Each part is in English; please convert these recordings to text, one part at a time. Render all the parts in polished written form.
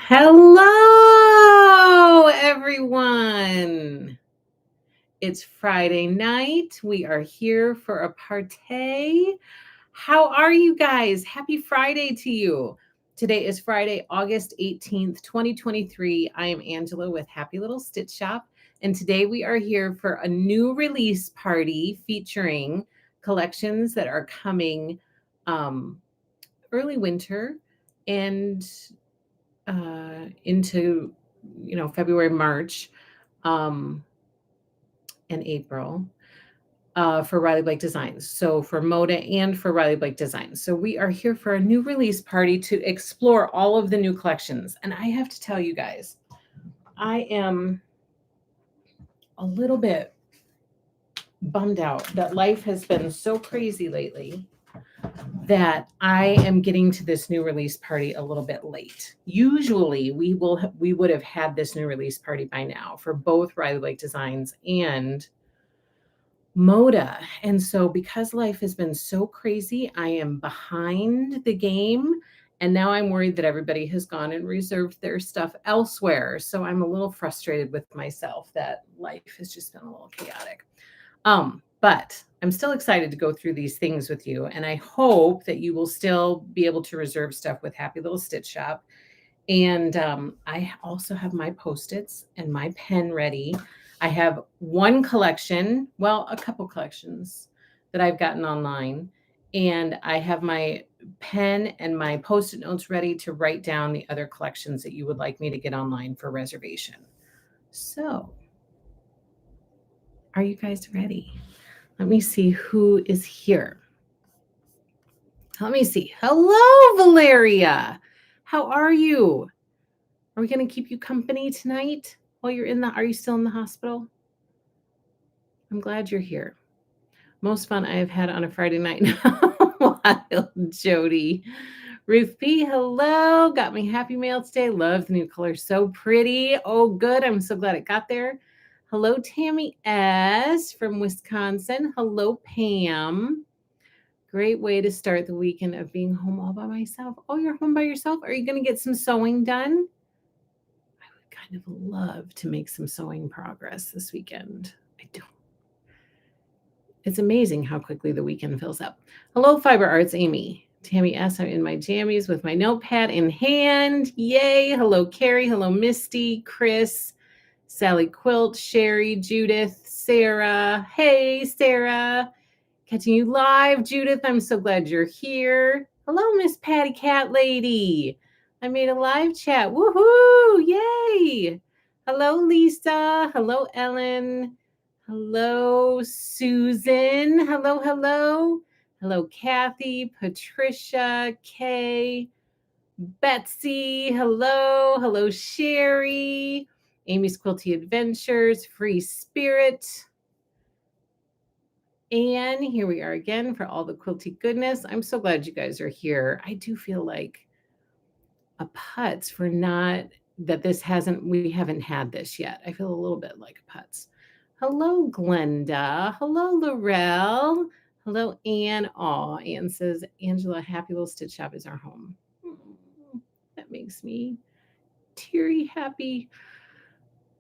Hello, everyone. It's Friday night. We are here for a party. How are you guys? Happy Friday to you. Today is Friday, August 18th, 2023. I am Angela with Happy Little Stitch Shop, and today we are here for a new release party featuring collections that are coming early winter and into February, March, um, and April for Riley Blake Designs. So for Moda and for Riley Blake Designs. So we are here for a new release party to explore all of the new collections. And I have to tell you guys, I am a little bit bummed out that life has been so crazy lately that I am getting to this new release party a little bit late. Usually we would have had this new release party by now for both Riley Blake Designs and Moda. And so because life has been so crazy, I am behind the game. And now I'm worried that everybody has gone and reserved their stuff elsewhere. So I'm a little frustrated with myself that life has just been a little chaotic. But I'm still excited to go through these things with you. And I hope that you will still be able to reserve stuff with Happy Little Stitch Shop. And I also have my Post-its and my pen ready. I have one collection, well, a couple collections that I've gotten online. And I have my pen and my Post-it notes ready to write down the other collections that you would like me to get online for reservation. So, are you guys ready? Let me see who is here. Let me see. Hello, Valeria. How are you? Are we going to keep you company tonight while you're are you still in the hospital? I'm glad you're here. Most fun I have had on a Friday night. Wild Jody. Ruth P, hello. Got me happy mail today. Love the new color. So pretty. Oh, good. I'm so glad it got there. Hello, Tammy S from Wisconsin. Hello, Pam. Great way to start the weekend of being home all by myself. Oh, you're home by yourself? Are you going to get some sewing done? I would kind of love to make some sewing progress this weekend. I don't. It's amazing how quickly the weekend fills up. Hello, Fiber Arts Amy. Tammy S. I'm in my jammies with my notepad in hand. Yay. Hello, Carrie. Hello, Misty, Chris, Sally Quilt, Sherry, Judith, Sarah. Hey, Sarah. Catching you live, Judith. I'm so glad you're here. Hello, Miss Patty Cat Lady. I made a live chat. Woohoo! Yay! Hello, Lisa. Hello, Ellen. Hello, Susan. Hello, hello. Hello, Kathy, Patricia, Kay, Betsy. Hello. Hello, Sherry. Amy's Quilty Adventures, Free Spirit. And here we are again for all the quilty goodness. I'm so glad you guys are here. I do feel like a putz for not that we haven't had this yet. I feel a little bit like a putz. Hello, Glenda. Hello, Laurel. Hello, Anne. Aw, Anne says, Angela, Happy Little Stitch Shop is our home. That makes me teary happy.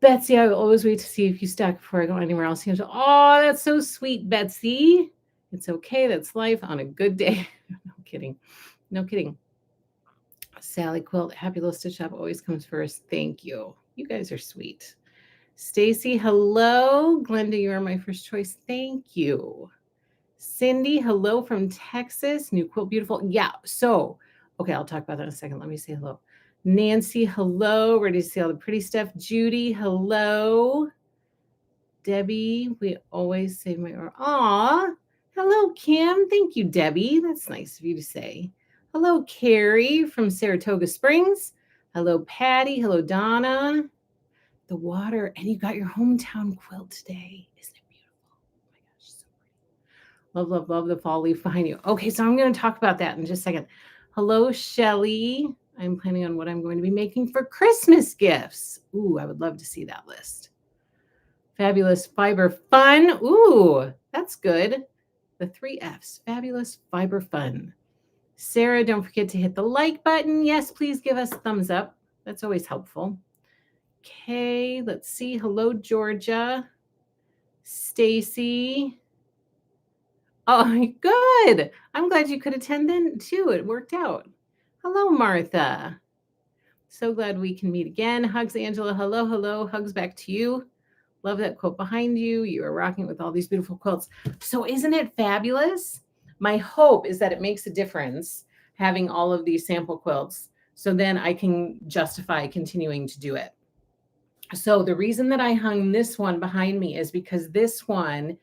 Betsy, I will always wait to see if you stack before I go anywhere else. Oh, that's so sweet, Betsy. It's okay. That's life on a good day. No kidding. No kidding. Sally Quilt, Happy Little Stitch Shop always comes first. Thank you. You guys are sweet. Stacy, hello. Glenda, you are my first choice. Thank you. Cindy, hello from Texas. New quilt, beautiful. Yeah. So, okay, I'll talk about that in a second. Let me say hello. Nancy, hello. Ready to see all the pretty stuff. Judy, hello. Debbie, we always save my or. Aw. Hello, Kim. Thank you, Debbie. That's nice of you to say. Hello, Carrie from Saratoga Springs. Hello, Patty. Hello, Donna. The water, and you got your hometown quilt today. Isn't it beautiful? Oh my gosh, so pretty. Love, love, love the fall leaf behind you. Okay, so I'm going to talk about that in just a second. Hello, Shelly. I'm planning on what I'm going to be making for Christmas gifts. Ooh, I would love to see that list. Fabulous Fiber Fun. Ooh, that's good. The 3 Fs. Fabulous Fiber Fun. Sarah, don't forget to hit the like button. Yes, please give us a thumbs up. That's always helpful. Okay, let's see. Hello, Georgia. Stacy. Oh, good. I'm glad you could attend then too. It worked out. Hello, Martha. So glad we can meet again. Hugs, Angela. Hello, hello. Hugs back to you. Love that quilt behind you. You are rocking with all these beautiful quilts. So isn't it fabulous? My hope is that it makes a difference having all of these sample quilts, so then I can justify continuing to do it. So the reason that I hung this one behind me is because this one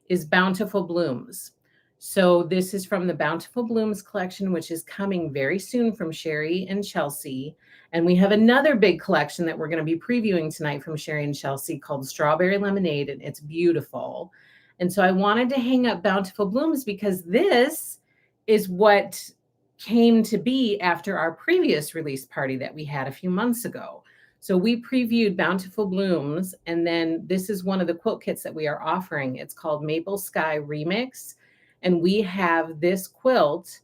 is Bountiful Blooms. So this is from the Bountiful Blooms collection, which is coming very soon from Sherry and Chelsea. And we have another big collection that we're going to be previewing tonight from Sherry and Chelsea called Strawberry Lemonade, and it's beautiful. And so I wanted to hang up Bountiful Blooms because this is what came to be after our previous release party that we had a few months ago. So we previewed Bountiful Blooms, and then this is one of the quilt kits that we are offering. It's called Maple Sky Remix, and we have this quilt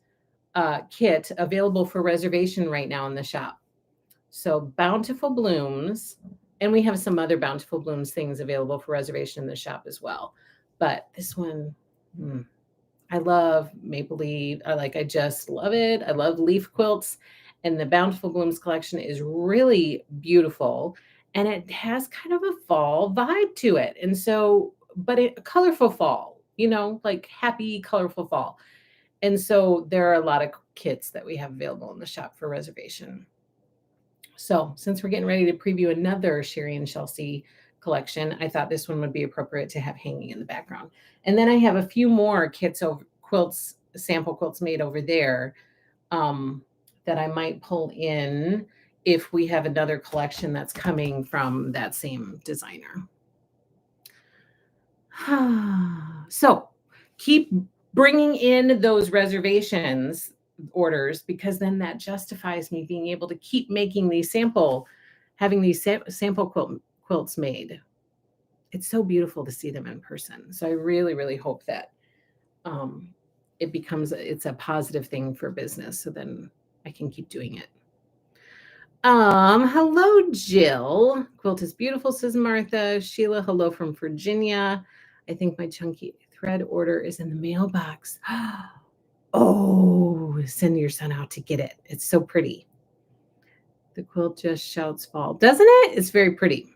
kit available for reservation right now in the shop. So Bountiful Blooms, and we have some other Bountiful Blooms things available for reservation in the shop as well. But this one, I love maple leaf. I just love it. I love leaf quilts. And the Bountiful Blooms collection is really beautiful. And it has kind of a fall vibe to it. And so, but a colorful fall, like happy, colorful fall. And so there are a lot of kits that we have available in the shop for reservation. So since we're getting ready to preview another Sherry and Chelsea collection, I thought this one would be appropriate to have hanging in the background. And then I have a few more kits of quilts, sample quilts made over there that I might pull in if we have another collection that's coming from that same designer. So keep bringing in those reservations orders, because then that justifies me being able to keep making these having these sample quilts made. It's so beautiful to see them in person. So I really, really hope that it's a positive thing for business. So then I can keep doing it. Hello, Jill. Quilt is beautiful, says Martha. Sheila, hello from Virginia. I think my chunky thread order is in the mailbox. Oh, send your son out to get it. It's so pretty. The quilt just shouts fall, doesn't it? It's very pretty.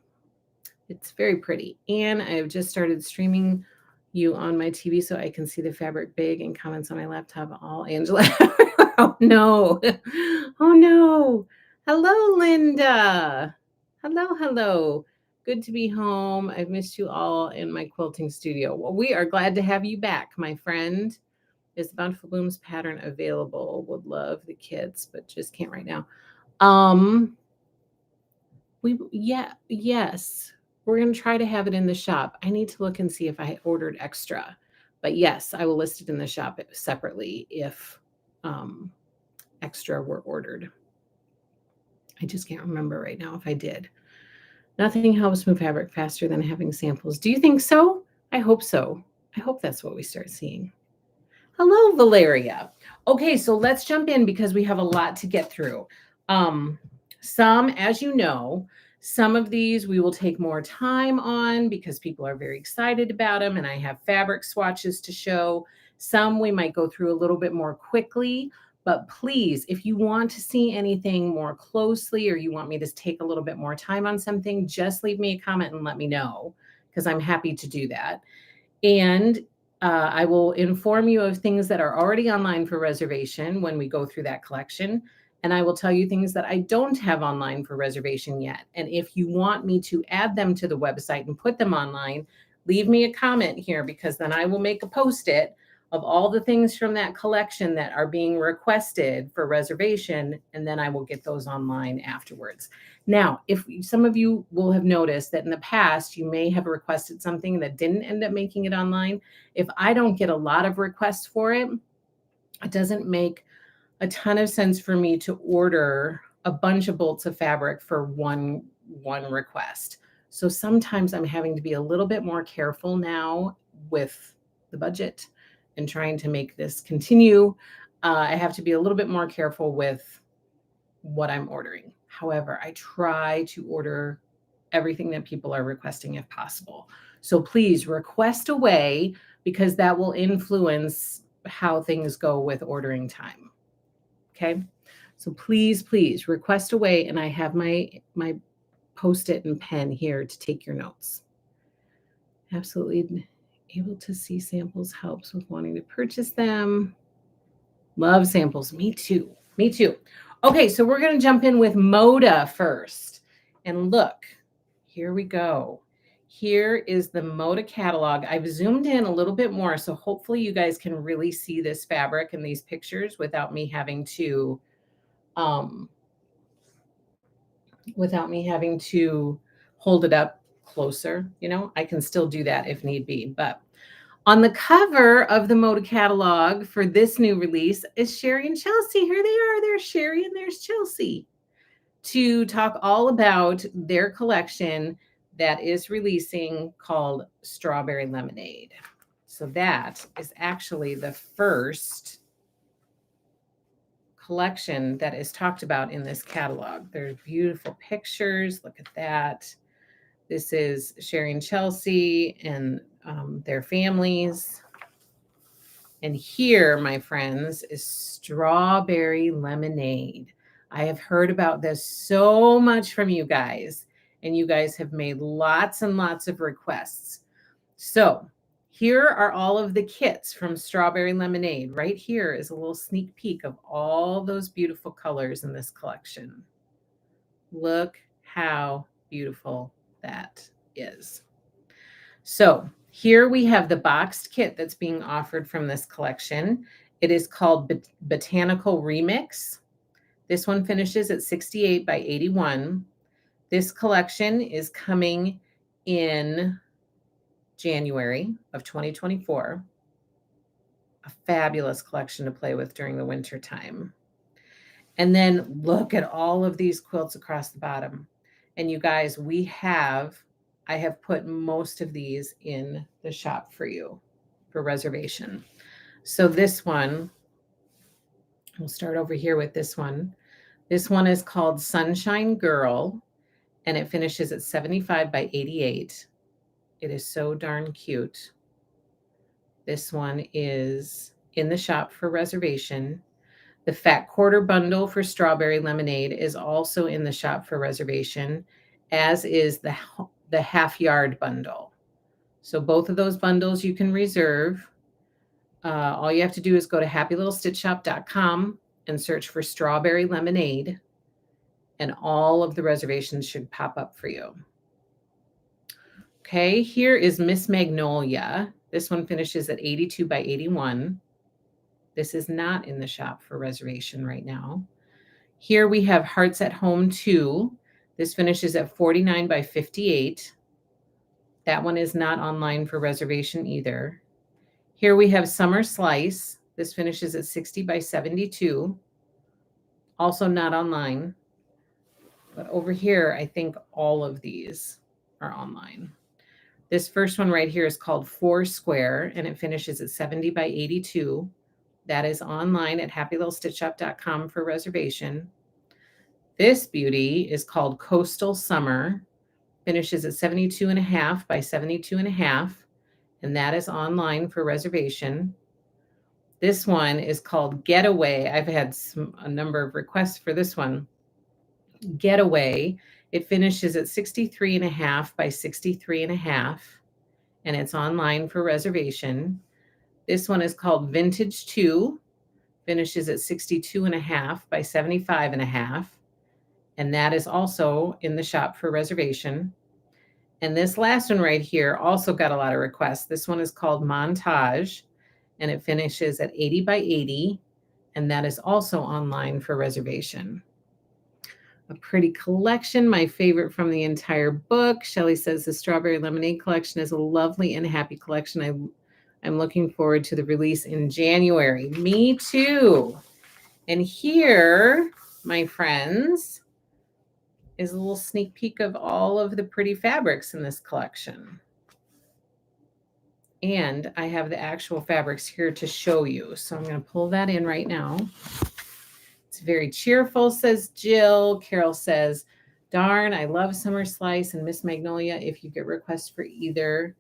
It's very pretty. And I have just started streaming you on my TV so I can see the fabric big and comments on my laptop. All Angela. Oh, no. Oh, no. Hello, Linda. Hello, hello. Good to be home. I've missed you all in my quilting studio. Well, we are glad to have you back, my friend. Is the Bountiful Blooms pattern available? Would love the kits, but just can't right now. Yes. We're going to try to have it in the shop. I need to look and see if I ordered extra. But yes, I will list it in the shop separately if extra were ordered. I just can't remember right now if I did. Nothing helps move fabric faster than having samples. Do you think so? I hope so. I hope that's what we start seeing. Hello, Valeria. Okay, so let's jump in because we have a lot to get through. Some, as you know, some of these we will take more time on because people are very excited about them, and I have fabric swatches to show. Some we might go through a little bit more quickly, but please, if you want to see anything more closely or you want me to take a little bit more time on something, just leave me a comment and let me know, because I'm happy to do that. And I will inform you of things that are already online for reservation when we go through that collection. And I will tell you things that I don't have online for reservation yet. And if you want me to add them to the website and put them online, leave me a comment here, because then I will make a post-it of all the things from that collection that are being requested for reservation, and then I will get those online afterwards. Now, if some of you will have noticed that in the past, you may have requested something that didn't end up making it online. If I don't get a lot of requests for it, it doesn't make a ton of sense for me to order a bunch of bolts of fabric for one request. So sometimes I'm having to be a little bit more careful now with the budget and trying to make this continue. I have to be a little bit more careful with what I'm ordering. However, I try to order everything that people are requesting if possible. So please request away because that will influence how things go with ordering time. Okay? So please request away, and I have my Post-it and pen here to take your notes. Absolutely able to see samples helps with wanting to purchase them. Love samples. Me too. Me too. Okay, so we're going to jump in with Moda first. And look, here we go. Here is the Moda catalog. I've zoomed in a little bit more, so hopefully you guys can really see this fabric in these pictures without me having to hold it up closer. You know, I can still do that if need be. But on the cover of the Moda catalog for this new release is Sherry and Chelsea. Here they are. There's Sherry and there's Chelsea to talk all about their collection that is releasing called Strawberry Lemonade. So that is actually the first collection that is talked about in this catalog. There's beautiful pictures. Look at that. This is Sherry and Chelsea and their families. And here, my friends, is Strawberry Lemonade. I have heard about this so much from you guys, and you guys have made lots and lots of requests. So here are all of the kits from Strawberry Lemonade. Right here is a little sneak peek of all those beautiful colors in this collection. Look how beautiful that is. So here we have the boxed kit that's being offered from this collection. It is called Botanical Remix. This one finishes at 68 by 81. This collection is coming in January of 2024. A fabulous collection to play with during the winter time. And then look at all of these quilts across the bottom. And you guys, I have put most of these in the shop for you for reservation. So this one, we'll start over here with this one. This one is called Sunshine Girl, and it finishes at 75 by 88. It is so darn cute. This one is in the shop for reservation. The Fat Quarter Bundle for Strawberry Lemonade is also in the shop for reservation, as is the Half Yard Bundle. So both of those bundles you can reserve. All you have to do is go to happylittlestitchshop.com and search for Strawberry Lemonade, and all of the reservations should pop up for you. Okay, here is Miss Magnolia. This one finishes at 82 by 81. This is not in the shop for reservation right now. Here we have Hearts at Home 2. This finishes at 49 by 58. That one is not online for reservation either. Here we have Summer Slice. This finishes at 60 by 72. Also not online. But over here, I think all of these are online. This first one right here is called Four Square, and it finishes at 70 by 82. That is online at happylittlestitchshop.com for reservation. This beauty is called Coastal Summer, finishes at 72.5 by 72.5, and that is online for reservation. This one is called Getaway. I've had a number of requests for this one. Getaway. It finishes at 63.5 by 63.5, and it's online for reservation. This one is called Vintage 2, finishes at 62.5 by 75.5, and that is also in the shop for reservation. And this last one right here also got a lot of requests. This one is called Montage, and it finishes at 80 by 80, and that is also online for reservation. A pretty collection, my favorite from the entire book. Shelley says the Strawberry Lemonade collection is a lovely and happy collection. I'm looking forward to the release in January. Me too. And here, my friends, is a little sneak peek of all of the pretty fabrics in this collection. And I have the actual fabrics here to show you. So I'm going to pull that in right now. It's very cheerful, says Jill. Carol says, darn, I love Summer Slice and Miss Magnolia. If you get requests for either.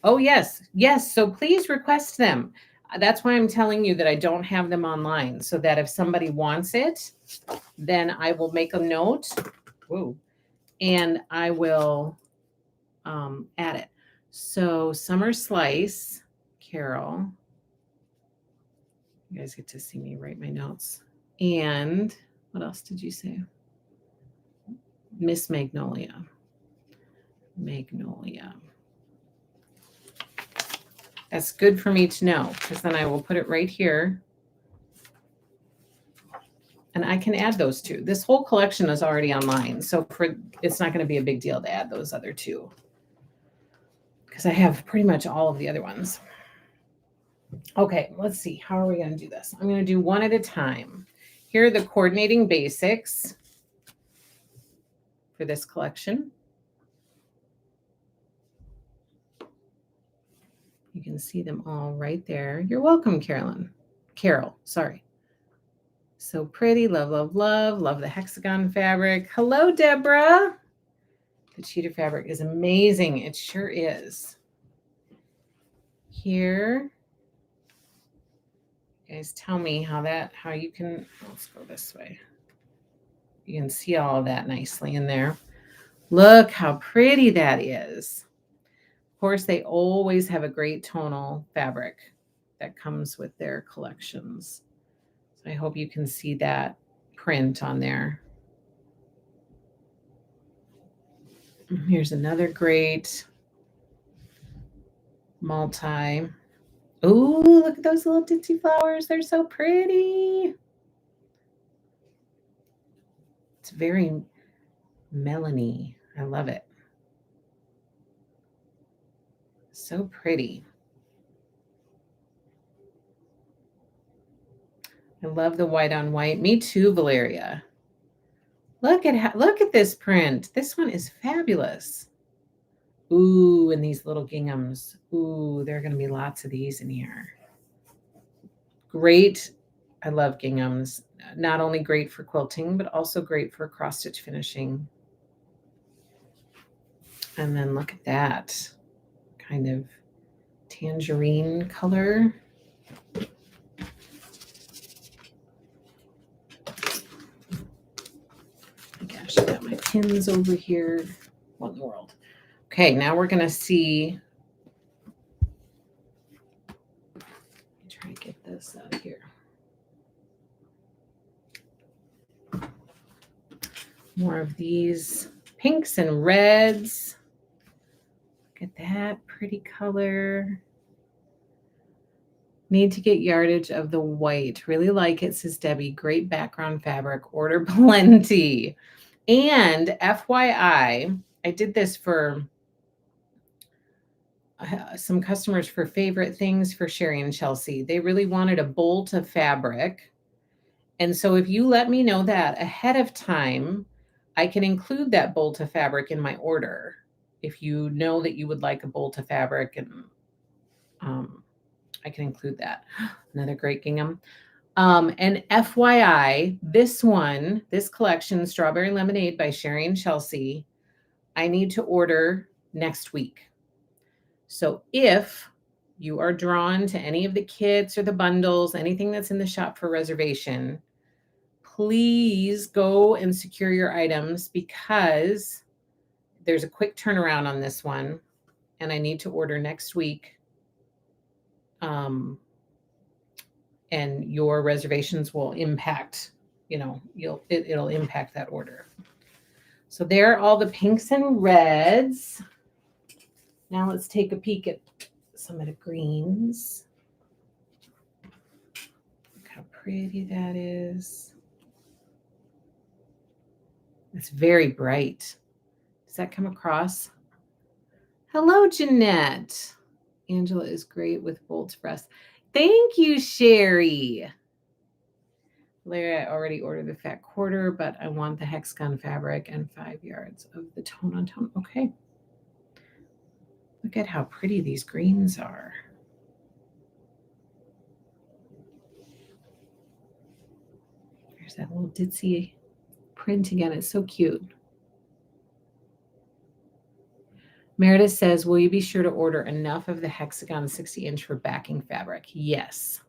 Oh, yes. Yes. So please request them. That's why I'm telling you that I don't have them online, so that if somebody wants it, then I will make a note. Whoa. And I will add it. So Summer Slice, Carol. You guys get to see me write my notes. And what else did you say? Miss Magnolia. Magnolia. That's good for me to know, because then I will put it right here. And I can add those two. This whole collection is already online, so it's not going to be a big deal to add those other two, because I have pretty much all of the other ones. Okay, let's see. How are we going to do this? I'm going to do one at a time. Here are the coordinating basics for this collection. You can see them all right there. You're welcome, Carol, sorry. So pretty. Love, love, love. Love the hexagon fabric. Hello, Deborah. The cheater fabric is amazing. It sure is. Here. You guys tell me how you can, let's go this way. You can see all of that nicely in there. Look how pretty that is. Of course, they always have a great tonal fabric that comes with their collections. So I hope you can see that print on there. Here's another great multi. Ooh, look at those little ditzy flowers. They're so pretty. It's very melony. I love it. So pretty. I love the white on white. Me too, Valeria. Look at this print. This one is fabulous. Ooh, and these little ginghams. Ooh, there are going to be lots of these in here. Great. I love ginghams. Not only great for quilting, but also great for cross-stitch finishing. And then look at that kind of tangerine color. Oh my gosh, I got my pins over here. What in the world? Okay, now we're going to see. Let me try and get this out of here. More of these pinks and reds. Look at that pretty color. Need to get yardage of the white. Really like it, says Debbie. Great background fabric. Order plenty. And FYI, I did this for some customers for favorite things for Sherry and Chelsea. They really wanted a bolt of fabric. And so if you let me know that ahead of time, I can include that bolt of fabric in my order. If you know that you would like a bolt of fabric, and I can include that. Another great gingham. And FYI, this collection, Strawberry Lemonade by Sherry and Chelsea, I need to order next week. So if you are drawn to any of the kits or the bundles, anything that's in the shop for reservation, please go and secure your items, because there's a quick turnaround on this one and I need to order next week. And your reservations will impact, it'll impact that order. So there are all the pinks and reds. Now let's take a peek at some of the greens. Look how pretty that is. It's very bright. Does that come across? Hello, Jeanette. Angela is great with bolts press. Thank you, Sherry. Larry, I already ordered the fat quarter, but I want the hexagon fabric and 5 yards of the tone on tone. Okay. Look at how pretty these greens are. They're There's that little ditzy print again. It's so cute. Meredith says, will you be sure to order enough of the hexagon 60-inch for backing fabric? Yes.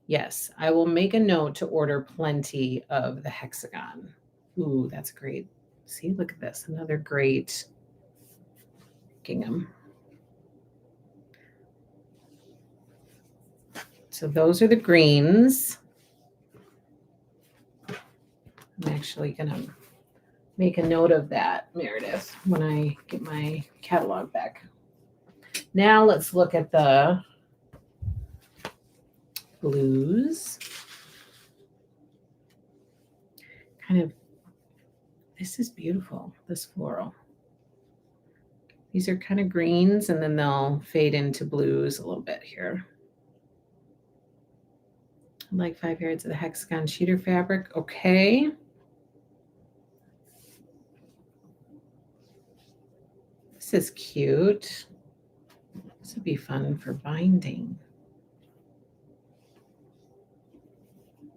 Yes, I will make a note to order plenty of the hexagon. Ooh, that's great. See, look at this. Another great gingham. So those are the greens. I'm actually going to make a note of that, Meredith, when I get my catalog back. Now let's look at the blues. Kind of, this is beautiful, this floral. These are kind of greens, and then they'll fade into blues a little bit here. Like 5 yards of the hexagon cheater fabric. Okay. This is cute. This would be fun for binding.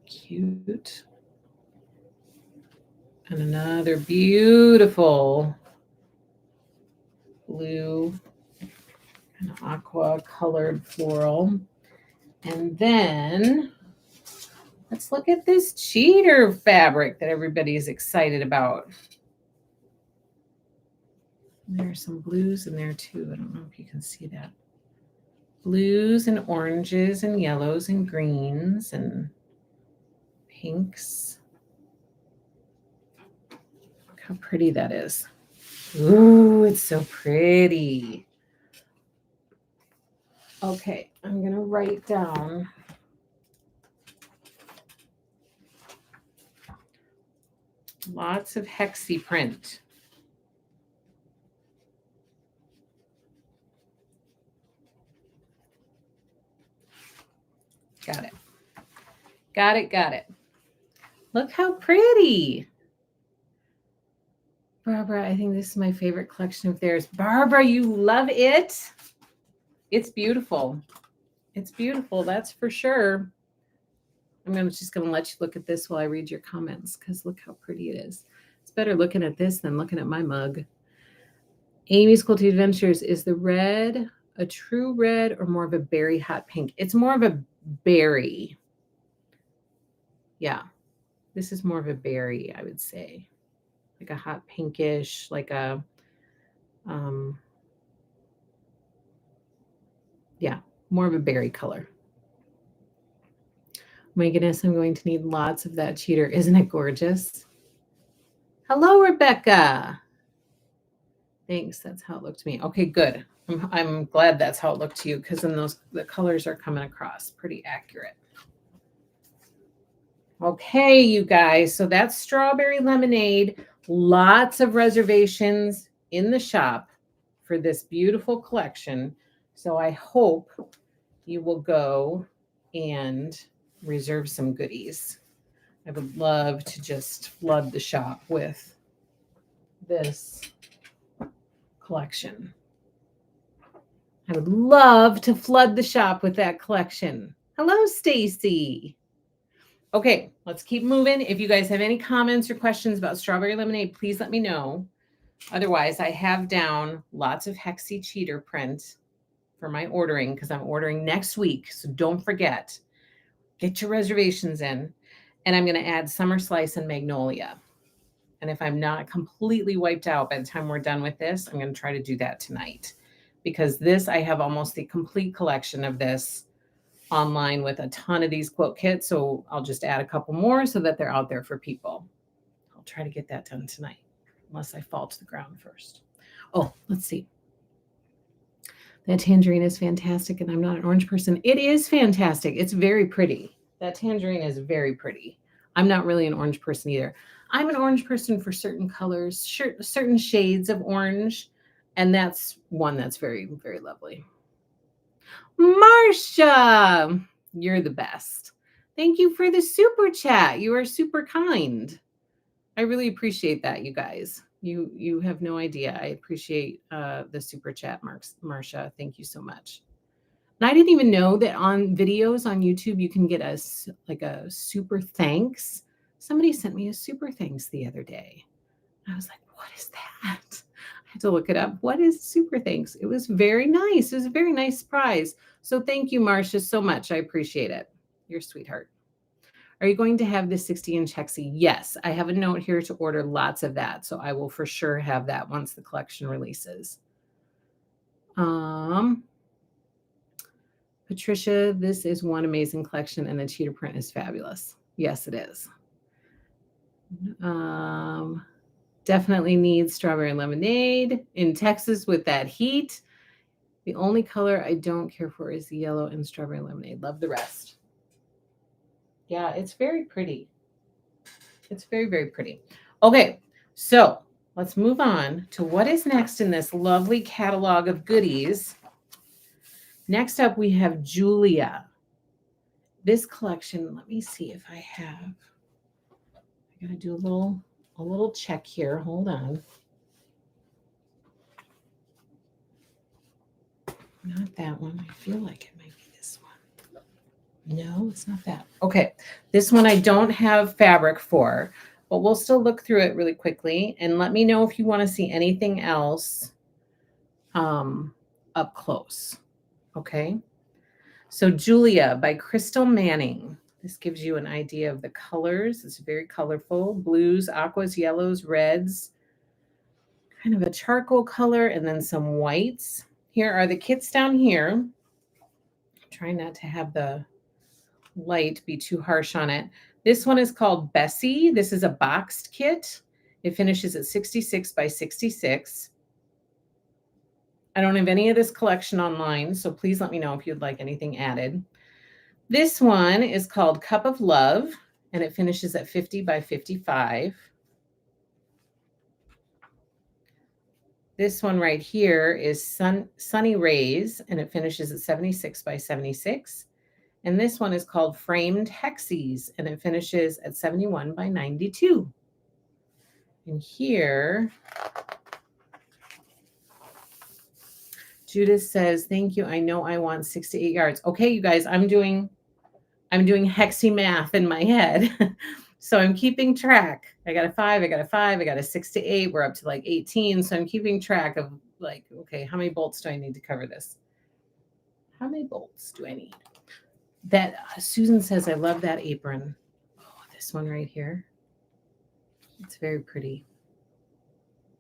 Cute. And another beautiful blue kind of aqua colored floral. And then let's look at this cheater fabric that everybody's excited about. There are some blues in there too. I don't know if you can see that. Blues and oranges and yellows and greens and pinks. Look how pretty that is. Ooh, it's so pretty. Okay, I'm going to write down lots of hexy print. Got it. Got it, got it. Look how pretty. Barbara, I think this is my favorite collection of theirs. Barbara, you love it? It's beautiful. It's beautiful, that's for sure. I'm just going to let you look at this while I read your comments, because look how pretty it is. It's better looking at this than looking at my mug. Amy's Quilty Adventures, is the red a true red or more of a berry hot pink? It's more of a berry. Yeah, this is more of a berry, I would say. Like a hot pinkish, like a, yeah, more of a berry color. My goodness, I'm going to need lots of that cheater. Isn't it gorgeous? Hello, Rebecca. Thanks. That's how it looked to me. Okay, good. I'm glad that's how it looked to you, because then the colors are coming across pretty accurate. Okay, you guys. So that's strawberry lemonade. Lots of reservations in the shop for this beautiful collection. So I hope you will go and reserve some goodies. I would love to just flood the shop with this collection. I would love to flood the shop with that collection. Hello, Stacy. Okay, let's keep moving. If you guys have any comments or questions about strawberry lemonade, please let me know. Otherwise, I have down lots of hexy cheater print for my ordering, because I'm ordering next week. So don't forget, get your reservations in. And I'm going to add Summer Slice and Magnolia. And if I'm not completely wiped out by the time we're done with this, I'm going to try to do that tonight. Because this, I have almost the complete collection of this online with a ton of these quilt kits. So I'll just add a couple more so that they're out there for people. I'll try to get that done tonight, unless I fall to the ground first. Oh, let's see. That tangerine is fantastic, and I'm not an orange person. It is fantastic. It's very pretty. That tangerine is very pretty. I'm not really an orange person either. I'm an orange person for certain colors, certain shades of orange, and that's one that's very, very lovely. Marcia, you're the best. Thank you for the super chat. You are super kind. I really appreciate that, you guys. You have no idea. I appreciate the super chat, Marcia. Thank you so much. And I didn't even know that on videos on YouTube you can get a super thanks. Somebody sent me a super thanks the other day. I was like, what is that? I had to look it up. What is super thanks? It was very nice. It was a very nice surprise. So thank you, Marcia, so much. I appreciate it. You're a sweetheart. Are you going to have this 60-inch hexie? Yes, I have a note here to order lots of that. So I will for sure have that once the collection releases. Patricia, this is one amazing collection and the cheetah print is fabulous. Yes, it is. Definitely needs strawberry lemonade in Texas with that heat. The only color I don't care for is the yellow and strawberry lemonade. Love the rest. Yeah, it's very pretty. It's very, very pretty. Okay, so let's move on to what is next in this lovely catalog of goodies. Next up, we have Julia. This collection, let me see if I have. I gotta do a little check here. Hold on. Not that one. I feel like it might be this one. No, it's not that. Okay, this one I don't have fabric for, but we'll still look through it really quickly and let me know if you want to see anything else up close. Okay, so Julia by Crystal Manning. This gives you an idea of the colors. It's very colorful. Blues, aquas, yellows, reds, kind of a charcoal color, and then some whites. Here are the kits down here. Try not to have the light be too harsh on it. This one is called Bessie. This is a boxed kit. It finishes at 66 by 66. I don't have any of this collection online, so please let me know if you'd like anything added. This one is called Cup of Love, and it finishes at 50 by 55. This one right here is Sunny Rays, and it finishes at 76 by 76. And this one is called Framed Hexies, and it finishes at 71 by 92. And here, Judith says, thank you. I know I want 6 to 8 yards. Okay, you guys, I'm doing hexie math in my head. So I'm keeping track. I got a 5, I got a 5, I got a 6 to 8. We're up to like 18. So I'm keeping track of like, okay, how many bolts do I need to cover this? How many bolts do I need? That Susan says, I love that apron. Oh, this one right here. It's very pretty.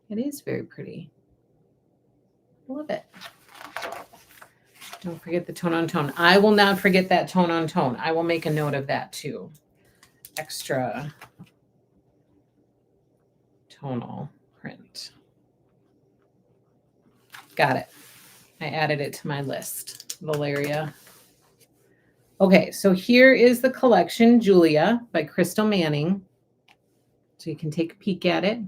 It is very pretty. I love it. Don't forget the tone on tone. I will not forget that tone on tone. I will make a note of that too. Extra tonal print. Got it. I added it to my list. Valeria. Okay, so here is the collection, Julia by Crystal Manning. So you can take a peek at it.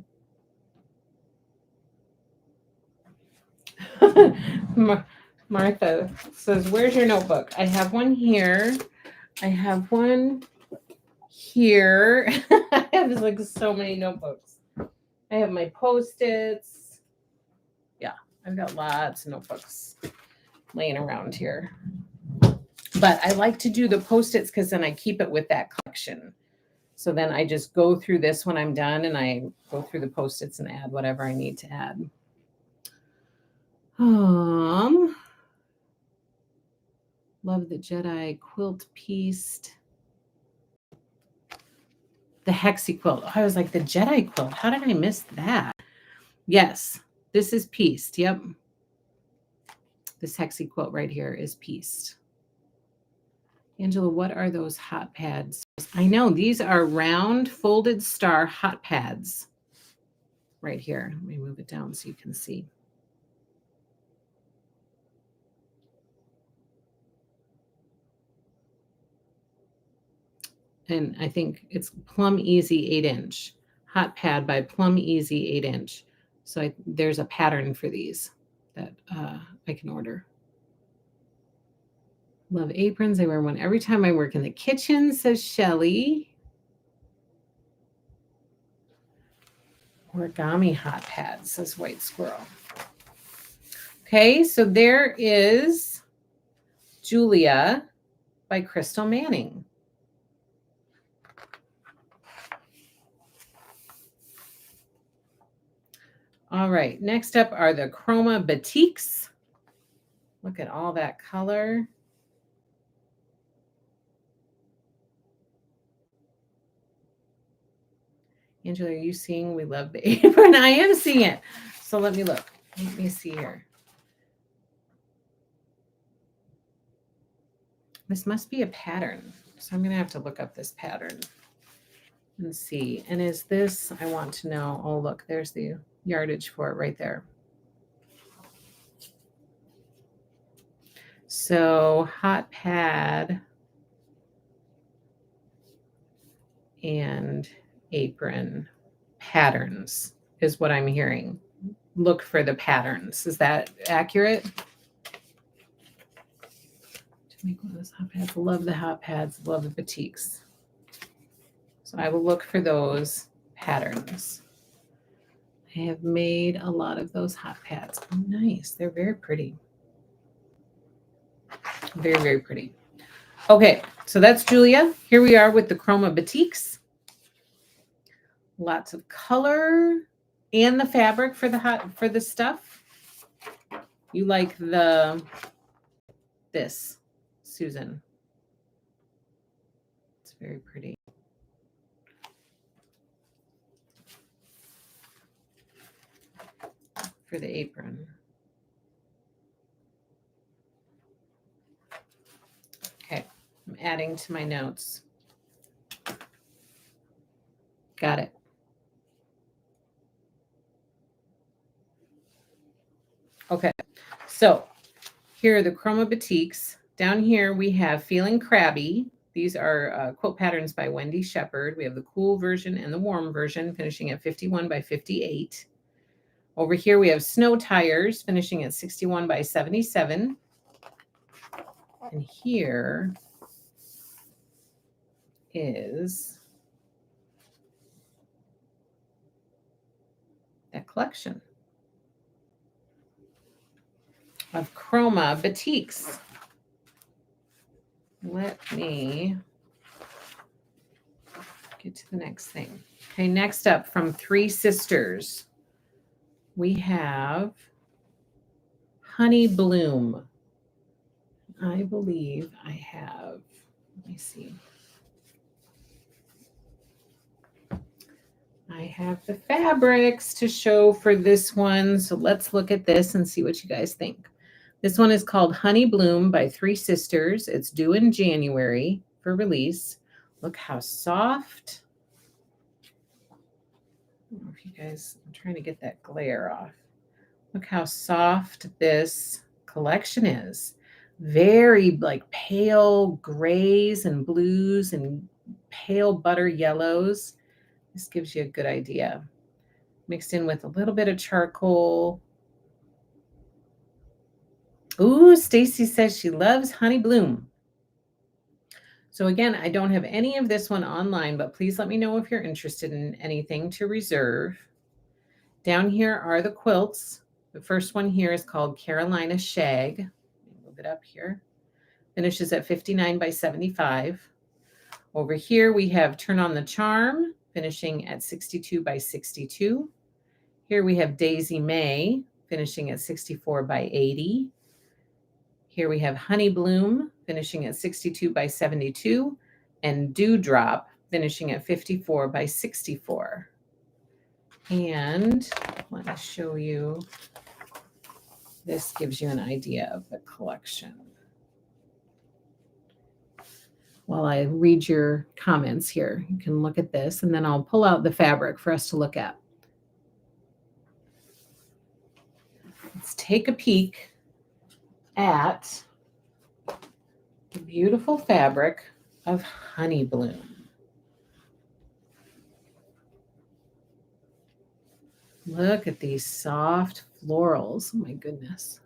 Martha says, where's your notebook? I have one here. I have one here. I have like so many notebooks. I have my Post-its. Yeah, I've got lots of notebooks laying around here. But I like to do the Post-its because then I keep it with that collection. So then I just go through this when I'm done and I go through the Post-its and add whatever I need to add. Love the Jedi quilt piece. The hexie quilt. Oh, I was like, the Jedi quilt. How did I miss that? Yes, this is pieced. Yep. This hexie quilt right here is pieced. Angela, what are those hot pads? I know these are round folded star hot pads right here. Let me move it down so you can see. And I think it's Plum Easy 8-inch. Hot pad by Plum Easy 8-inch. So there's a pattern for these that I can order. Love aprons. I wear one every time I work in the kitchen, says Shelly. Origami hot pads, says White Squirrel. Okay, so there is Julia by Crystal Manning. All right, next up are the Chroma Batiks. Look at all that color. Angela, are you seeing We Love the Apron? I am seeing it. So let me look. Let me see here. This must be a pattern. So I'm going to have to look up this pattern and see. And is this, I want to know, oh, look, there's the yardage for it right there. So hot pad and apron patterns is what I'm hearing. Look for the patterns. Is that accurate? To make one of those hot pads. Love the hot pads. Love the batiks. So I will look for those patterns. I have made a lot of those hot pads. Oh, nice. They're very pretty. Very, very pretty. Okay, so that's Julia. Here we are with the Chroma Batiks. Lots of color and the fabric for the stuff. You like this, Susan. It's very pretty. For the apron. Okay, I'm adding to my notes. Got it. Okay, so here are the Chroma Batiks. Down here we have Feeling Crabby. These are quilt patterns by Wendy Shepherd. We have the cool version and the warm version, finishing at 51 by 58. Over here we have Snow Tires, finishing at 61 by 77. And here is that collection of Chroma Batiks. Let me get to the next thing. Okay, next up from Three Sisters, we have Honey Bloom. I believe I have, let me see. I have the fabrics to show for this one. So let's look at this and see what you guys think. This one is called Honey Bloom by Three Sisters. It's due in January for release. Look how soft. I don't know if you guys, I'm trying to get that glare off. Look how soft this collection is. Very like pale grays and blues and pale butter yellows. This gives you a good idea. Mixed in with a little bit of charcoal. Ooh, Stacy says she loves Honey Bloom. So again, I don't have any of this one online, but please let me know if you're interested in anything to reserve. Down here are the quilts. The first one here is called Carolina Shag. Move it up here. Finishes at 59 by 75. Over here we have Turn on the Charm, finishing at 62 by 62. Here we have Daisy May, finishing at 64 by 80. Here we have Honey Bloom, finishing at 62 by 72, and Dewdrop, finishing at 54 by 64. And let me show you, this gives you an idea of the collection. While I read your comments here, you can look at this, and then I'll pull out the fabric for us to look at. Let's take a peek at the beautiful fabric of Honey Bloom. Look at these soft florals. Oh my goodness.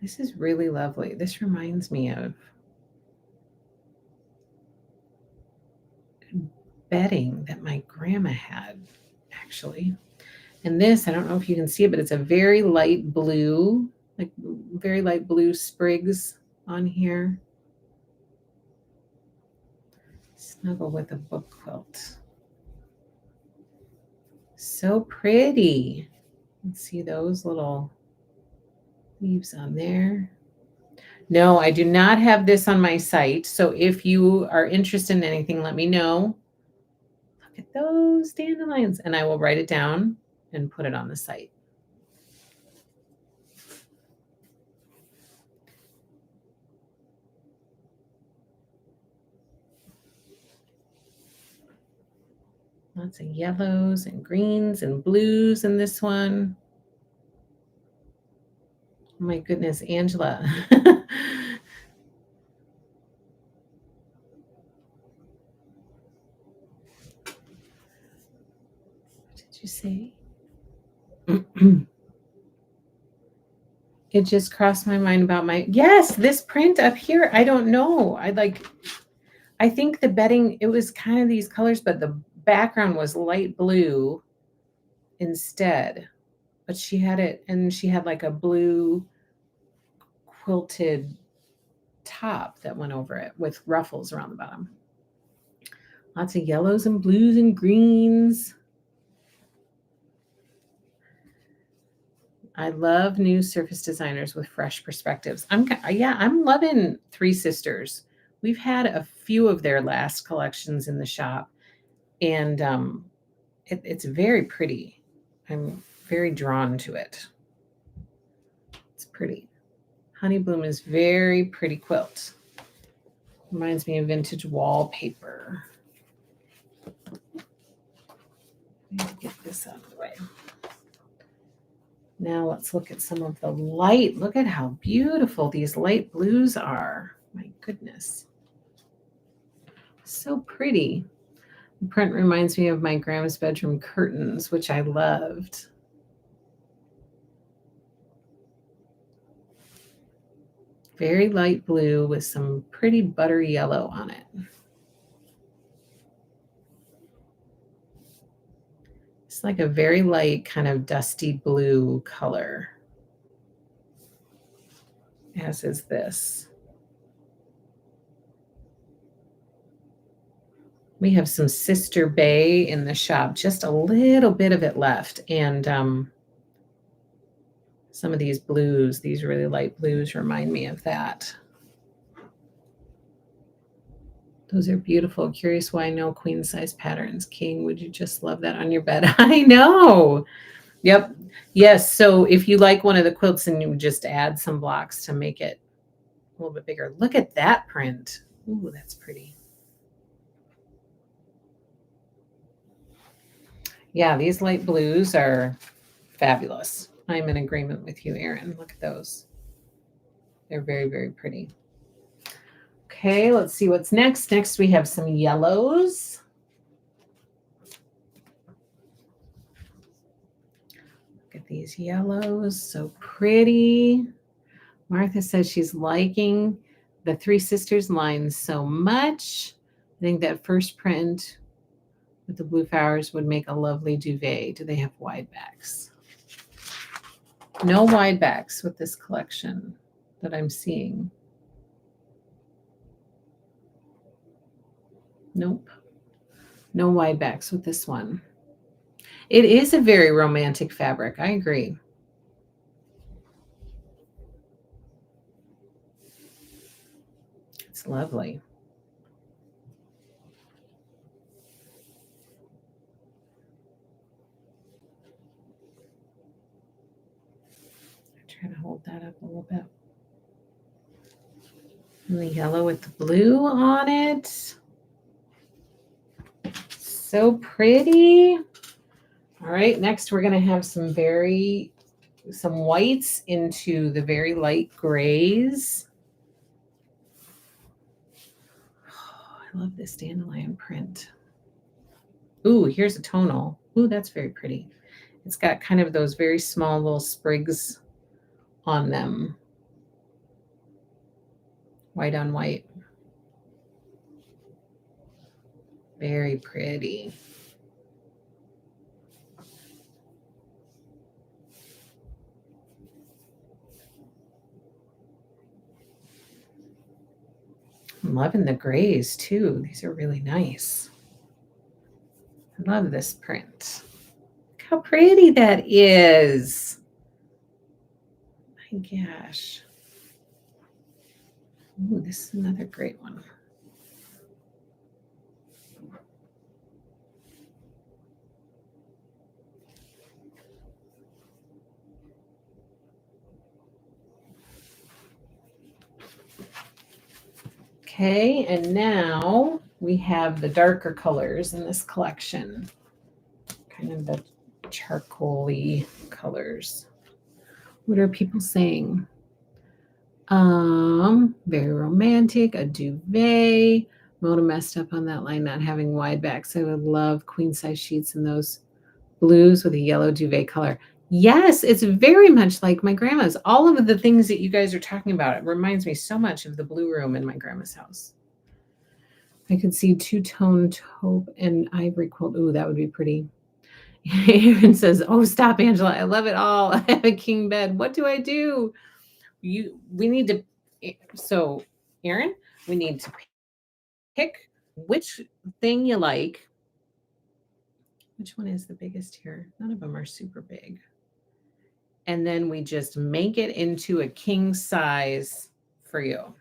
This is really lovely. This reminds me of bedding that my grandma had, actually. And this, I don't know if you can see it, but it's a very light blue, like very light blue sprigs on here. Snuggle with a book quilt. So pretty. Let's see those little leaves on there. No, I do not have this on my site. So if you are interested in anything, let me know. Look at those dandelions. And I will write it down and put it on the site. Lots of yellows and greens and blues in this one. Oh my goodness, Angela. Did you say? It just crossed my mind about yes, this print up here. I don't know. I think the bedding, it was kind of these colors, but the background was light blue instead. But she had it, and she had like a blue quilted top that went over it with ruffles around the bottom. Lots of yellows and blues and greens. I love new surface designers with fresh perspectives. I'm loving Three Sisters. We've had a few of their last collections in the shop, and it's very pretty. I'm very drawn to it. It's pretty. Honey Bloom is very pretty quilt. Reminds me of vintage wallpaper. Get this out of the way. Now let's look at some of the light. Look at how beautiful these light blues are. My goodness. So pretty. The print reminds me of my grandma's bedroom curtains, which I loved. Very light blue with some pretty buttery yellow on it. It's like a very light kind of dusty blue color, as is this. We have some Sister Bay in the shop, just a little bit of it left. And some of these blues, these really light blues, remind me of that. Those are beautiful. Curious why no queen size patterns. King, would you just love that on your bed? I know. Yep. Yes. So if you like one of the quilts, and you would just add some blocks to make it a little bit bigger. Look at that print. Ooh, that's pretty. Yeah, these light blues are fabulous. I'm in agreement with you, Erin. Look at those. They're very, very pretty. Okay, let's see what's next. Next, we have some yellows. Look at these yellows, so pretty. Martha says she's liking the Three Sisters line so much. I think that first print with the blue flowers would make a lovely duvet. Do they have wide backs? No wide backs with this collection that I'm seeing. Nope. No wide backs with this one. It is a very romantic fabric. I agree. It's lovely. Try to hold that up a little bit. And the yellow with the blue on it. So pretty. All right, next we're going to have some whites into the very light grays. Oh, I love this dandelion print. Ooh, here's a tonal. Ooh, that's very pretty. It's got kind of those very small little sprigs on them. White on white. Very pretty. I'm loving the grays too. These are really nice. I love this print. Look how pretty that is. My gosh. Ooh, this is another great one. Okay, and now we have the darker colors in this collection. Kind of the charcoal-y colors. What are people saying? Very romantic, a duvet. Moda messed up on that line, not having wide backs. I would love queen size sheets in those blues with a yellow duvet color. Yes, it's very much like my grandma's. All of the things that you guys are talking about, it reminds me so much of the blue room in my grandma's house. I could see two-tone taupe and ivory quilt. Ooh, that would be pretty. Aaron says, "Oh, stop, Angela. I love it all. I have a king bed. What do I do?" We need to. So, Aaron, we need to pick which thing you like. Which one is the biggest here? None of them are super big. And then we just make it into a king size for you.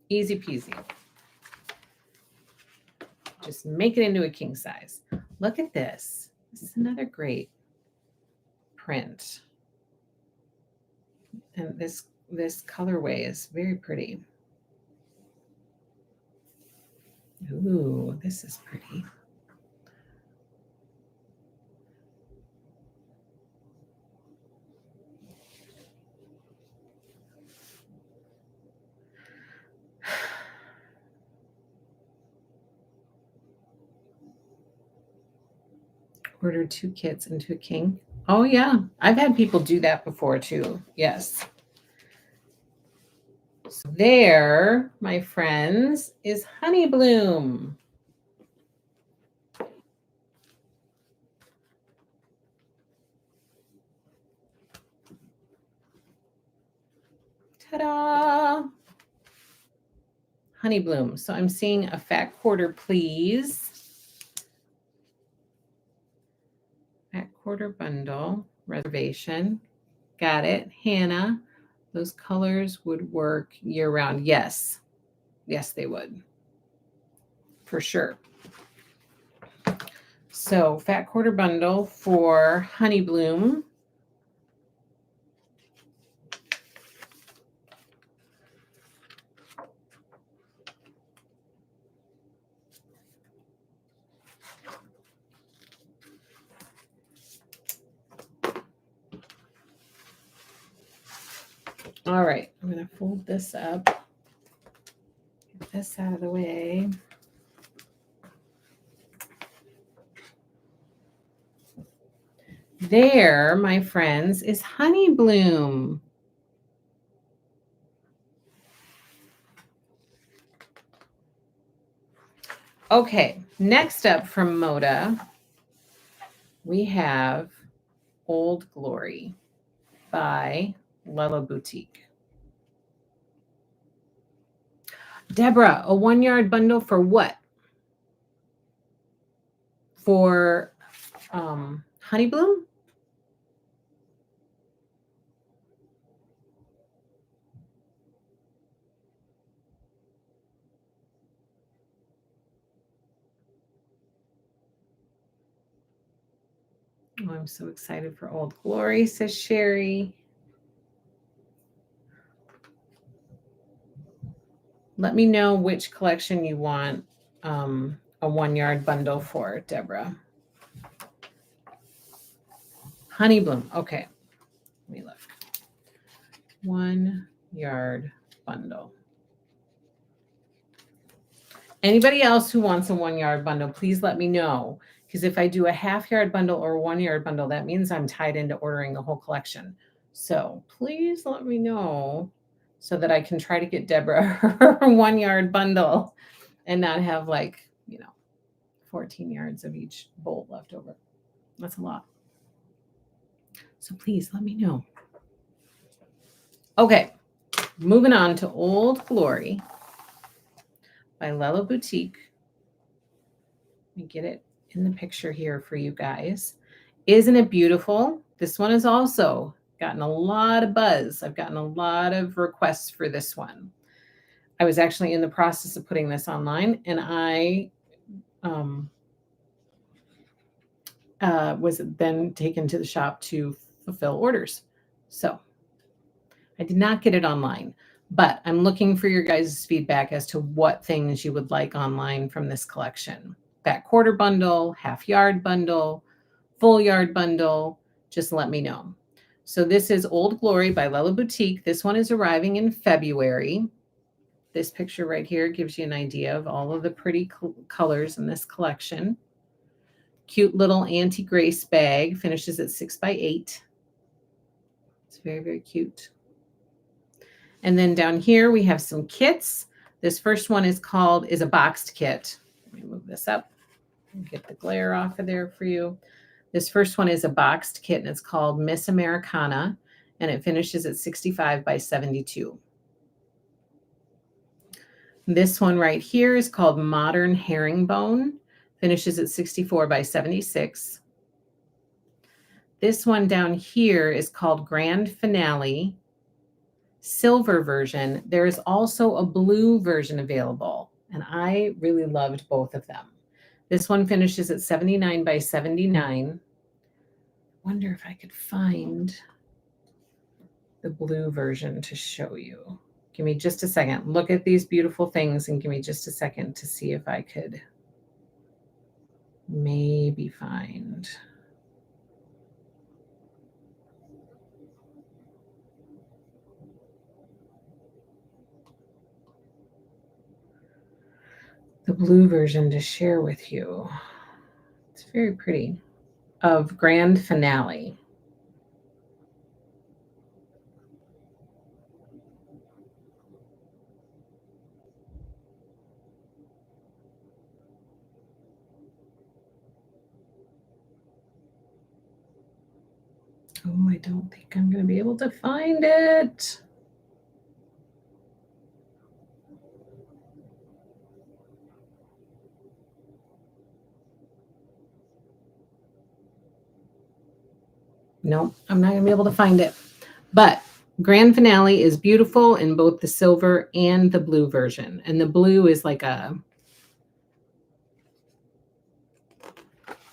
Easy peasy. Just make it into a king size. Look at this. This is another great print. And this colorway is very pretty. Ooh, this is pretty. Order 2 kits into a king. Oh yeah, I've had people do that before too. Yes. So there, my friends, is Honey Bloom. Ta-da! Honey Bloom. So I'm seeing a fat quarter, please. Fat quarter bundle reservation. Got it. Hannah, those colors would work year round. Yes. Yes, they would. For sure. So fat quarter bundle for Honey Bloom. All right, I'm going to fold this up. Get this out of the way. There, my friends, is Honey Bloom. Okay, next up from Moda, we have Old Glory by Lella Boutique. Deborah, a 1 yard bundle for what? For Honey Bloom? Oh, I'm so excited for Old Glory, says Sherry. Let me know which collection you want a 1 yard bundle for, Deborah. Honey Bloom. Okay. Let me look. 1 yard bundle. Anybody else who wants a 1 yard bundle, please let me know. Because if I do a half yard bundle or a 1 yard bundle, that means I'm tied into ordering the whole collection. So please let me know so that I can try to get Deborah her 1 yard bundle and not have 14 yards of each bolt left over. That's a lot. So please let me know. Okay, moving on to Old Glory by Lella Boutique. Let me get it in the picture here for you guys. Isn't it beautiful? This one has also gotten a lot of buzz. I've gotten a lot of requests for this one. I was actually in the process of putting this online, and I was then taken to the shop to fulfill orders. So I did not get it online, but I'm looking for your guys' feedback as to what things you would like online from this collection. Back quarter bundle, half yard bundle, full yard bundle, just let me know. So this is Old Glory by Lella Boutique. This one is arriving in February. This picture right here gives you an idea of all of the pretty colors in this collection. Cute little anti-grace bag, finishes at 6x8. It's very, very cute. And then down here we have some kits. This first one is a boxed kit. Let me move this up and get the glare off of there for you. This first one is a boxed kit, and it's called Miss Americana, and it finishes at 65x72. This one right here is called Modern Herringbone, finishes at 64x76. This one down here is called Grand Finale, silver version. There is also a blue version available, and I really loved both of them. This one finishes at 79x79. Wonder if I could find the blue version to show you. Give me just a second. Look at these beautiful things and give me just a second to see if I could maybe find. The blue version to share with you. It's very pretty. Of Grand Finale. Oh, I don't think I'm going to be able to find it. No, I'm not going to be able to find it. But Grand Finale is beautiful in both the silver and the blue version. And the blue is like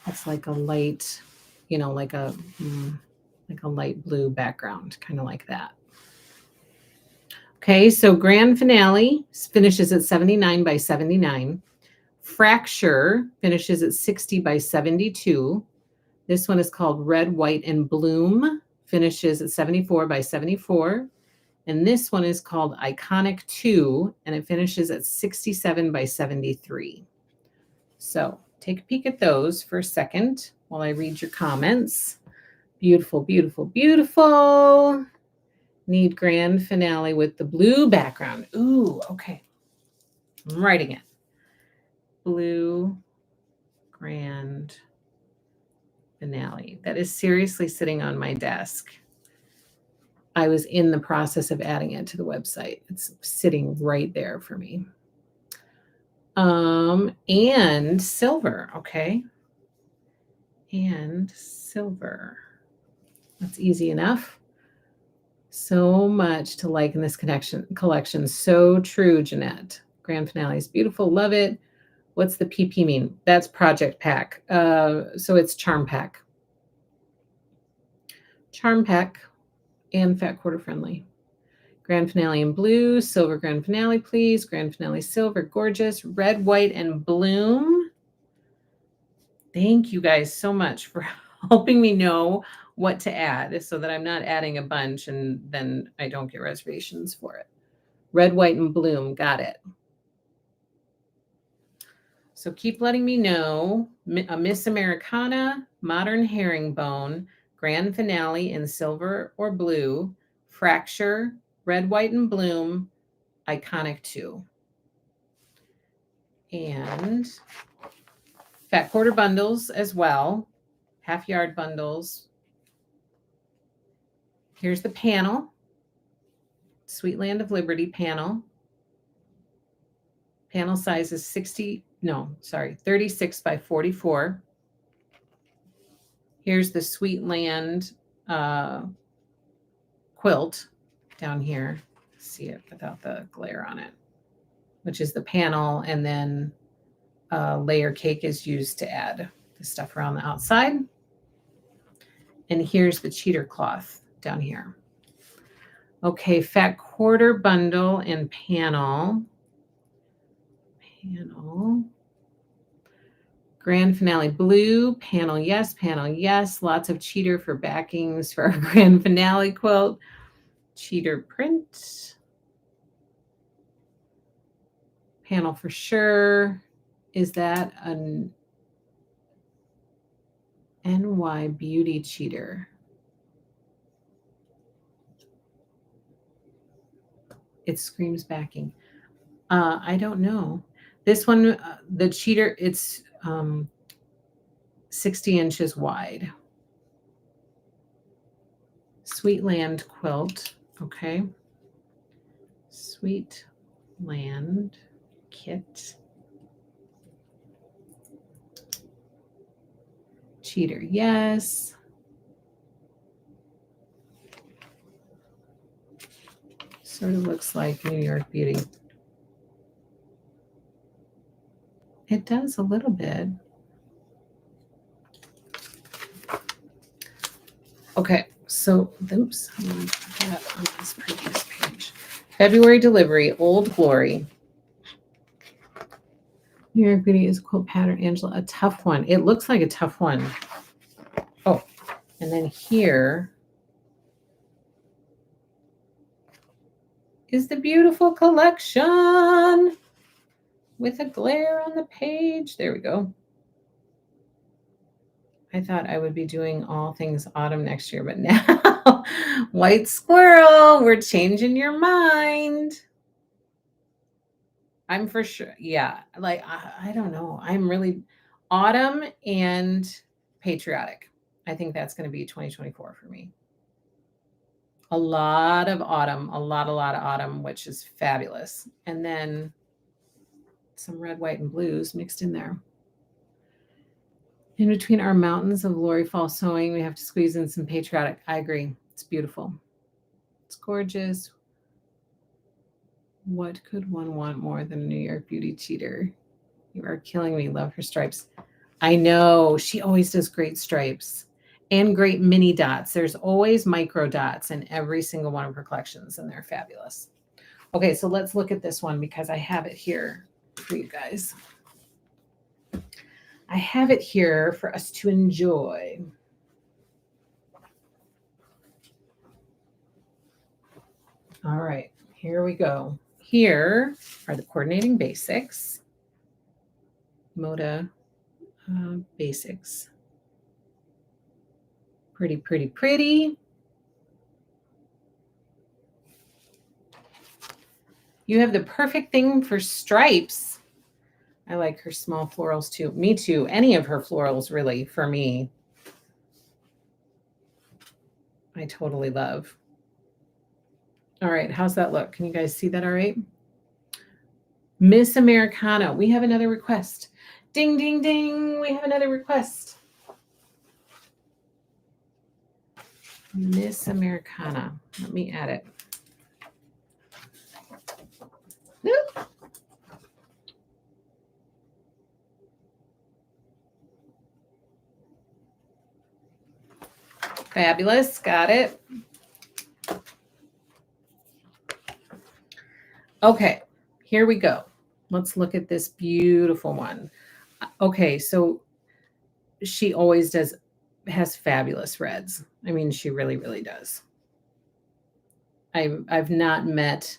it's like a light, like a light blue background, kind of like that. Okay, so Grand Finale finishes at 79x79. Fracture finishes at 60x72. This one is called Red, White, and Bloom, finishes at 74x74. And this one is called Iconic 2, and it finishes at 67x73. So take a peek at those for a second while I read your comments. Beautiful, beautiful, beautiful. Need Grand Finale with the blue background. Ooh, okay. I'm writing it. Blue Grand Finale. That is seriously sitting on my desk. I was in the process of adding it to the website. It's sitting right there for me. And silver, okay. And silver. That's easy enough. So much to like in this collection. So true, Jeanette. Grand Finale is beautiful. Love it. What's the PP mean? That's project pack. So it's charm pack. Charm pack and fat quarter friendly. Grand Finale in blue, silver Grand Finale, please. Grand Finale silver, gorgeous. Red, white, and bloom. Thank you guys so much for helping me know what to add so that I'm not adding a bunch and then I don't get reservations for it. Red, white, and bloom. Got it. So keep letting me know. A Miss Americana, Modern Herringbone, Grand Finale in silver or blue, Fracture, Red, White, and Bloom, Iconic 2. And fat quarter bundles as well, half yard bundles. Here's the panel. Sweet Land of Liberty panel. Panel size is 36 by 44. Here's the Sweet Land quilt down here. See it without the glare on it, which is the panel, and then layer cake is used to add the stuff around the outside. And here's the cheater cloth down here. Okay, fat quarter bundle and panel. Grand finale blue, panel yes, panel yes. Lots of cheater for backings for our grand finale quilt. Cheater print. Panel for sure. Is that an NY Beauty cheater? It screams backing. I don't know. This one, the cheater, it's 60 inches wide. Sweet Land quilt. Okay. Sweet Land kit. Cheater, yes. Sort of looks like New York Beauty. It does a little bit. Okay, so, oops, I'm going to put that on this previous page. February delivery, Old Glory. New York Beauty is quilt pattern, Angela, a tough one. It looks like a tough one. Oh, and then here is the beautiful collection with a glare on the page. There we go. I thought I would be doing all things autumn next year, but now, white squirrel, we're changing your mind. I'm for sure. Yeah. Like, I don't know. I'm really autumn and patriotic. I think that's going to be 2024 for me. A lot of autumn, a lot of autumn, which is fabulous. And then some red, white, and blues mixed in there. In between our mountains of glory fall sewing, we have to squeeze in some patriotic. I agree. It's beautiful. It's gorgeous. What could one want more than a New York Beauty cheater? You are killing me. Love her stripes. I know. She always does great stripes and great mini dots. There's always micro dots in every single one of her collections, and they're fabulous. Okay, so let's look at this one because I have it here for you guys. I have it here for us to enjoy. All right, here we go. Here are the coordinating basics. Moda basics. Pretty, pretty, pretty. You have the perfect thing for stripes. I like her small florals too. Me too. Any of her florals, really, for me. I totally love. All right, how's that look? Can you guys see that all right? Miss Americana, we have another request. Ding, ding, ding, we have another request. Miss Americana, let me add it. Nope. Fabulous, got it. Okay, here we go. Let's look at this beautiful one. Okay, so she always has fabulous reds. I mean, she really, really does. I've not met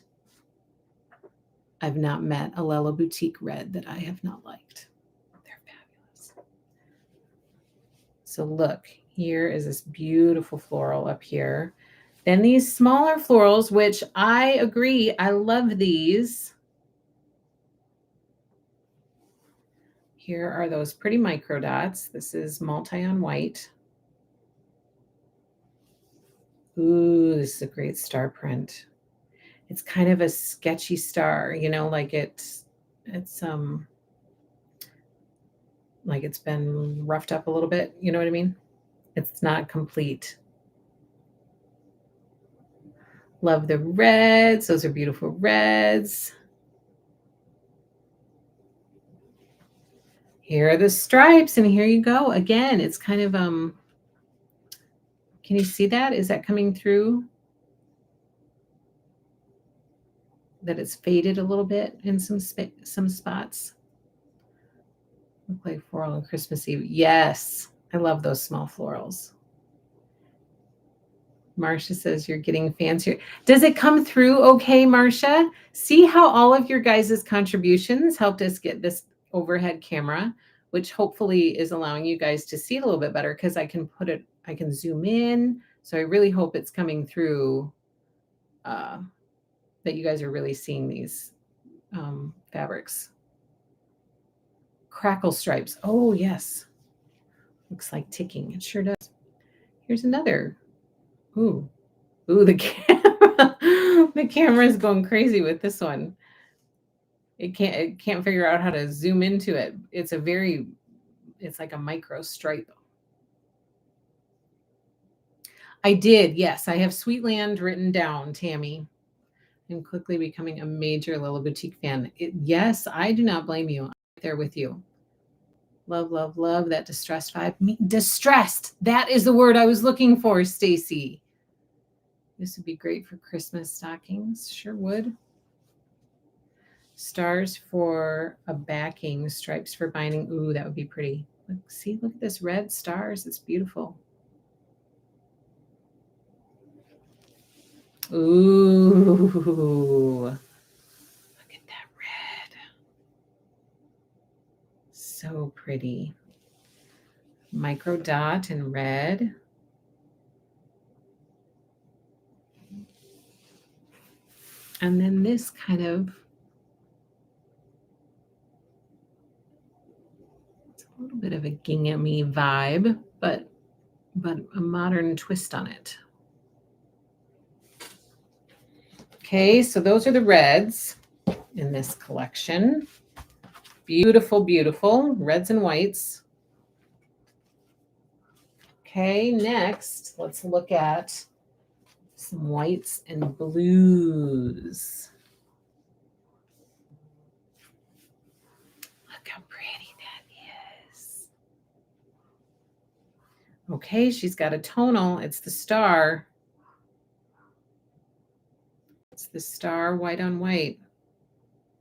a Lella Boutique red that I have not liked. They're fabulous. So look, here is this beautiful floral up here. Then these smaller florals, which I agree, I love these. Here are those pretty micro dots. This is multi on white. Ooh, this is a great star print. It's kind of a sketchy star, you know, like it's like it's been roughed up a little bit, you know what I mean? It's not complete. Love the reds. Those are beautiful reds. Here are the stripes, and here you go. Again, it's kind of can you see that? Is that coming through? That it's faded a little bit in some spots. Look like floral and Christmassy. Yes, I love those small florals. Marcia says you're getting fancier. Does it come through okay, Marcia? See how all of your guys' contributions helped us get this overhead camera, which hopefully is allowing you guys to see it a little bit better because I can zoom in. So I really hope it's coming through that you guys are really seeing these fabrics. Crackle stripes. Oh, yes. Looks like ticking. It sure does. Here's another. Ooh, the camera. The camera is going crazy with this one. It can't figure out how to zoom into it. It's like a micro stripe. I did, yes. I have Sweetland written down, Tammy. I'm quickly becoming a major Lila Boutique fan. Yes, I do not blame you. I'm right there with you. Love, love, love that distressed vibe. Distressed. That is the word I was looking for, Stacy. This would be great for Christmas stockings. Sure would. Stars for a backing, stripes for binding. Ooh, that would be pretty. See, look at this red stars. It's beautiful. Ooh, look at that red. So pretty. Micro dot in red. And then this kind of, it's a little bit of a gingham-y vibe, but a modern twist on it. Okay, so those are the reds in this collection. Beautiful, beautiful reds and whites. Okay, next, let's look at some whites and blues. Look how pretty that is. Okay, she's got a tonal. It's the star. It's the star white on white.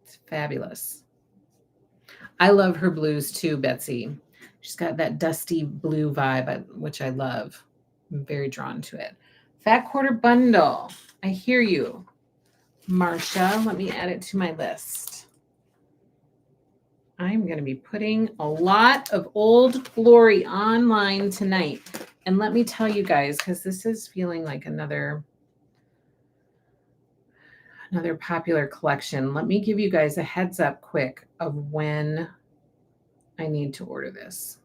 It's fabulous. I love her blues too, Betsy. She's got that dusty blue vibe, which I love. I'm very drawn to it. Fat quarter bundle. I hear you, Marcia. Let me add it to my list. I'm going to be putting a lot of Old Glory online tonight. And let me tell you guys, because this is feeling like another popular collection. Let me give you guys a heads up quick of when I need to order this.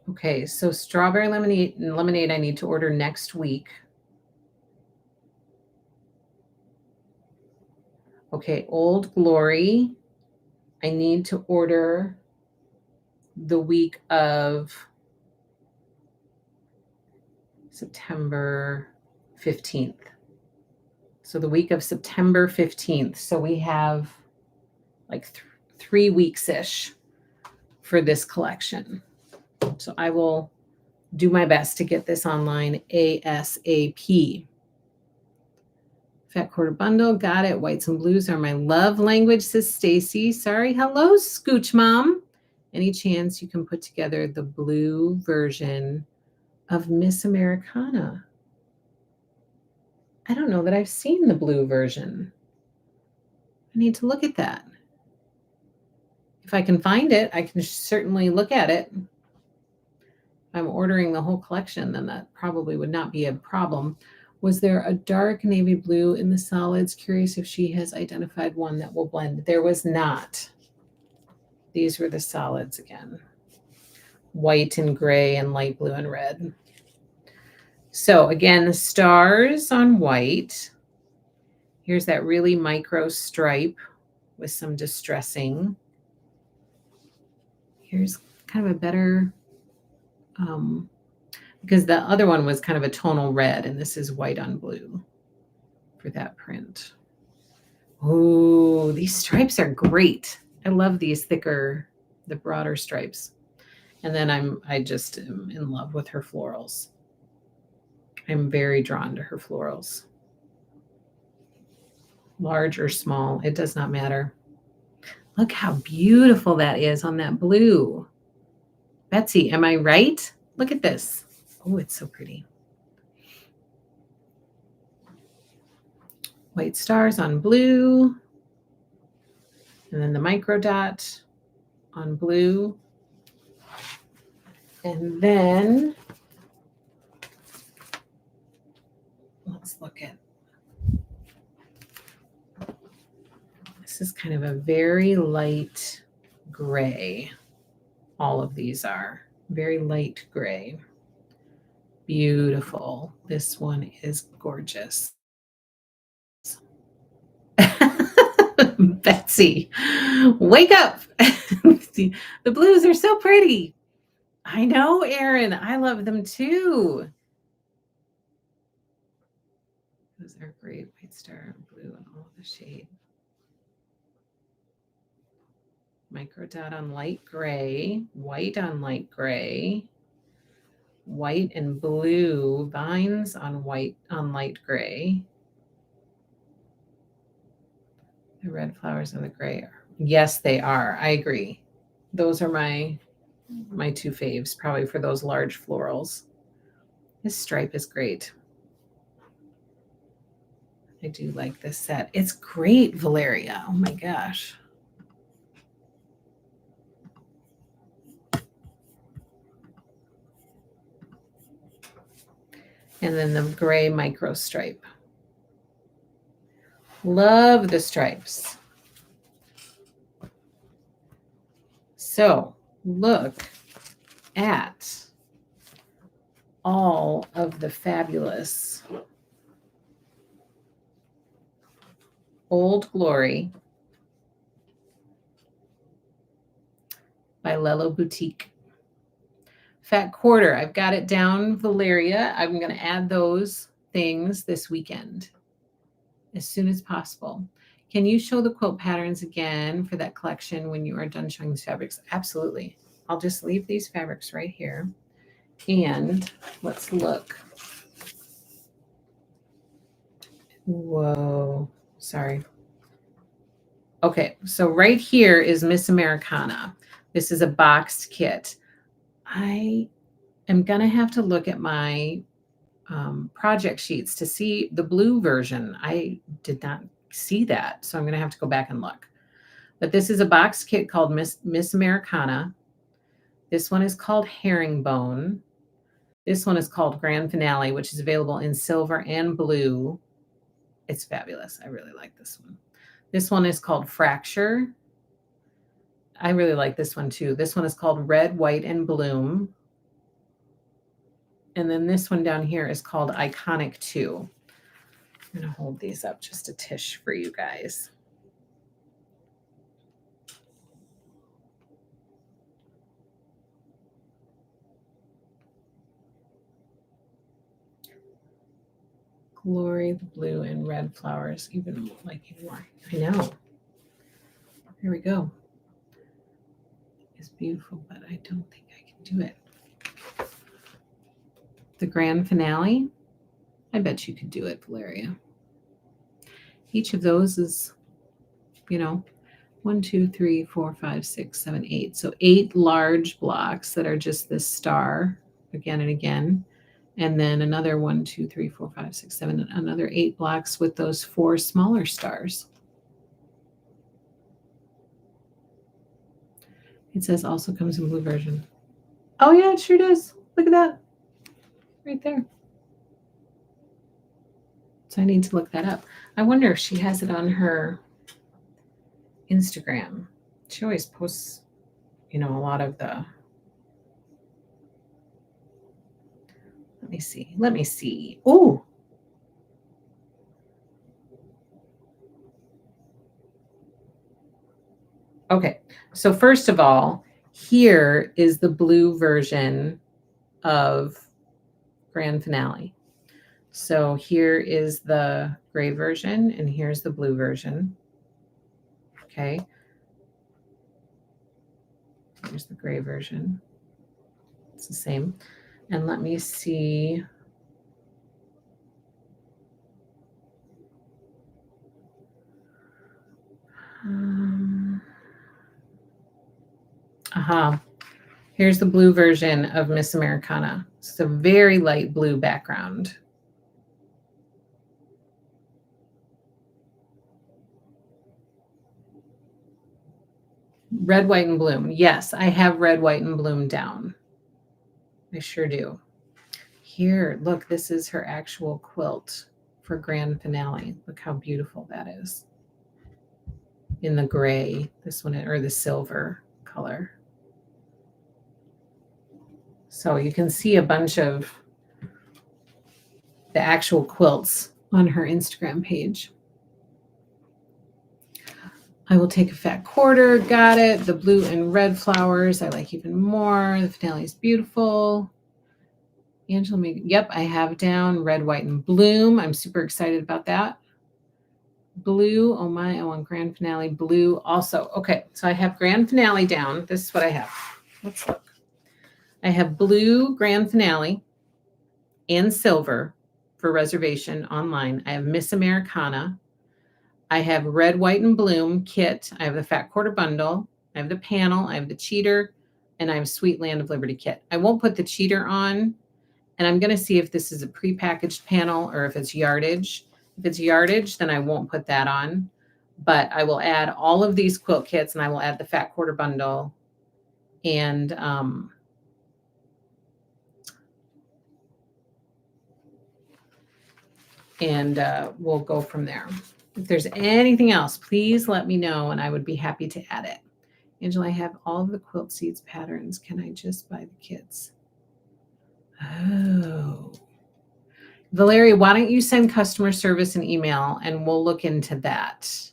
Okay, so strawberry lemonade I need to order next week. Okay, Old Glory I need to order the week of September 15th. So the week of September 15th. So we have like 3 weeks-ish for this collection. So I will do my best to get this online ASAP. Fat quarter bundle, got it. Whites and blues are my love language, says Stacy. Sorry. Hello, Scooch Mom. Any chance you can put together the blue version of Miss Americana? I don't know that I've seen the blue version. I need to look at that. If I can find it, I can certainly look at it. If I'm ordering the whole collection, then that probably would not be a problem. Was there a dark navy blue in the solids? Curious if she has identified one that will blend. There was not. These were the solids again. white and gray and light blue and red. So again, the stars on white. Here's that really micro stripe with some distressing. Here's kind of a better, because the other one was kind of a tonal red, and this is white on blue for that print. Oh, these stripes are great. I love these thicker, the broader stripes. And then I just am in love with her florals. I'm very drawn to her florals. Large or small, it does not matter. Look how beautiful that is on that blue. Betsy, am I right? Look at this. Oh, it's so pretty. White stars on blue. And then the micro dot on blue. And then let's look at, this is kind of a very light gray. All of these are very light gray. Beautiful. This one is gorgeous. Betsy, wake up. The blues are so pretty. I know, Erin. I love them too. Those are great. White star, blue, and all the shade. Micro dot on light gray, white on light gray, white and blue vines on white on light gray. The red flowers and the gray are. Yes, they are. I agree. Those are my two faves, probably for those large florals. This stripe is great. I do like this set. It's great, Valeria. Oh my gosh. And then the gray micro stripe. Love the stripes. So look at all of the fabulous Old Glory by Lello Boutique. Fat quarter, I've got it down, Valeria. I'm going to add those things this weekend as soon as possible. Can you show the quilt patterns again for that collection when you are done showing these fabrics? Absolutely. I'll just leave these fabrics right here. And let's look. Whoa, sorry. Okay, so right here is Miss Americana. This is a boxed kit. I am going to have to look at my project sheets to see the blue version. I did not see that, so I'm going to have to go back and look. But this is a boxed kit called Miss Americana. This one is called Herringbone. This one is called Grand Finale, which is available in silver and blue. It's fabulous. I really like this one. This one is called Fracture. I really like this one too. This one is called Red, White, and Bloom. And then this one down here is called Iconic 2. I'm going to hold these up just a tish for you guys. Glory, the blue and red flowers, even more. I know. Here we go. It's beautiful, but I don't think I can do it. The Grand Finale. I bet you could do it, Valeria. Each of those is, 1, 2, 3, 4, 5, 6, 7, 8. So 8 large blocks that are just this star again and again. And then another 1, 2, 3, 4, 5, 6, 7, another 8 blocks with those 4 smaller stars. It says also comes in blue version. Oh yeah, it sure does. Look at that. Right there. So I need to look that up. I wonder if she has it on her Instagram. She always posts, a lot of the me see. Let me see. Ooh. Okay. So first of all, here is the blue version of Grand Finale. So here is the gray version, and here's the blue version. Okay. Here's the gray version. It's the same. And let me see. Here's the blue version of Miss Americana. It's a very light blue background. Red, white, and bloom. Yes, I have red, white, and bloom down. I sure do. Here, look, this is her actual quilt for Grand Finale. Look how beautiful that is. In the gray, this one, or the silver color. So you can see a bunch of the actual quilts on her Instagram page. I will take a fat quarter. Got it. The blue and red flowers I like even more. The finale is beautiful. Angela, yep, I have down red, white, and bloom. I'm super excited about that. Blue, oh my, I want Grand Finale blue also. Okay, so I have Grand Finale down. This is what I have. Let's look. I have blue Grand Finale and silver for reservation online. I have Miss Americana. I have red, white, and bloom kit. I have the fat quarter bundle. I have the panel. I have the cheater. And I have Sweet Land of Liberty kit. I won't put the cheater on. And I'm going to see if this is a prepackaged panel or if it's yardage. If it's yardage, then I won't put that on. But I will add all of these quilt kits, and I will add the fat quarter bundle. And we'll go from there. If there's anything else, please let me know, and I would be happy to add it. Angela, I have all of the quilt seeds patterns. Can I just buy the kits? Oh. Valeria, why don't you send customer service an email, and we'll look into that.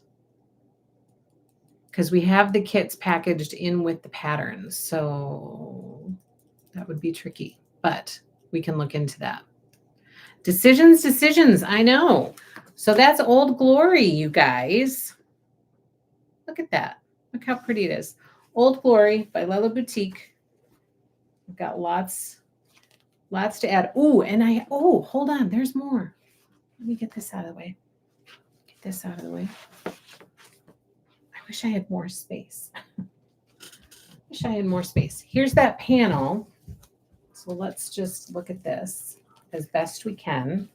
Because we have the kits packaged in with the patterns, so that would be tricky, but we can look into that. Decisions, I know. So that's Old Glory, you guys. Look at that. Look how pretty it is. Old Glory by Lella Boutique. We've got lots to add. And hold on, there's more. Let me get this out of the way. Get this out of the way. I wish I had more space. Here's that panel. So let's just look at this as best we can.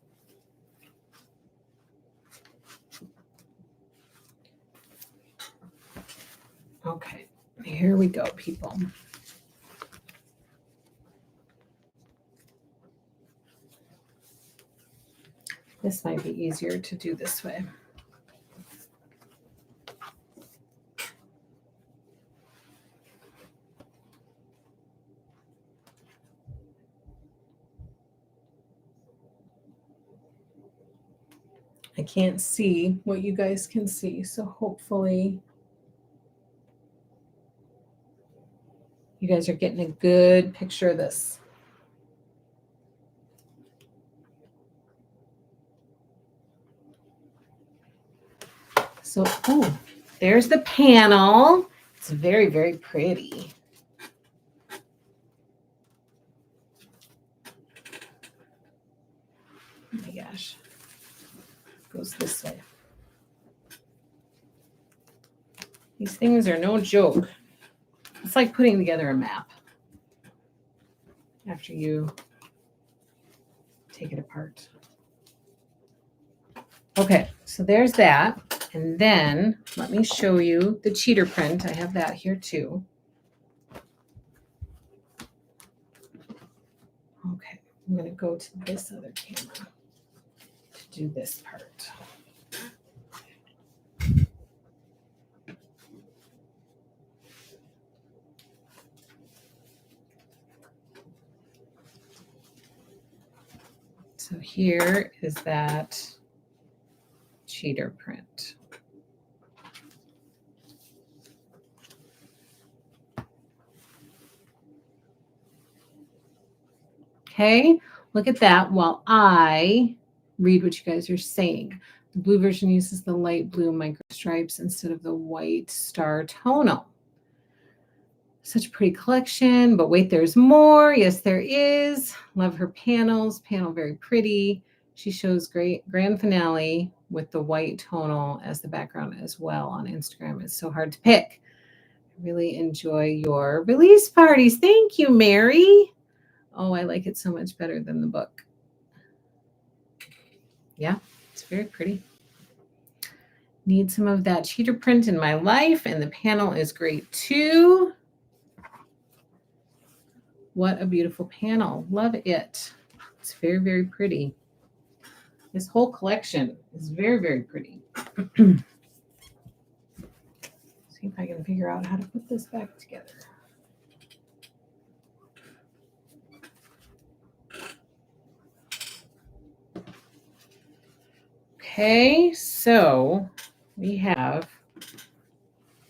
Okay, here we go, people. This might be easier to do this way. I can't see what you guys can see, so hopefully you guys are getting a good picture of this. So, there's the panel. It's very, very pretty. Oh my gosh. It goes this way. These things are no joke. It's like putting together a map after you take it apart. Okay, so there's that. And then let me show you the cheater print. I have that here too. Okay, I'm going to go to this other camera to do this part. here is that cheater print. Okay, look at that while I read what you guys are saying. The blue version uses the light blue micro stripes instead of the white star tonal. Such a pretty collection, but wait, there's more. Yes, there is. Love her panels. Panel very pretty. She shows great grand finale with the white tonal as the background as well on Instagram. It's so hard to pick. I really enjoy your release parties. Thank you, Mary. Oh, I like it so much better than the book. Yeah, it's very pretty. Need some of that cheater print in my life, and the panel is great too. What a beautiful panel. Love it. It's very, very pretty. This whole collection is very, very pretty. See if I can figure out how to put this back together. Okay, so we have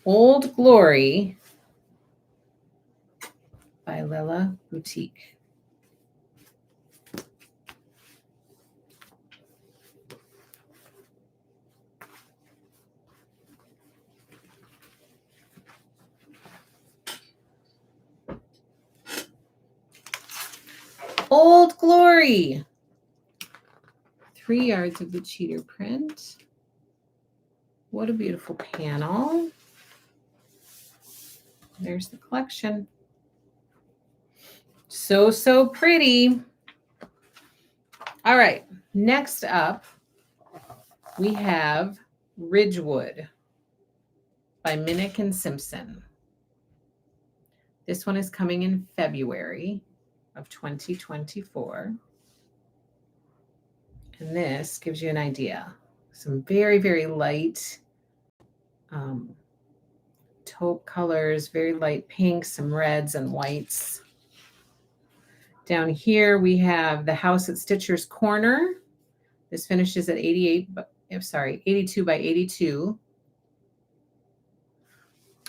Old Glory by Lila Boutique. Old Glory. 3 yards of the cheater print. What a beautiful panel. There's the collection. So, so pretty. All right, next up, we have Ridgewood by Minnick and Simpson. This one is coming in February of 2024. And this gives you an idea. Some very, very light taupe colors, very light pinks, some reds and whites. Down here we have the house at Stitcher's Corner. This finishes at 82 by 82.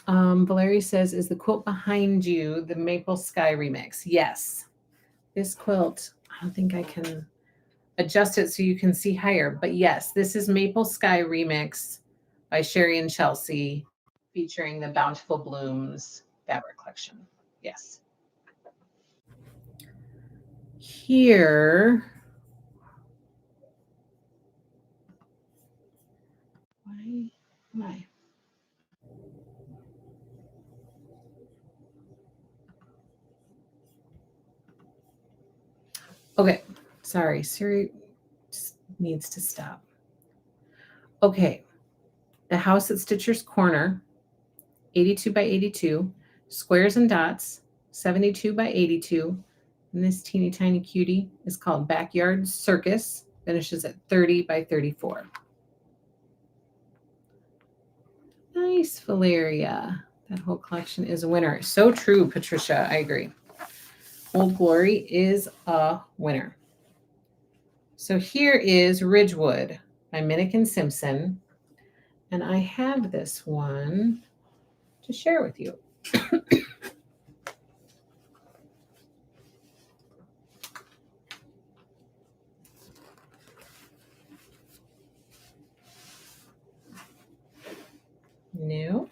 Valerie says, is the quilt behind you the Maple Sky remix? Yes. This quilt, I don't think I can adjust it so you can see higher, but yes, this is Maple Sky remix by Sherry and Chelsea, featuring the Bountiful Blooms fabric collection. Yes. Here, why? Okay, sorry, Siri needs to stop. Okay, the house at Stitcher's Corner, 82 by 82, squares and dots, 72 by 82. And this teeny tiny cutie is called Backyard Circus, finishes at 30 by 34. Nice, Valeria. That whole collection is a winner. So true, Patricia. I agree. Old Glory is a winner. So here is Ridgewood by Minnick and Simpson. And I have this one to share with you. No.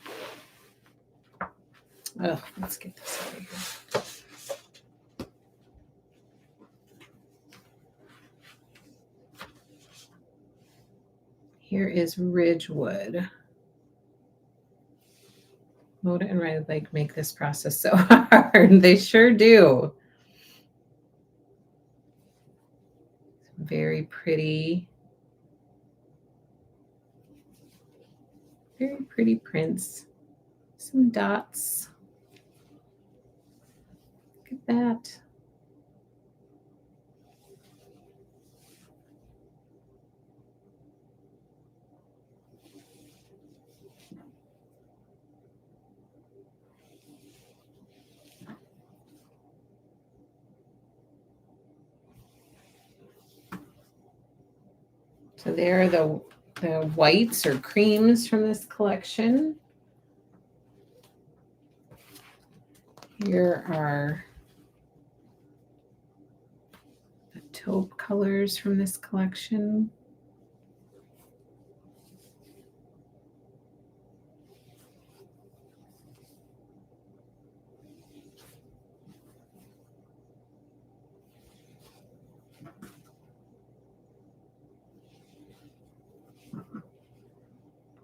Oh, let's get this out of here. Here is Ridgewood. Moda and Ridgewood make this process so hard. They sure do. Very pretty. Very pretty prints. Some dots. Look at that. there are the whites or creams from this collection. Here are the taupe colors from this collection.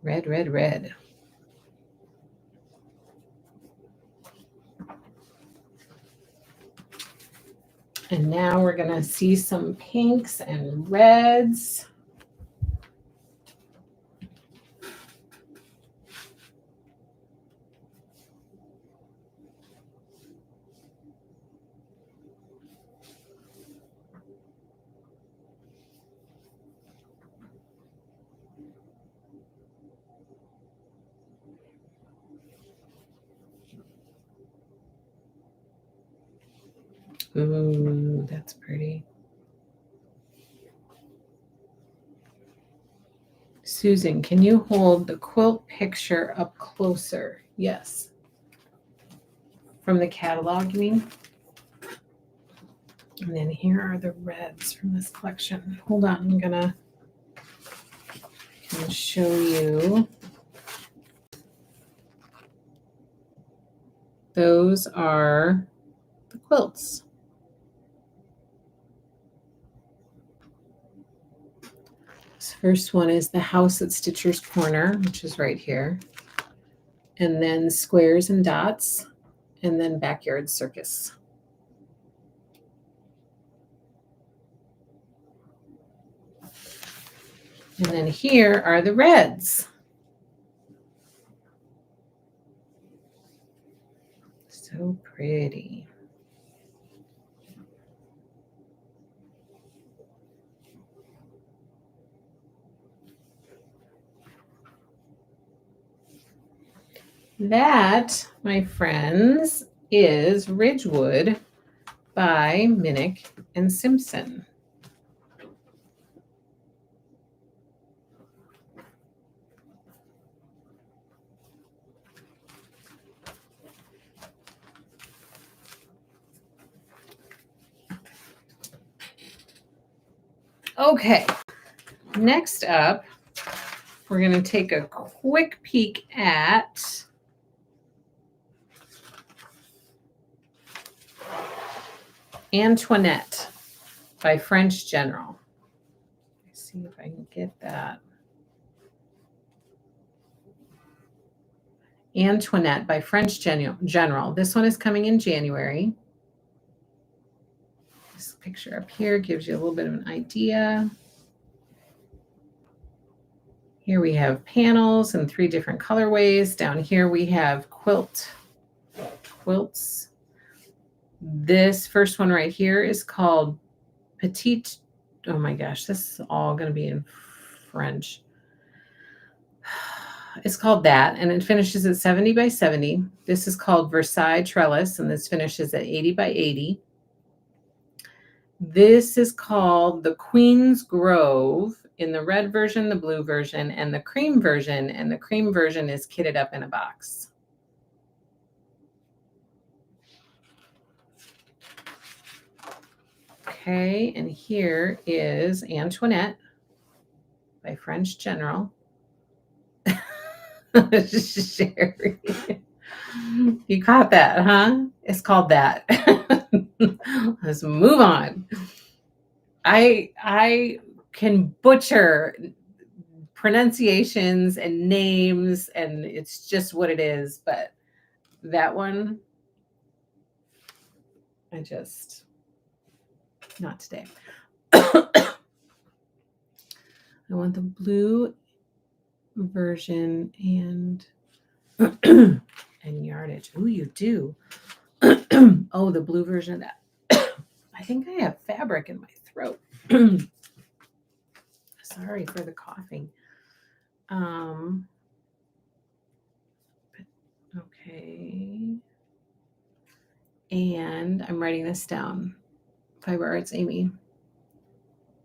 Red, red, red. And now we're going to see some pinks and reds. Ooh, that's pretty. Susan, can you hold the quilt picture up closer? Yes. From the catalog, you mean? And then here are the reds from this collection. Hold on, I'm gonna show you. Those are the quilts. This first one is the House at Stitcher's Corner, which is right here. And then Squares and Dots, and then Backyard Circus. And then here are the reds. So pretty. That, my friends, is Ridgewood by Minnick and Simpson. Okay, next up, we're going to take a quick peek at Antoinette by French General. Let's see if I can get that. Antoinette by French General. This one is coming in January. This picture up here gives you a little bit of an idea. Here we have panels in 3 different colorways. Down here we have quilts. This first one right here is called Petite. Oh my gosh, this is all going to be in French. It's called that, and it finishes at 70 by 70. This is called Versailles Trellis, and this finishes at 80 by 80. This is called the Queen's Grove in the red version, the blue version, and the cream version, and the cream version is kitted up in a box. Okay, and here is Antoinette by French General. Sherry. You caught that, huh? It's called that. Let's move on. I can butcher pronunciations and names, and it's just what it is, but that one, I just, not today. I want the blue version and and yardage. Oh, you do. Oh, the blue version of that. I think I have fabric in my throat. Sorry for the coughing. Okay. And I'm writing this down. Fiber Arts Amy.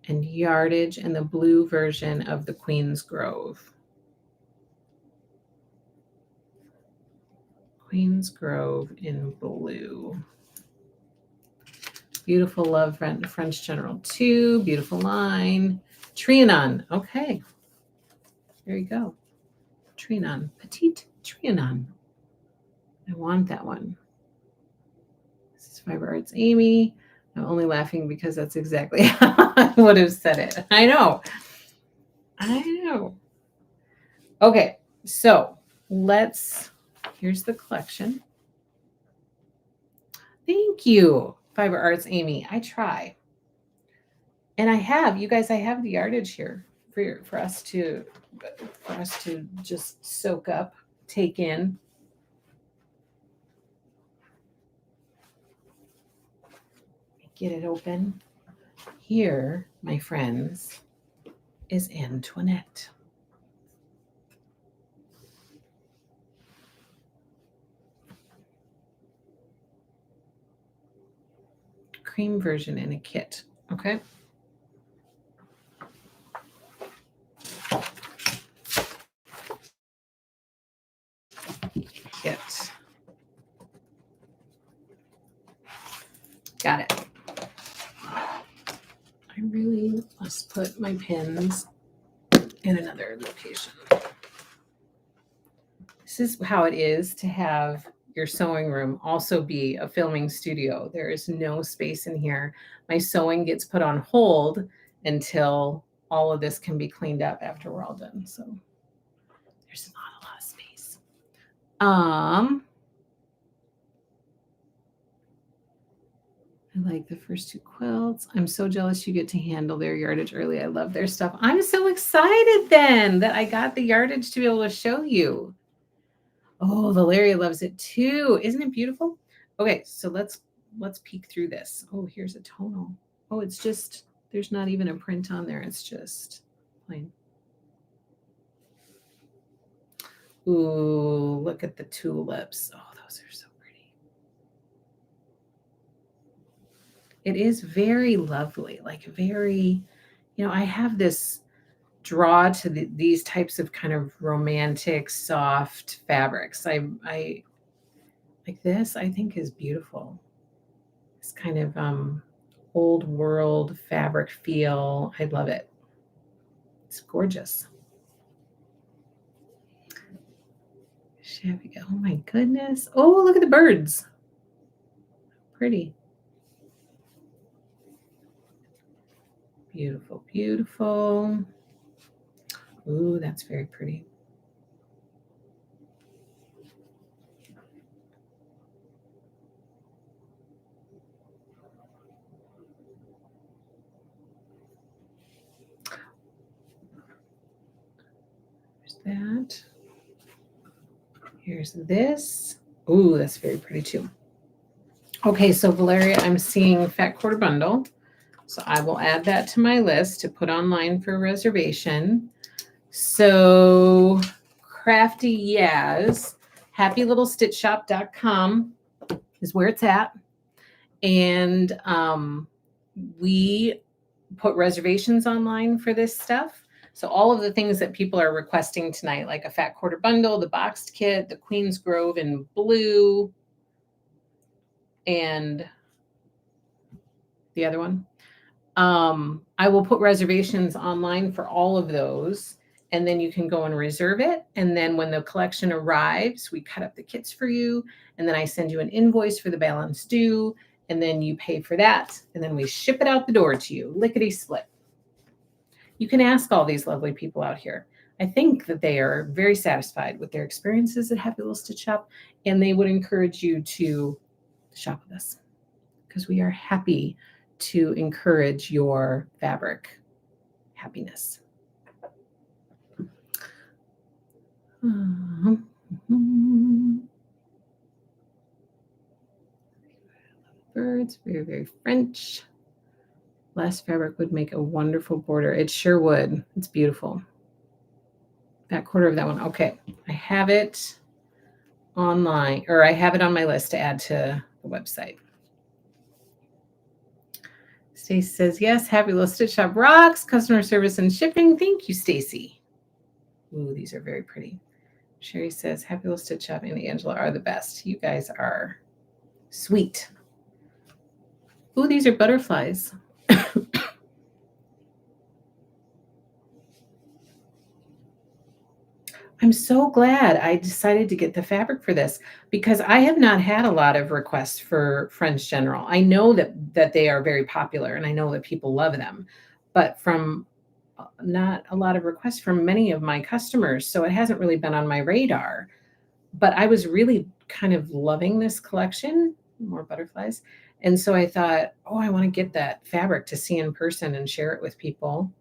and yardage and the blue version of the Queen's Grove. Queen's Grove in blue. Beautiful love, French General 2. Beautiful line. Trianon. Okay. There you go. Trianon. Petite Trianon. I want that one. This is Fiber Arts Amy. I'm only laughing because that's exactly how I would have said it. I know. Okay, so here's the collection. Thank you, Fiber Arts Amy. I try. And I have the yardage here for us to just soak up, take in. Get it open. Here, my friends, is Antoinette. Cream version in a kit. Okay. Kit. Got it. I really must put my pins in another location. This is how it is to have your sewing room also be a filming studio. There is no space in here. My sewing gets put on hold until all of this can be cleaned up after we're all done. So there's not a lot of space. I like the first two quilts. I'm so jealous you get to handle their yardage early. I love their stuff. I'm so excited then that I got the yardage to be able to show you. Oh, Valeria loves it too. Isn't it beautiful? Okay, so let's peek through this. Oh, here's a tonal. Oh, it's just, there's not even a print on there. It's just plain. Ooh, look at the tulips. Oh, those are so pretty. It is very lovely, like very, I have this draw to these types of kind of romantic, soft fabrics. I like this, I think is beautiful. It's kind of old world fabric feel. I love it. It's gorgeous. Shabby. Oh my goodness. Oh, look at the birds. Pretty. Beautiful, beautiful. Ooh, that's very pretty. There's that. Here's this. Ooh, that's very pretty too. Okay, so Valeria, I'm seeing Fat Quarter Bundle. So I will add that to my list to put online for reservation. So Crafty Yaz, happylittlestitchshop.com is where it's at. And we put reservations online for this stuff. So all of the things that people are requesting tonight, like a Fat Quarter Bundle, the boxed kit, the Queen's Grove in blue, and the other one. I will put reservations online for all of those, and then you can go and reserve it. And then when the collection arrives, we cut up the kits for you, and then I send you an invoice for the balance due, and then you pay for that, and then we ship it out the door to you, lickety split. You can ask all these lovely people out here. I think that they are very satisfied with their experiences at Happy Little Stitch Shop, and they would encourage you to shop with us because we are happy to encourage your fabric happiness. Birds, very, very French. Less fabric would make a wonderful border. It sure would. It's beautiful. That quarter of that one. Okay. I have it online, or I have it on my list to add to the website. Stacy says, yes, happy little stitch shop rocks, customer service and shipping. Thank you, Stacy. Ooh, these are very pretty. Sherry says, happy little stitch shop and Angela are the best. You guys are sweet. Ooh, these are butterflies. I'm so glad I decided to get the fabric for this because I have not had a lot of requests for French General. I know that they are very popular and I know that people love them, but from not a lot of requests from many of my customers. So it hasn't really been on my radar, but I was really kind of loving this collection, more butterflies. And so I thought, oh, I want to get that fabric to see in person and share it with people.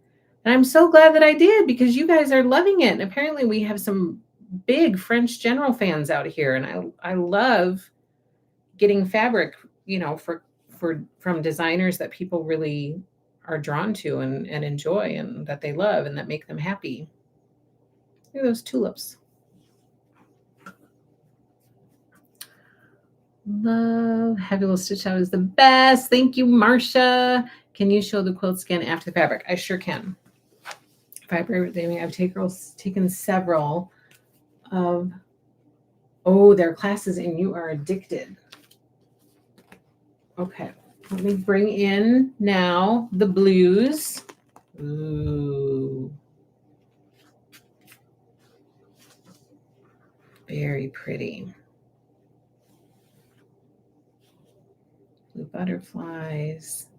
And I'm so glad that I did because you guys are loving it. And apparently we have some big French General fans out here. And I love getting fabric, from designers that people really are drawn to and enjoy and that they love and that make them happy. Look at those tulips. Love. Happy little stitch out is the best. Thank you, Marcia. Can you show the quilt scan after the fabric? I sure can. I've taken several of their classes and you are addicted. Okay, let me bring in now the blues. Ooh. Very pretty. Blue butterflies,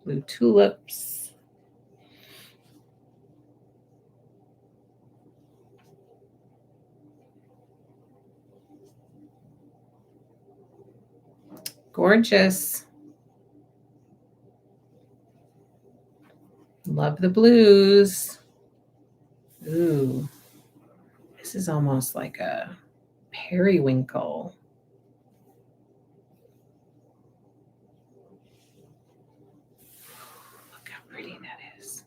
blue tulips. Gorgeous. Love the blues. Ooh, this is almost like a periwinkle. Look how pretty that is.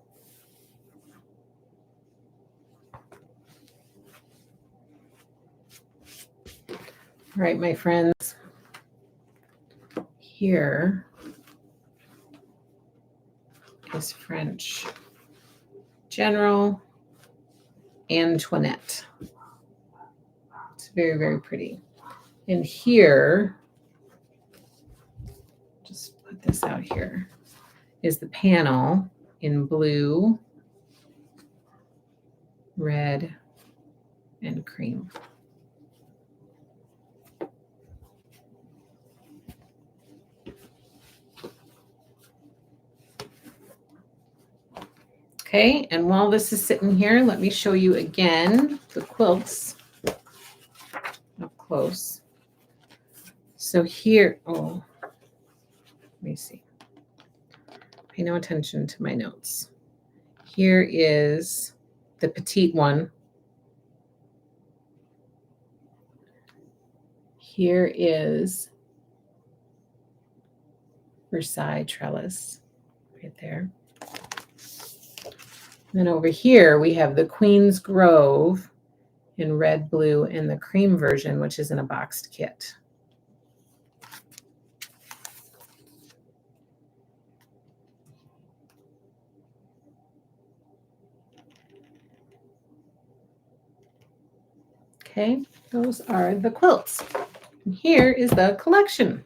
All right, my friends. Here is French General Antoinette. It's very, very pretty. And here, just put this out here, is the panel in blue, red, and cream. Okay, and while this is sitting here, let me show you again the quilts up close. So here, let me see. Pay no attention to my notes. Here is the petite one. Here is Versailles trellis right there. Then over here, we have the Queen's Grove in red, blue, and the cream version, which is in a boxed kit. Okay, those are the quilts. And here is the collection.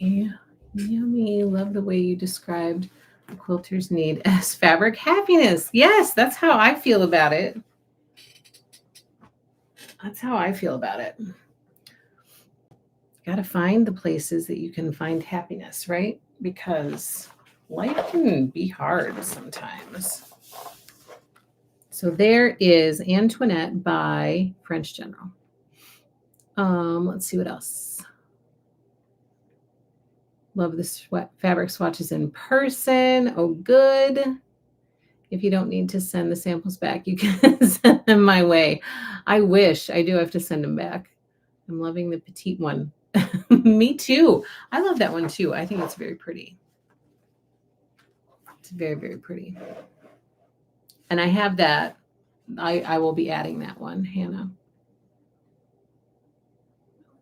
Yeah, yummy. Love the way you described the quilter's need as fabric happiness. Yes, that's how I feel about it. That's how I feel about it. You got to find the places that you can find happiness, right? Because life can be hard sometimes. So there is Antoinette by French General. Let's see what else. Love the fabric swatches in person. Oh, good. If you don't need to send the samples back, you can send them my way. I wish. I do have to send them back. I'm loving the petite one. Me too. I love that one too. I think it's very pretty. It's very, very pretty. And I have that. I will be adding that one, Hannah.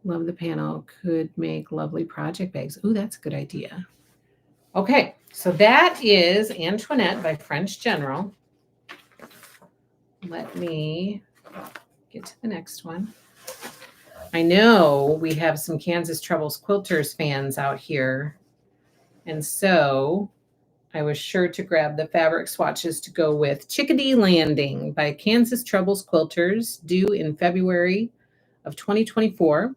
Love the panel. Could make lovely project bags. Ooh, that's a good idea. Okay, so that is Antoinette by French General. Let me get to the next one. I know we have some Kansas Troubles Quilters fans out here. And so I was sure to grab the fabric swatches to go with Chickadee Landing by Kansas Troubles Quilters, due in February of 2024.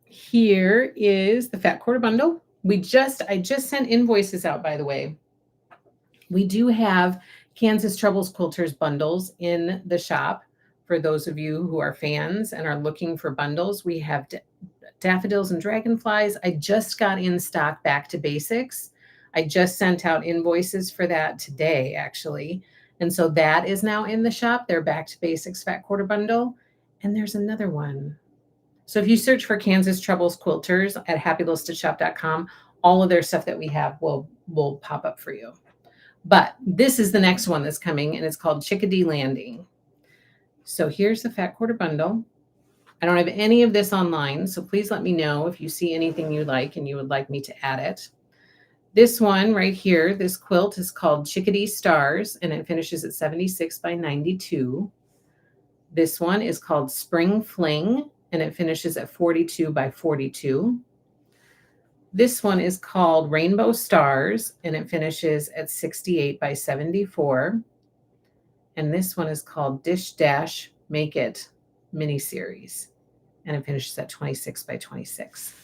Here is the Fat Quarter Bundle. I just sent invoices out, by the way. We do have Kansas Troubles Quilters bundles in the shop. For those of you who are fans and are looking for bundles, we have daffodils and dragonflies. I just got in stock Back to Basics. I just sent out invoices for that today, actually. And so that is now in the shop. They're Back to Basics Fat Quarter Bundle. And there's another one. So if you search for Kansas Troubles Quilters at happylistedshop.com, all of their stuff that we have will pop up for you. But this is the next one that's coming, and it's called Chickadee Landing. So here's the Fat Quarter Bundle. I don't have any of this online, so please let me know if you see anything you like and you would like me to add it. This one right here, this quilt is called Chickadee Stars, and it finishes at 76 by 92. This one is called Spring Fling, and it finishes at 42 by 42. This one is called Rainbow Stars, and it finishes at 68 by 74. And this one is called Dish Dash Make It miniseries, and it finishes at 26 by 26.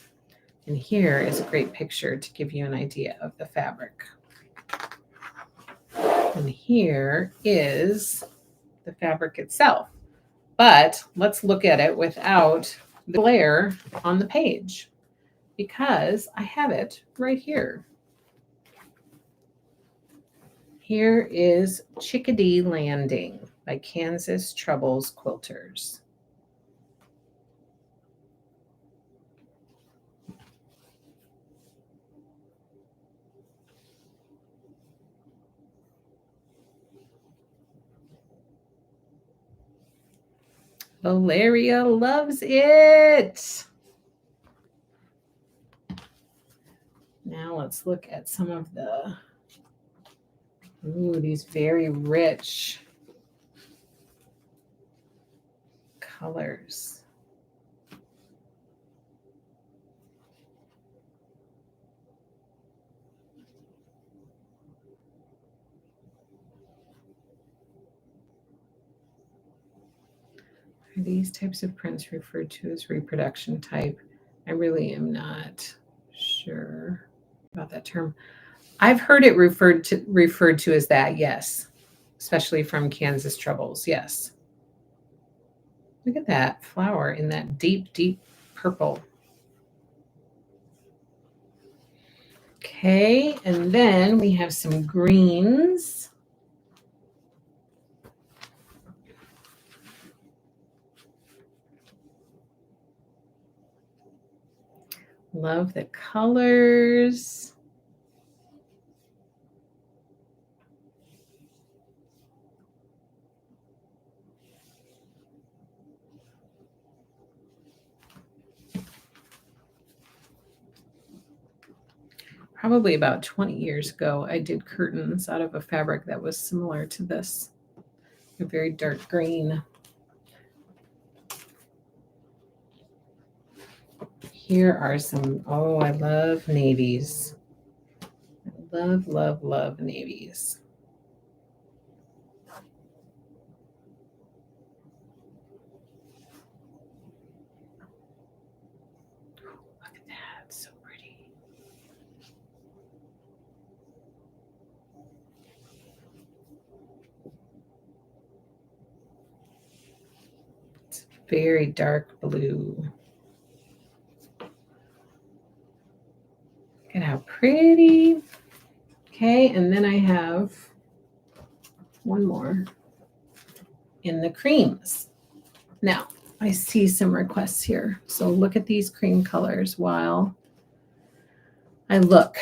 And here is a great picture to give you an idea of the fabric. And here is the fabric itself. But let's look at it without the glare on the page, because I have it right here. Here is Chickadee Landing by Kansas Troubles Quilters. Valeria loves it. Now let's look at some of the, these very rich colors. Are these types of prints referred to as reproduction type? I really am not sure about that term. I've heard it referred to as that, yes, especially from Kansas Troubles, yes. Look at that flower in that deep, deep purple. Okay, and then we have some greens. Love the colors. Probably about 20 years ago, I did curtains out of a fabric that was similar to this, a very dark green. Here are some, oh, I love navies. I love, love, love navies. Look at that, so pretty. It's very dark blue. Look at how pretty. Okay, and then I have one more in the creams. Now, I see some requests here. So look at these cream colors while I look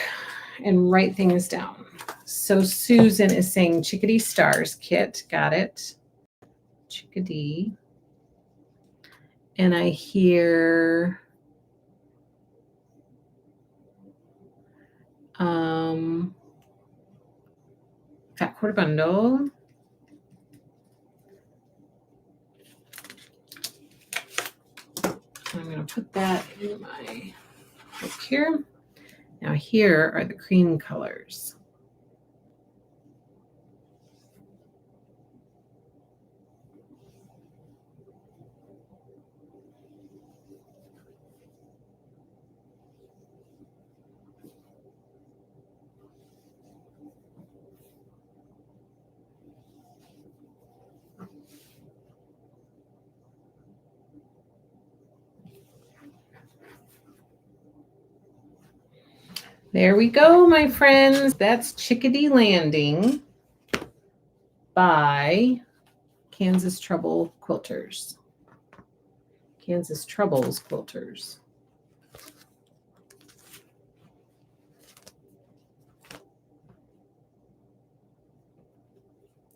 and write things down. So Susan is saying Chickadee Stars kit. Got it. Chickadee. And I hear fat quarter bundle. I'm going to put that in my book here. Now here are the cream colors. There we go, my friends. That's Chickadee Landing by Kansas Trouble Quilters. Kansas Troubles Quilters.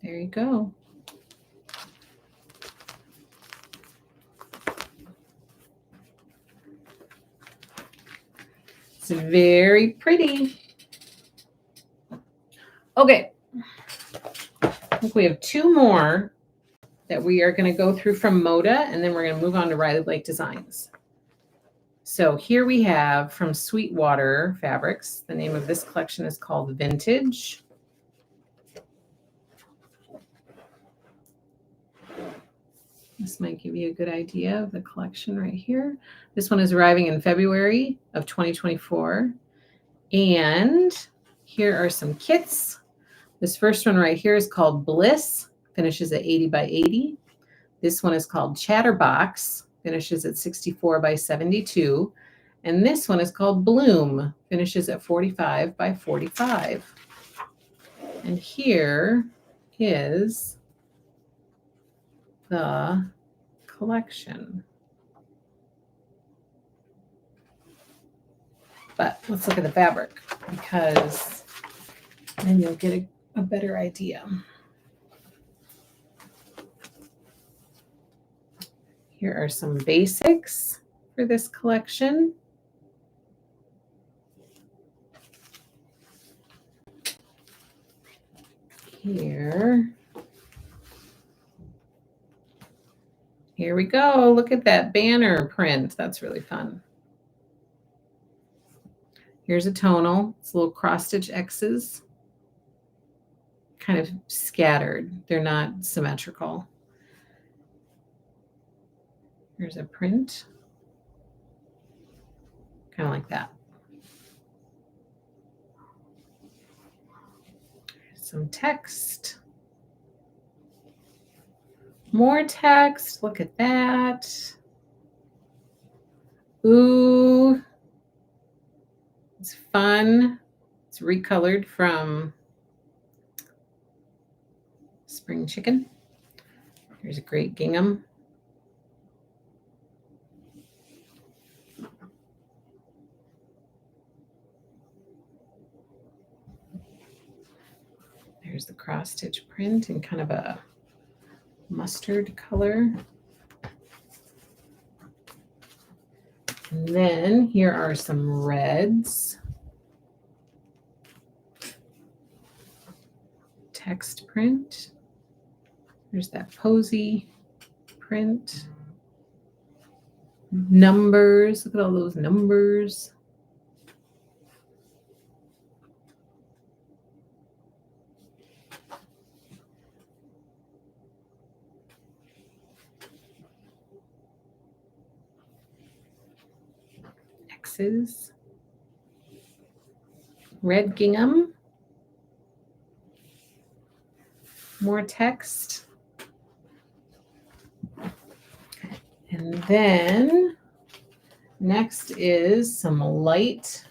There you go. It's very pretty. Okay. I think we have two more that we are going to go through from Moda, and then we're going to move on to Riley Blake Designs. So here we have from Sweetwater Fabrics. The name of this collection is called Vintage. This might give you a good idea of the collection right here. This one is arriving in February of 2024. And here are some kits. This first one right here is called Bliss, finishes at 80 by 80. This one is called Chatterbox, finishes at 64 by 72. And this one is called Bloom, finishes at 45 by 45. And here is the collection. But let's look at the fabric, because then you'll get a better idea. Here are some basics for this collection. Here we go. Look at that banner print. That's really fun. Here's a tonal. It's little cross stitch X's, kind of scattered. They're not symmetrical. Here's a print, kind of like that. Some text. More text. Look at that. Ooh. It's fun. It's recolored from Spring Chicken. Here's a great gingham. There's the cross stitch print in kind of a mustard color. And then here are some reds. Text print. There's that posy print. Numbers. Look at all those numbers. X's. Red gingham. More text. And then next is some light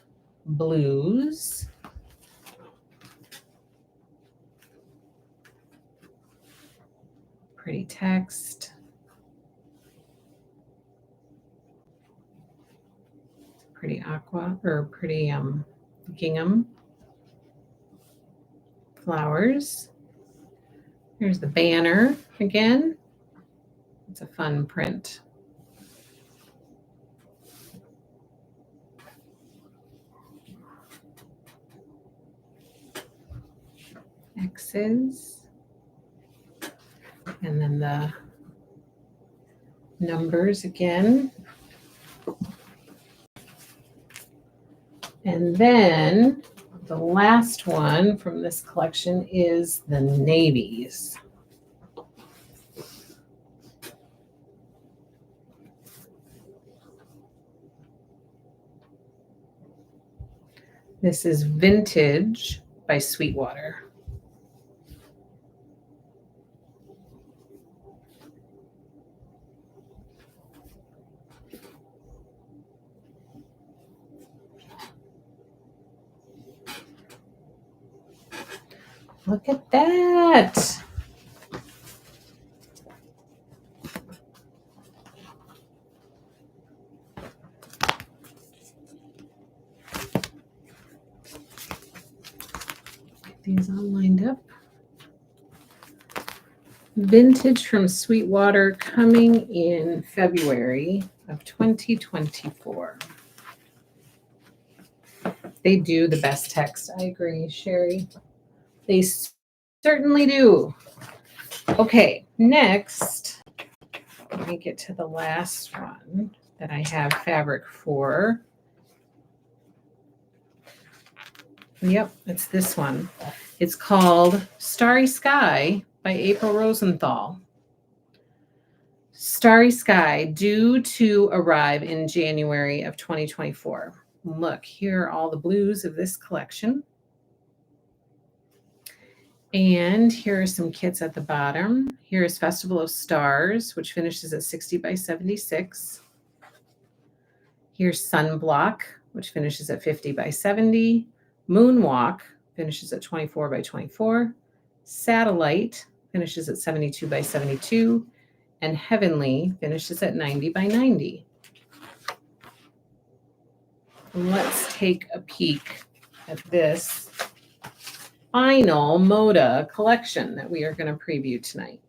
blues. Pretty text. Pretty aqua, or pretty gingham. Flowers. Here's the banner again. It's a fun print. X's. And then the numbers again. And then the last one from this collection is the navies. This is Vintage by Sweetwater. Look at that. Get these all lined up. Vintage from Sweetwater coming in February of 2024. They do the best text. I agree, Sherry. They certainly do. Okay, next, let me get to the last one that I have fabric for. Yep, it's this one. It's called Starry Sky by April Rosenthal. Starry Sky, due to arrive in January of 2024. Look, here are all the blues of this collection. And here are some kits at the bottom. Here is Festival of Stars, which finishes at 60 by 76. Here's Sunblock, which finishes at 50 by 70. Moonwalk finishes at 24 by 24. Satellite finishes at 72 by 72. And Heavenly finishes at 90 by 90. Let's take a peek at this final Moda collection that we are going to preview tonight.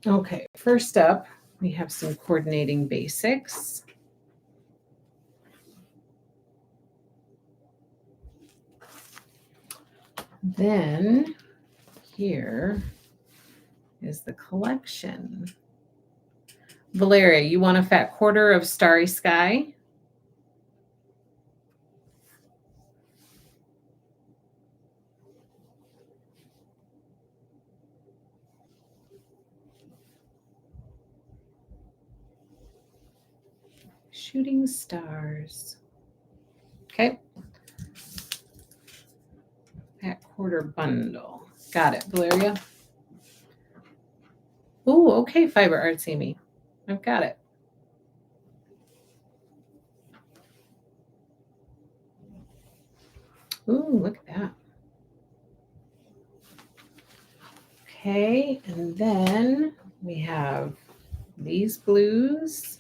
Okay, first up, we have some coordinating basics. Then here is the collection. Valeria, you want a fat quarter of Starry Sky? Shooting stars. Okay. Fat quarter bundle. Got it, Valeria. Ooh, okay, Fiber Arts Amy. I've got it. Ooh, look at that. Okay, and then we have these blues.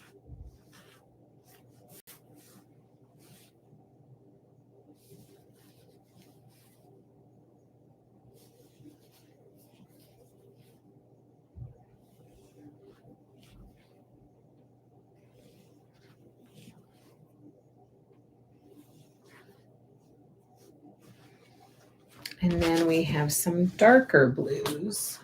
And then we have some darker blues.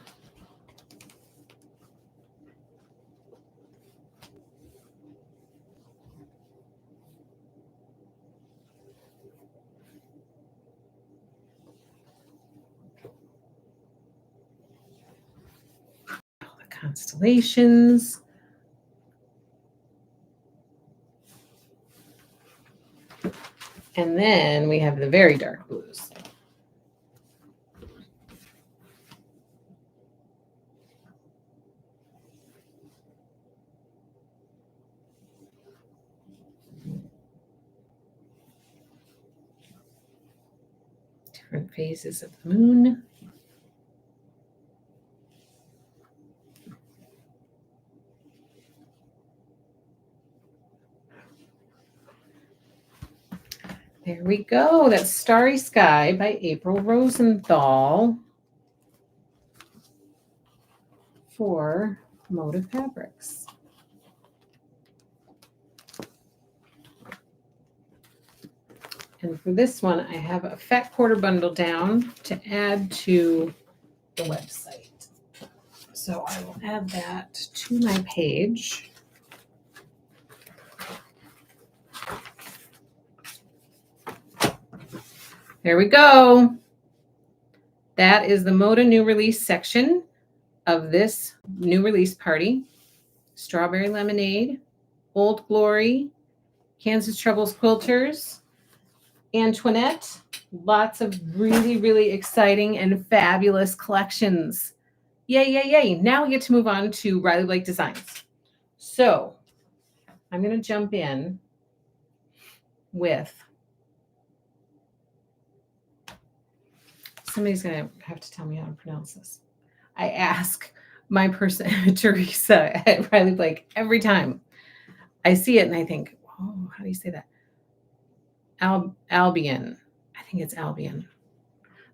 All the constellations. And then we have the very dark blues. Different phases of the moon. There we go. That's Starry Sky by April Rosenthal for Moda Fabrics. And for this one, I have a fat quarter bundle down to add to the website. So I will add that to my page. There we go. That is the Moda new release section of this new release party. Strawberry Lemonade, Old Glory, Kansas Troubles Quilters, Antoinette. Lots of really, really exciting and fabulous collections. Yay, yay, yay. Now we get to move on to Riley Blake Designs. So I'm going to jump in with, somebody's going to have to tell me how to pronounce this. I ask my person, Teresa at Riley Blake, every time I see it and I think, oh, how do you say that? Albion. I think it's Albion.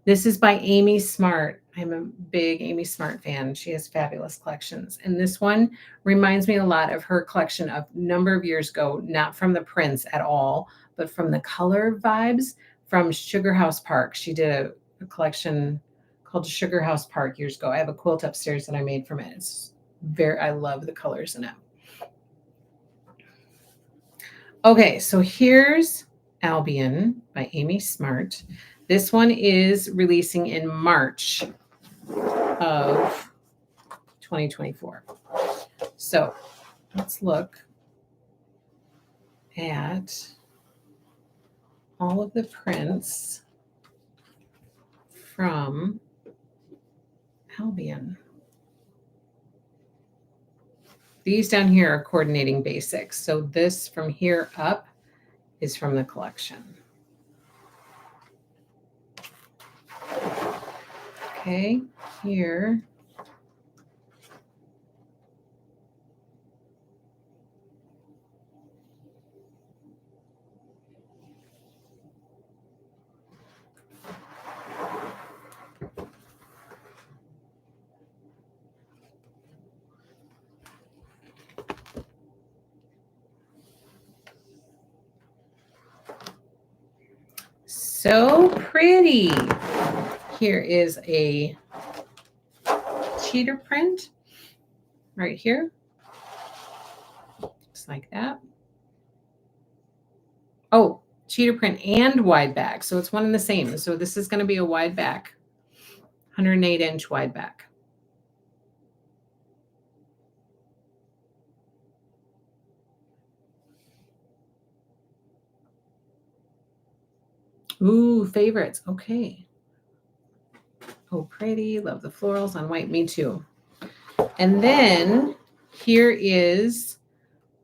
This is by Amy Smart. I'm a big Amy Smart fan. She has fabulous collections. And this one reminds me a lot of her collection of a number of years ago, not from the prints at all, but from the color vibes from Sugar House Park. She did a collection called Sugar House Park years ago. I have a quilt upstairs that I made from it. It's I love the colors in it. Okay, so here's Albion by Amy Smart. This one is releasing in March of 2024. So let's look at all of the prints from Albion. These down here are coordinating basics. So this from here up is from the collection. Okay, here. So pretty. Here is a cheater print right here. Just like that. Oh, cheater print and wide back. So it's one and the same. So this is going to be a wide back, 108-inch wide back. Ooh, favorites. Okay. Oh, pretty. Love the florals on white. Me too. And then here is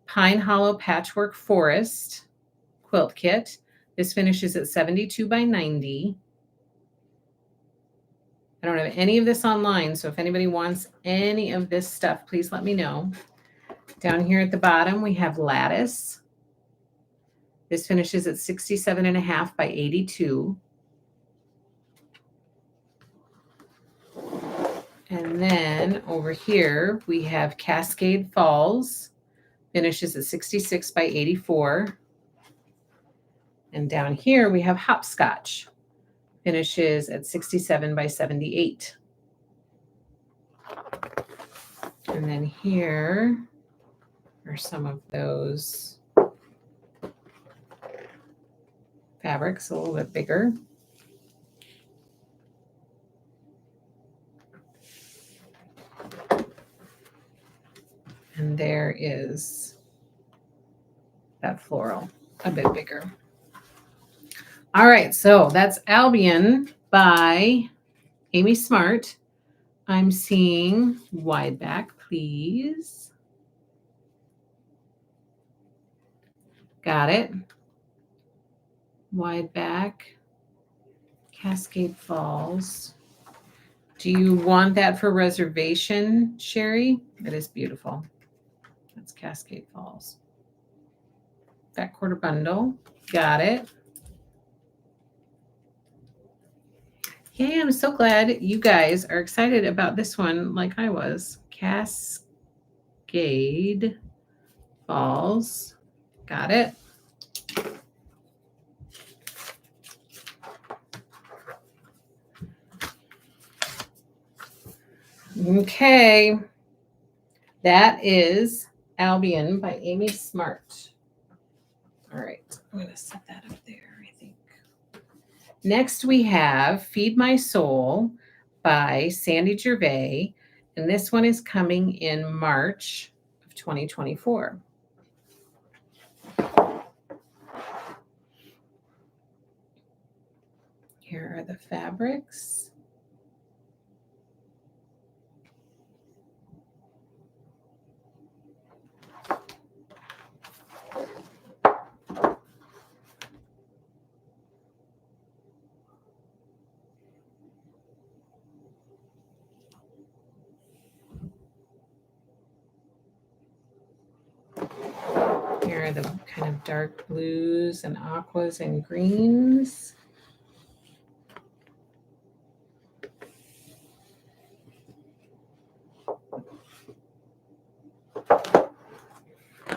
Pine Hollow Patchwork Forest quilt kit. This finishes at 72 by 90. I don't have any of this online, so if anybody wants any of this stuff, please let me know. Down here at the bottom, we have Lattice. This finishes at 67.5 by 82. And then over here, we have Cascade Falls, finishes at 66 by 84. And down here, we have Hopscotch, finishes at 67 by 78. And then here are some of those fabrics, a little bit bigger. And there is that floral, a bit bigger. All right, so that's Albion by Amy Smart. I'm seeing wide back, please. Got it. Wide back, Cascade Falls. Do you want that for reservation, Sherry? It is beautiful. That's Cascade Falls. That quarter bundle. Got it. Hey, I'm so glad you guys are excited about this one like I was. Cascade Falls. Got it. Okay. That is Albion by Amy Smart. All right. I'm going to set that up there, I think. Next, we have Feed My Soul by Sandy Gervais. And this one is coming in March of 2024. Here are the fabrics. Here are the kind of dark blues and aquas and greens.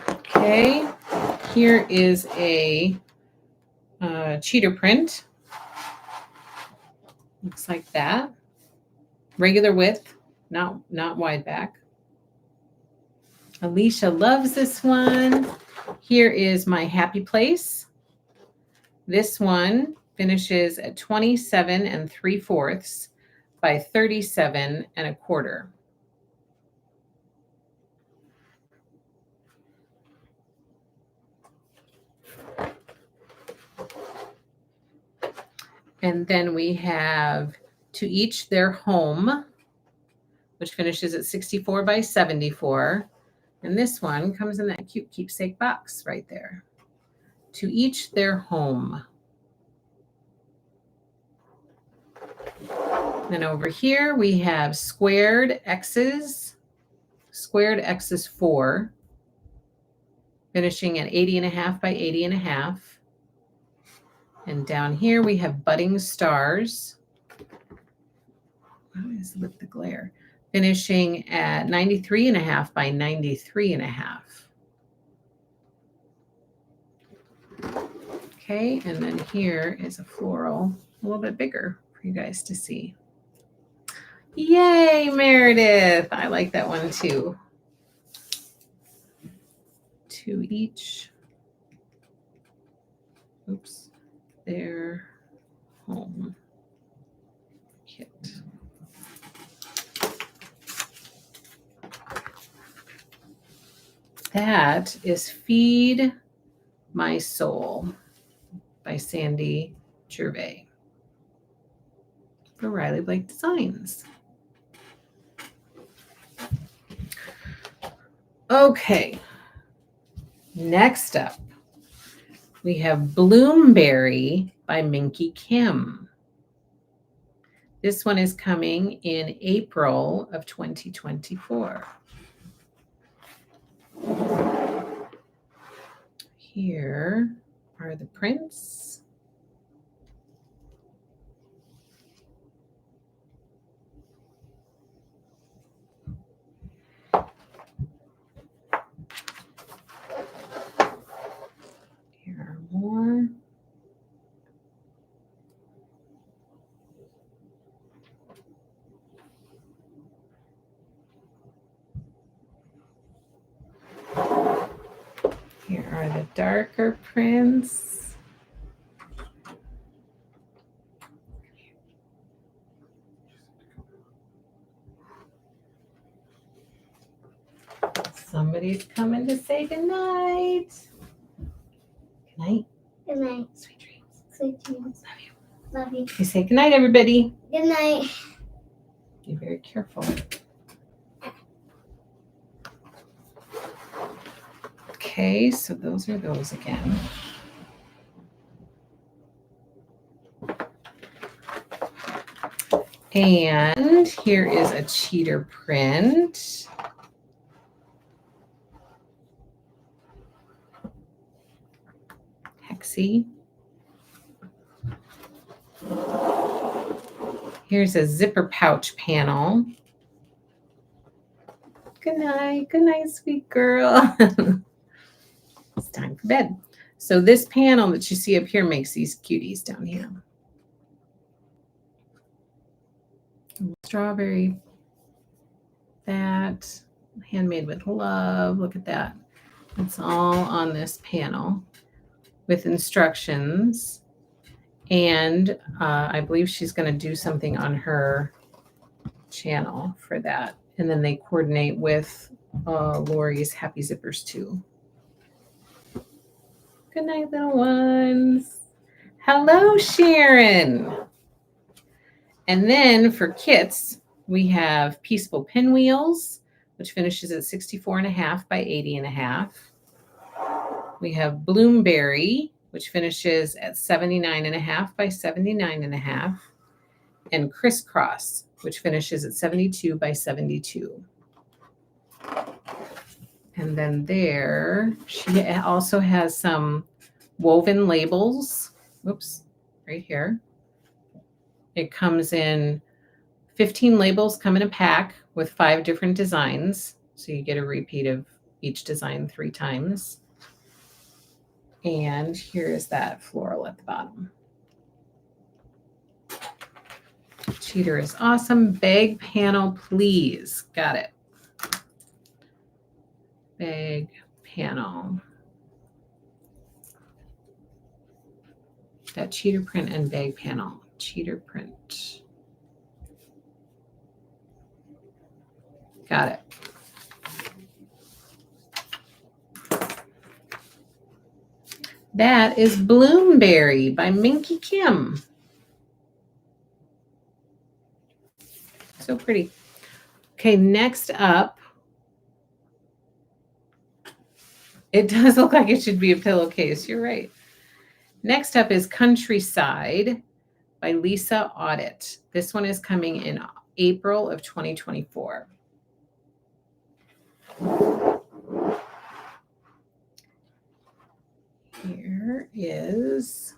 Okay, here is a cheater print. Looks like that. Regular width, not wide back. Alicia loves this one. Here is My Happy Place. This one finishes at 27 3/4 by 37 1/4. And then we have To Each Their Home, which finishes at 64 by 74. And this one comes in that cute keepsake box right there. To Each Their Home. Then over here we have Squared X's 4, finishing at 80.5 by 80.5. And down here we have Budding Stars. What is with the glare? Finishing at 93.5 by 93.5. Okay, and then here is a floral, a little bit bigger for you guys to see. Yay, Meredith! I like that one too. To each, their home kit. That is Feed My Soul by Sandy Gervais for Riley Blake Designs. Okay, next up, we have Bloomberry by Minky Kim. This one is coming in April of 2024. Here are the prints. Here are more. Here are the darker prints. Somebody's coming to say goodnight. Good night. Good night. Sweet dreams. Sweet dreams. Love you. Love you. You say goodnight, everybody. Good night. Be very careful. Okay, so those are those again. And here is a cheater print. Hexie. Here's a zipper pouch panel. Good night, sweet girl. It's time for bed. So this panel that you see up here makes these cuties down here. Strawberry that. Handmade with love. Look at that. It's all on this panel with instructions. And I believe she's going to do something on her channel for that. And then they coordinate with Lori's Happy Zippers too. Good night, little ones. Hello, Sharon. And then for kits, we have Peaceful Pinwheels, which finishes at 64.5 by 80.5. We have Bloomberry, which finishes at 79.5 by 79.5. And Crisscross, which finishes at 72 by 72. And then there, she also has some woven labels. Whoops, right here. It comes in 15 labels come in a pack with 5 different designs. So you get a repeat of each design 3 times. And here is that floral at the bottom. Cheater is awesome. Bag panel, please. Got it. Bag panel. That cheater print and bag panel. Cheater print. Got it. That is Bloomberry by Minky Kim. So pretty. Okay, next up. It does look like it should be a pillowcase. You're right. Next up is Countryside by Lisa Audit. This one is coming in April of 2024. Here is,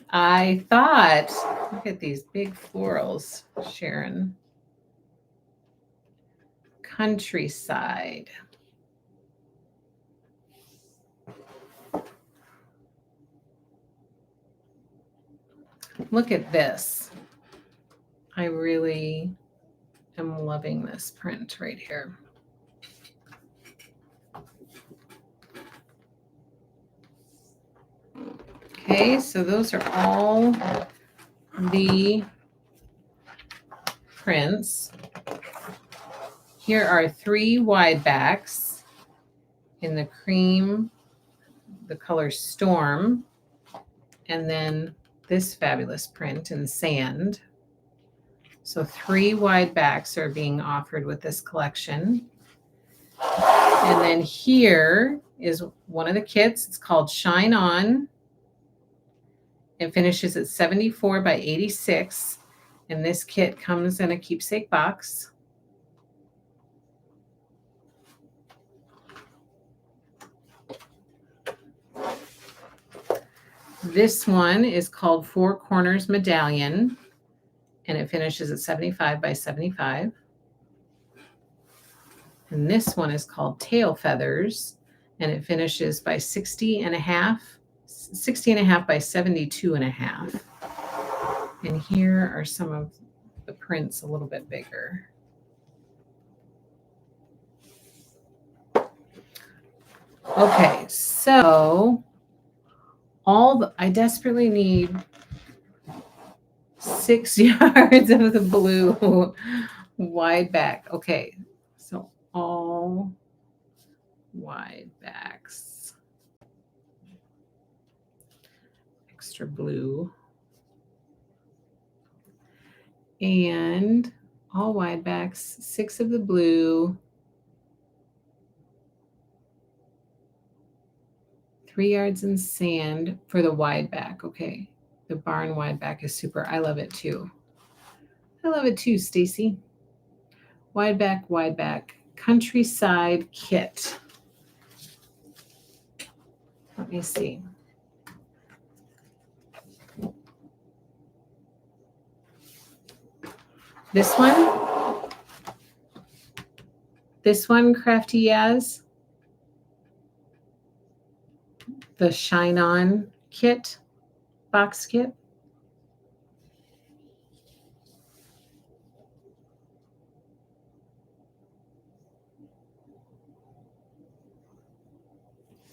I thought, look at these big florals, Sharon. Countryside. Look at this. I really am loving this print right here. Okay, so those are all the prints. Here are 3 wide backs in the cream, the color Storm, and then this fabulous print in Sand. So 3 wide backs are being offered with this collection. And then here is one of the kits. It's called Shine On. It finishes at 74 by 86. And this kit comes in a keepsake box. This one is called 4 Corners Medallion, and it finishes at 75 by 75. And this one is called Tail Feathers, and it finishes by 60.5 by 72.5. And here are some of the prints a little bit bigger. Okay, so I desperately need 6 yards of the blue wide back. Okay, so all wide backs. Extra blue. And all wide backs, 6 of the blue. 3 yards in Sand for the wide back. Okay. The barn wide back is super. I love it too. I love it too, Stacy. Wide back, Countryside kit. Let me see. This one, Crafty Yaz. The Shine On kit, box kit.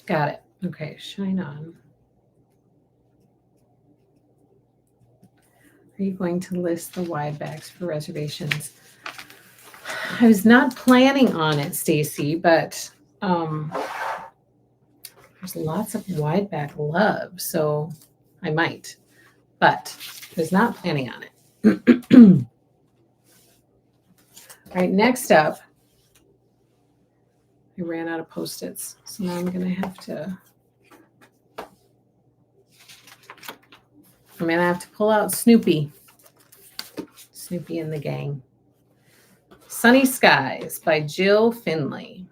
Got it. Okay, shine on. Are you going to list the wide backs for reservations? I was not planning on it, Stacy, but there's lots of wide back love, so I might, but I was not planning on it. All right, next up, I ran out of Post-its, so now I'm gonna have to pull out Snoopy. Snoopy and the Gang. Sunny Skies by Jill Finley.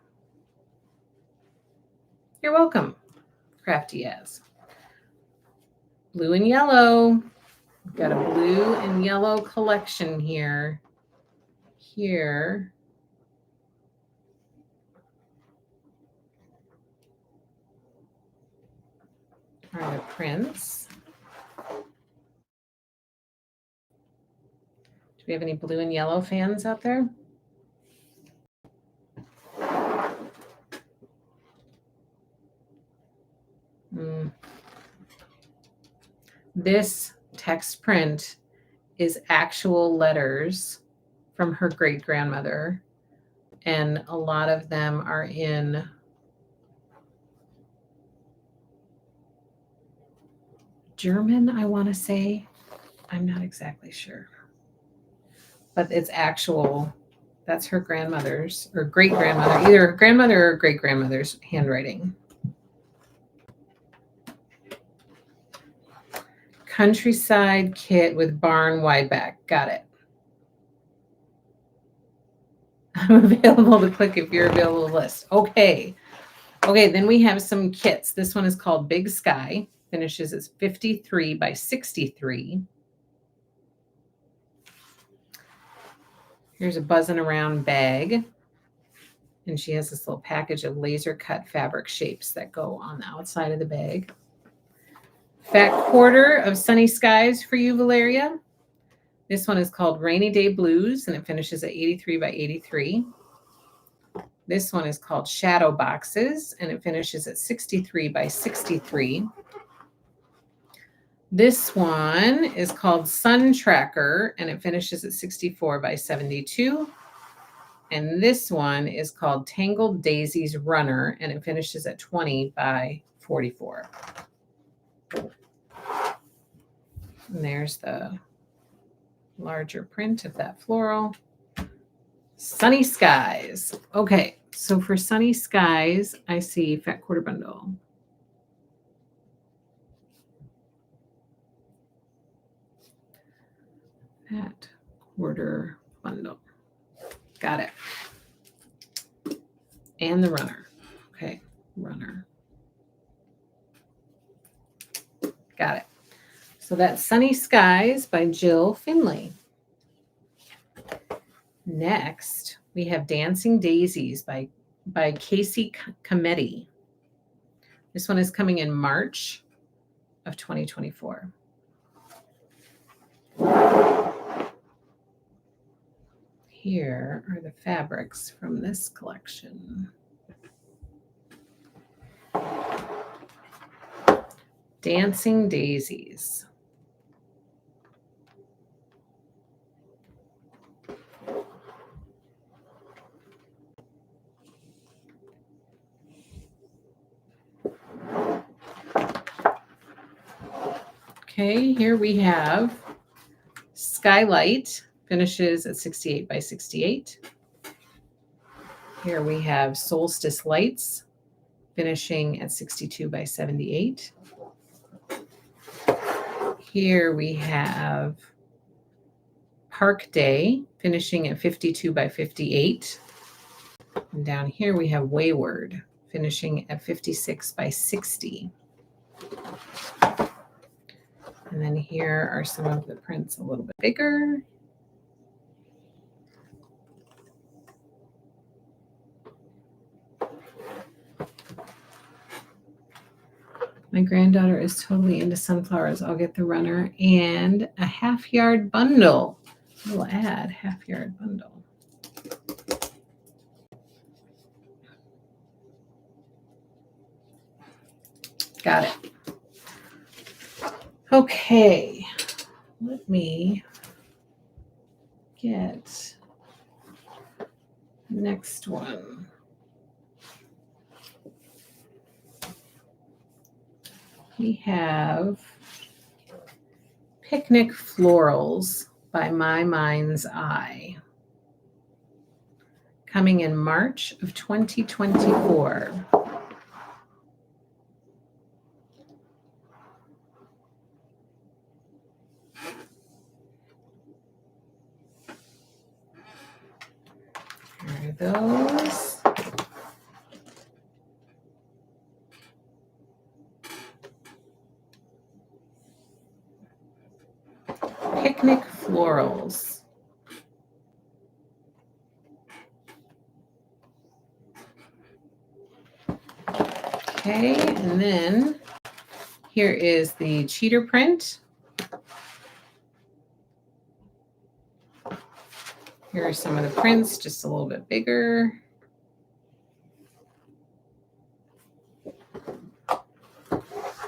You're welcome, Crafty As. Blue and yellow. We've got a blue and yellow collection here. Here are the prints. Do we have any blue and yellow fans out there? This text print is actual letters from her great-grandmother, and a lot of them are in German, I want to say. I'm not exactly sure. But it's actual, that's her grandmother's or great-grandmother, either her grandmother or great-grandmother's handwriting. Countryside kit with barn wide back. Got it. I'm available to click if you're available to list. Okay. Okay, then we have some kits. This one is called Big Sky. Finishes as 53 by 63. Here's a buzzing around bag. And she has this little package of laser cut fabric shapes that go on the outside of the bag. Fat quarter of Sunny Skies for you, Valeria. This one is called Rainy Day Blues, and it finishes at 83 by 83. This one is called Shadow Boxes, and it finishes at 63 by 63. This one is called Sun Tracker, and it finishes at 64 by 72. And this one is called Tangled Daisies Runner, and it finishes at 20 by 44. And there's the larger print of that floral. Sunny Skies. Okay, so for Sunny Skies, I see fat quarter bundle. Fat quarter bundle. Got it. And the runner. Okay, runner. Got it. So that's Sunny Skies by Jill Finley. Next, we have Dancing Daisies by Casey Cometti. This one is coming in March of 2024. Here are the fabrics from this collection. Dancing Daisies. Okay, here we have Skylight, finishes at 68 by 68. Here we have Solstice Lights, finishing at 62 by 78. Here we have Park Day, finishing at 52 by 58. And down here we have Wayward, finishing at 56 by 60. And then here are some of the prints a little bit bigger. My granddaughter is totally into sunflowers. I'll get the runner and a half-yard bundle. We'll add half-yard bundle. Got it. Okay, let me get next one. We have Picnic Florals by My Mind's Eye, coming in March of 2024. Here are those. Picnic Florals. Okay, and then here is the cheater print. Here are some of the prints, just a little bit bigger.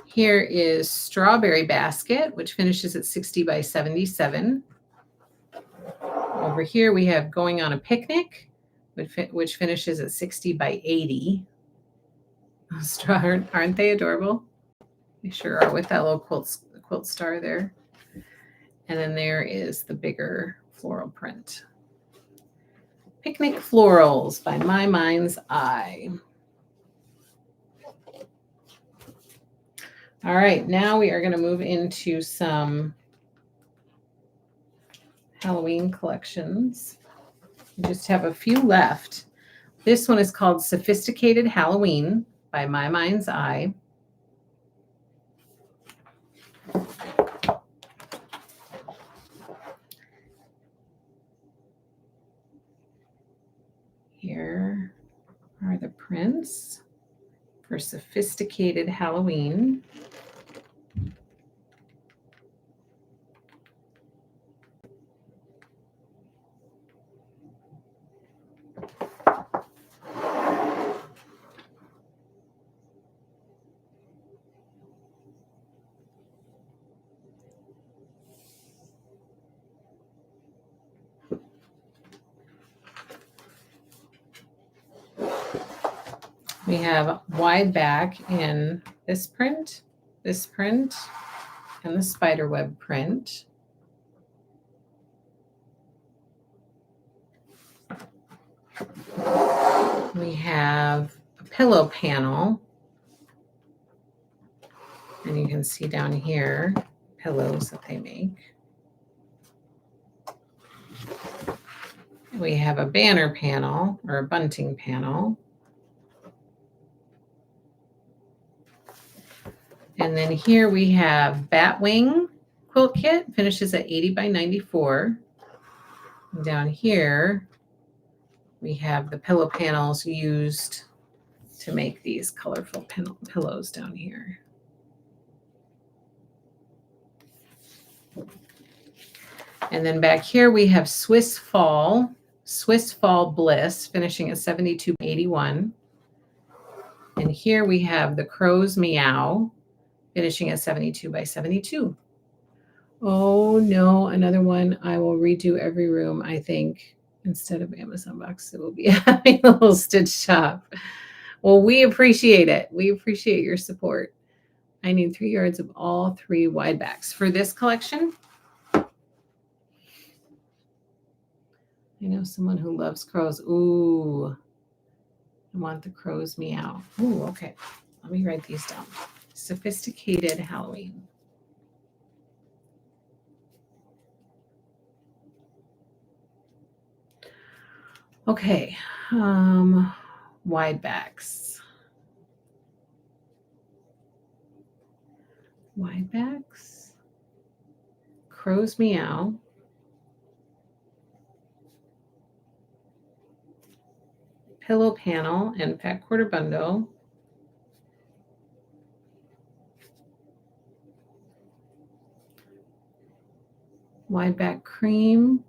Here is Strawberry Basket, which finishes at 60 by 77. Over here we have Going on a Picnic, which finishes at 60 by 80. Aren't they adorable? They sure are, with that little quilt star there. And then there is the bigger floral print. Picnic Florals by My Mind's Eye. All right, now we are going to move into some Halloween collections. We just have a few left. This one is called Sophisticated Halloween by My Mind's Eye. Here are the prints for Sophisticated Halloween. We have wide back in this print, and the spiderweb print. We have a pillow panel, and you can see down here pillows that they make. We have a banner panel, or a bunting panel. And then here we have Batwing quilt kit, finishes at 80 by 94. And down here, we have the pillow panels used to make these colorful pillows down here. And then back here we have Swiss Fall Bliss, finishing at 72 by 81. And here we have the Crow's Meow, finishing at 72 by 72. Oh no, another one. I will redo every room, I think. Instead of Amazon box, it will be having a little stitch shop. Well, we appreciate it. We appreciate your support. I need 3 yards of all 3 wide backs for this collection. I know someone who loves crows. Ooh, I want the Crow's Meow. Ooh, okay. Let me write these down. Sophisticated Halloween. Okay, wide backs. Wide backs. Crow's Meow. Pillow panel and fat quarter bundle. Wide back cream.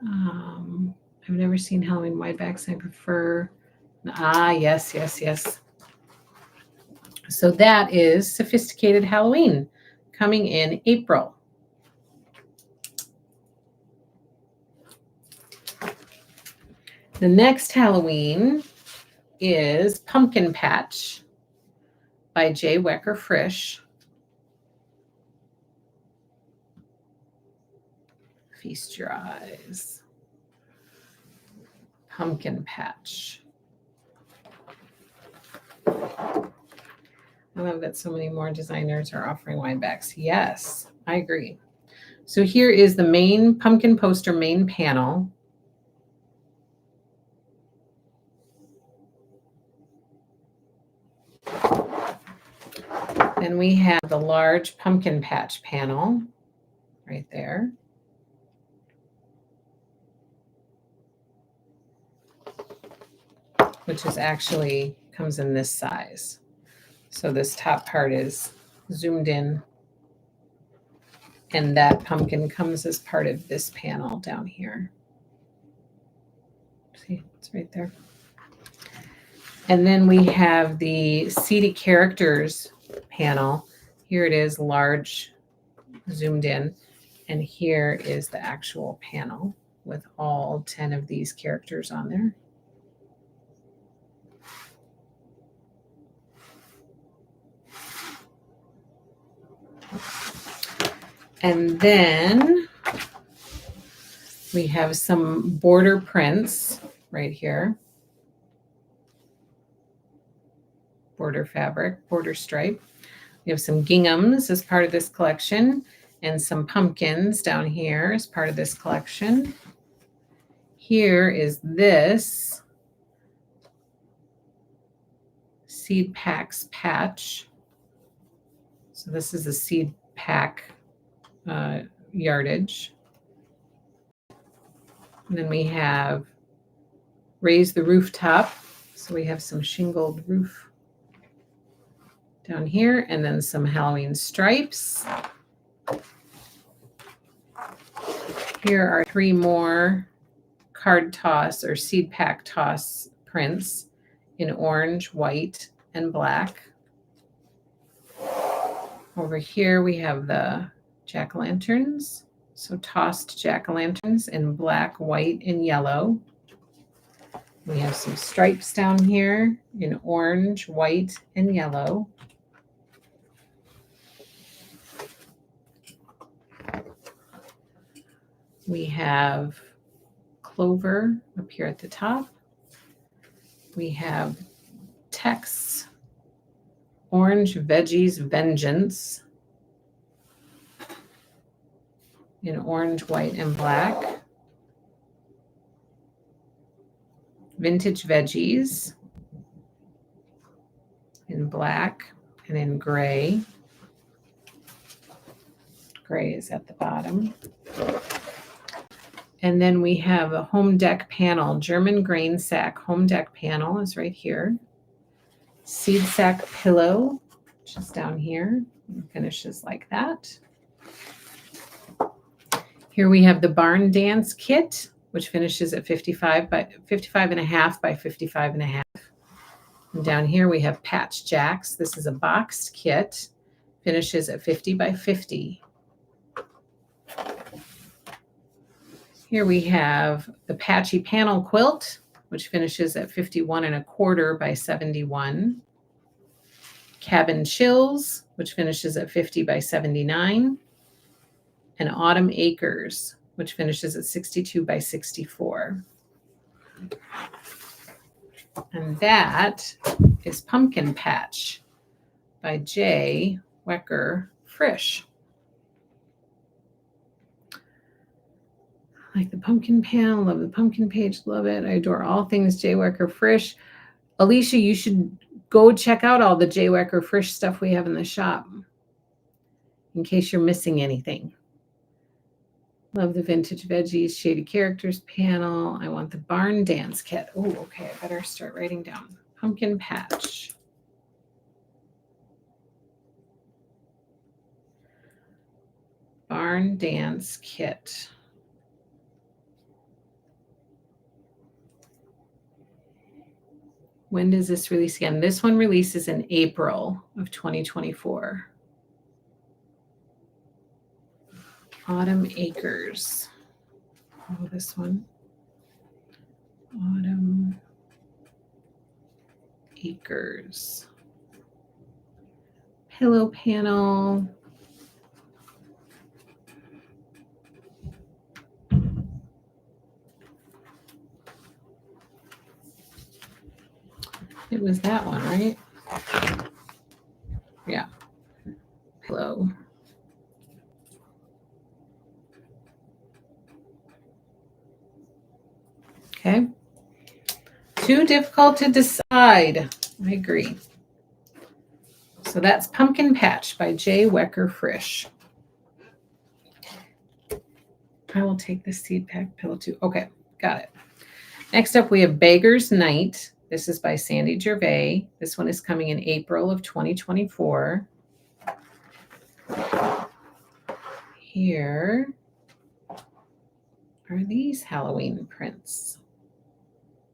I've never never seen Halloween wide backs. I prefer. Ah, yes, yes, yes. So that is Sophisticated Halloween coming in April. The next Halloween is Pumpkin Patch by J. Wecker Frisch. Feast your eyes. Pumpkin Patch. I love that so many more designers are offering wine backs. Yes, I agree. So here is the main pumpkin poster main panel. Then we have the large pumpkin patch panel right there. Which is actually comes in this size. So this top part is zoomed in, and that pumpkin comes as part of this panel down here. See, it's right there. And then we have the Seedy Characters panel. Here it is, large, zoomed in. And here is the actual panel with all 10 of these characters on there. And then we have some border prints right here. Border fabric, border stripe. We have some ginghams as part of this collection and some pumpkins down here as part of this collection. Here is this Seed Packs patch. So this is a seed pack yardage. And then we have Raise the Rooftop. So we have some shingled roof down here, and then some Halloween stripes. Here are 3 more card toss or seed pack toss prints in orange, white, and black. Over here we have the jack-o'-lanterns. So tossed jack-o'-lanterns in black, white, and yellow. We have some stripes down here in orange, white, and yellow. We have clover up here at the top. We have texts, Orange Veggies Vengeance in orange, white, and black. Vintage Veggies in black and in gray. Gray is at the bottom. And then we have a home deck panel. German grain sack home deck panel is right here. Seed sack pillow, which is down here. It finishes like that. Here we have the barn dance kit, which finishes at 55 and a half by 55 and a half. And down here we have patch jacks. This is a boxed kit, finishes at 50 by 50. Here we have the patchy panel quilt, which finishes at 51 and a quarter by 71. Cabin chills, which finishes at 50 by 79. And autumn acres, which finishes at 62 by 64. And that is Pumpkin Patch by J. Wecker Frisch. I like the pumpkin panel, love the pumpkin page, love it. I adore all things J. Wecker Frisch. Alicia, you should go check out all the J. Wecker Frisch stuff we have in the shop in case you're missing anything. Love the Vintage Veggies, Shady Characters panel. I want the Barn Dance kit. Oh, okay. I better start writing down. Pumpkin Patch. Barn Dance kit. When does this release again? This one releases in April of 2024. Autumn Acres. Oh, this one. Autumn Acres. Pillow panel. It was that one, right? Yeah. Pillow. Okay. Too difficult to decide. I agree. So that's Pumpkin Patch by J. Wecker Frisch. I will take the seed pack pillow too. Okay, got it. Next up, we have Beggars Night. This is by Sandy Gervais. This one is coming in April of 2024. Here are these Halloween prints.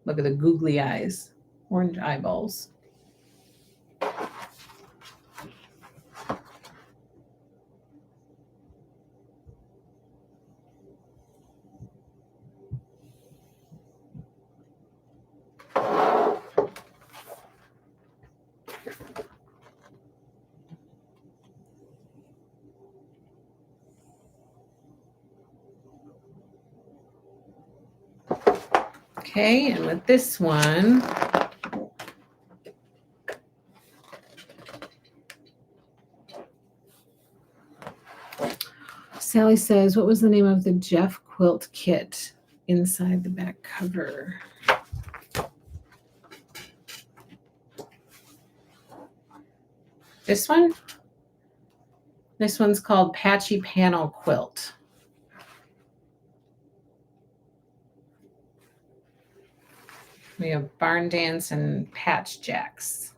Look at the googly eyes, orange eyeballs. Okay, and with this one, Sally says, what was the name of the Jeff quilt kit inside the back cover? This one? This one's called Patchy Panel Quilt. We have Barn Dance and Patch Jacks.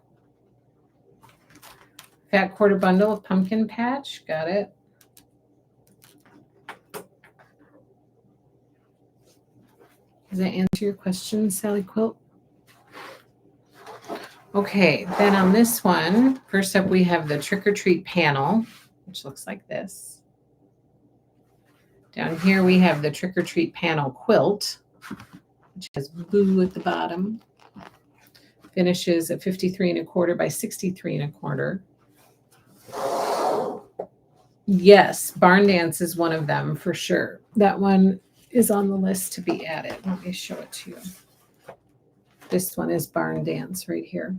Fat quarter bundle of pumpkin patch. Got it. Does that answer your question, Sally Quilt? Okay, then on this one, first up we have the Trick or Treat panel, which looks like this. Down here we have the Trick or Treat panel quilt, which has blue at the bottom. Finishes at 53 1/4 by 63 1/4. Yes, Barn Dance is one of them for sure. That one is on the list to be added. Let me show it to you. This one is Barn Dance right here.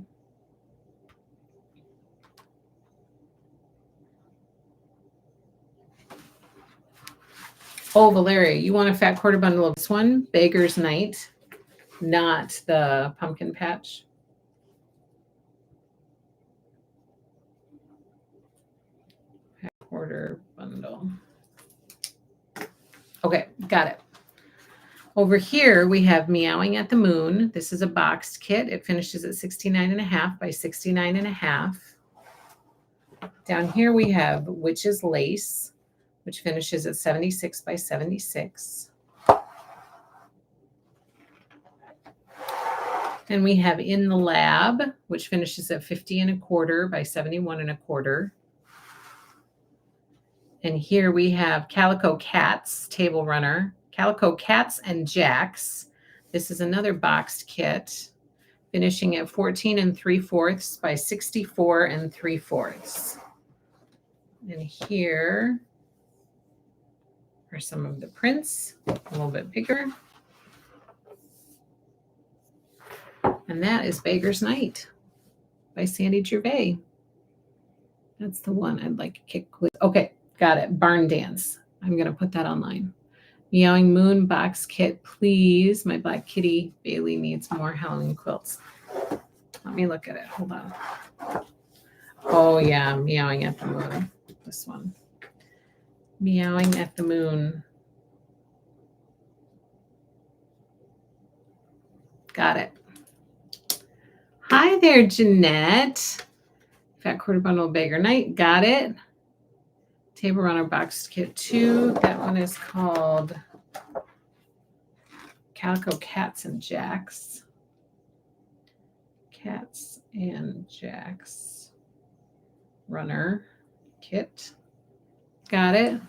Oh, Valeria, you want a fat quarter bundle of this one? Beggars Night, not the pumpkin patch. Fat quarter bundle. Okay, got it. Over here, we have Meowing at the Moon. This is a boxed kit. It finishes at 69 1/2 by 69 1/2. Down here, we have Witch's Lace, which finishes at 76 by 76. Then we have In the Lab, which finishes at 50 1/4 by 71 1/4. And here we have Calico Cats, Table Runner, Calico Cats and Jacks. This is another boxed kit, finishing at 14 3/4 by 64 3/4. And here are some of the prints, a little bit bigger. And that is Beggars Night by Sandy Gervais. That's the one I'd like to kick with. Okay, got it. Barn Dance. I'm going to put that online. Meowing Moon box kit, please. My black kitty Bailey needs more Halloween quilts. Let me look at it. Hold on. Oh, yeah. Meowing at the Moon. This one. Meowing at the Moon. Got it. Hi there, Jeanette. Fat quarter bundle of Beggar Night. Got it. Table Runner box kit 2. That one is called Calico Cats and Jacks. Cats and Jack's runner kit. Got it.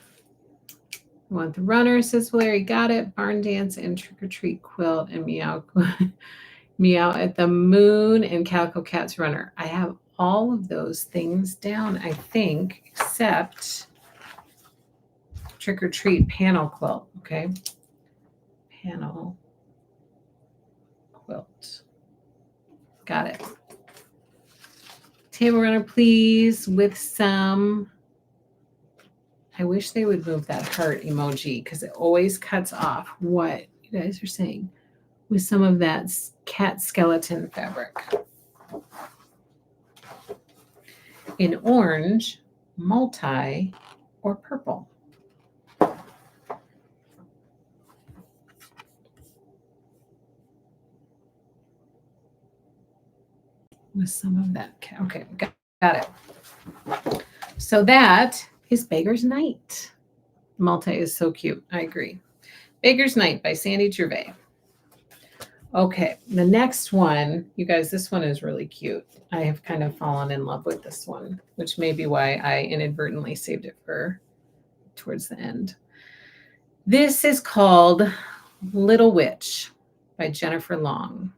I want the runner, says Larry. Got it. Barn dance and trick or treat quilt and meow meow at the moon and Calico Cat's runner. I have all of those things down, I think, except trick or treat panel quilt. Okay. Panel quilt. Got it. Table runner, please, with some. I wish they would move that heart emoji because it always cuts off what you guys are saying. With some of that cat skeleton fabric. In orange, multi, or purple. With some of that. Okay, got it. So that is Beggars Night. Multi is so cute. I agree. Beggars Night by Sandy Gervais. Okay, the next one, you guys, this one is really cute. I have kind of fallen in love with this one, which may be why I inadvertently saved it for towards the end. This is called Little Witch by Jennifer Long.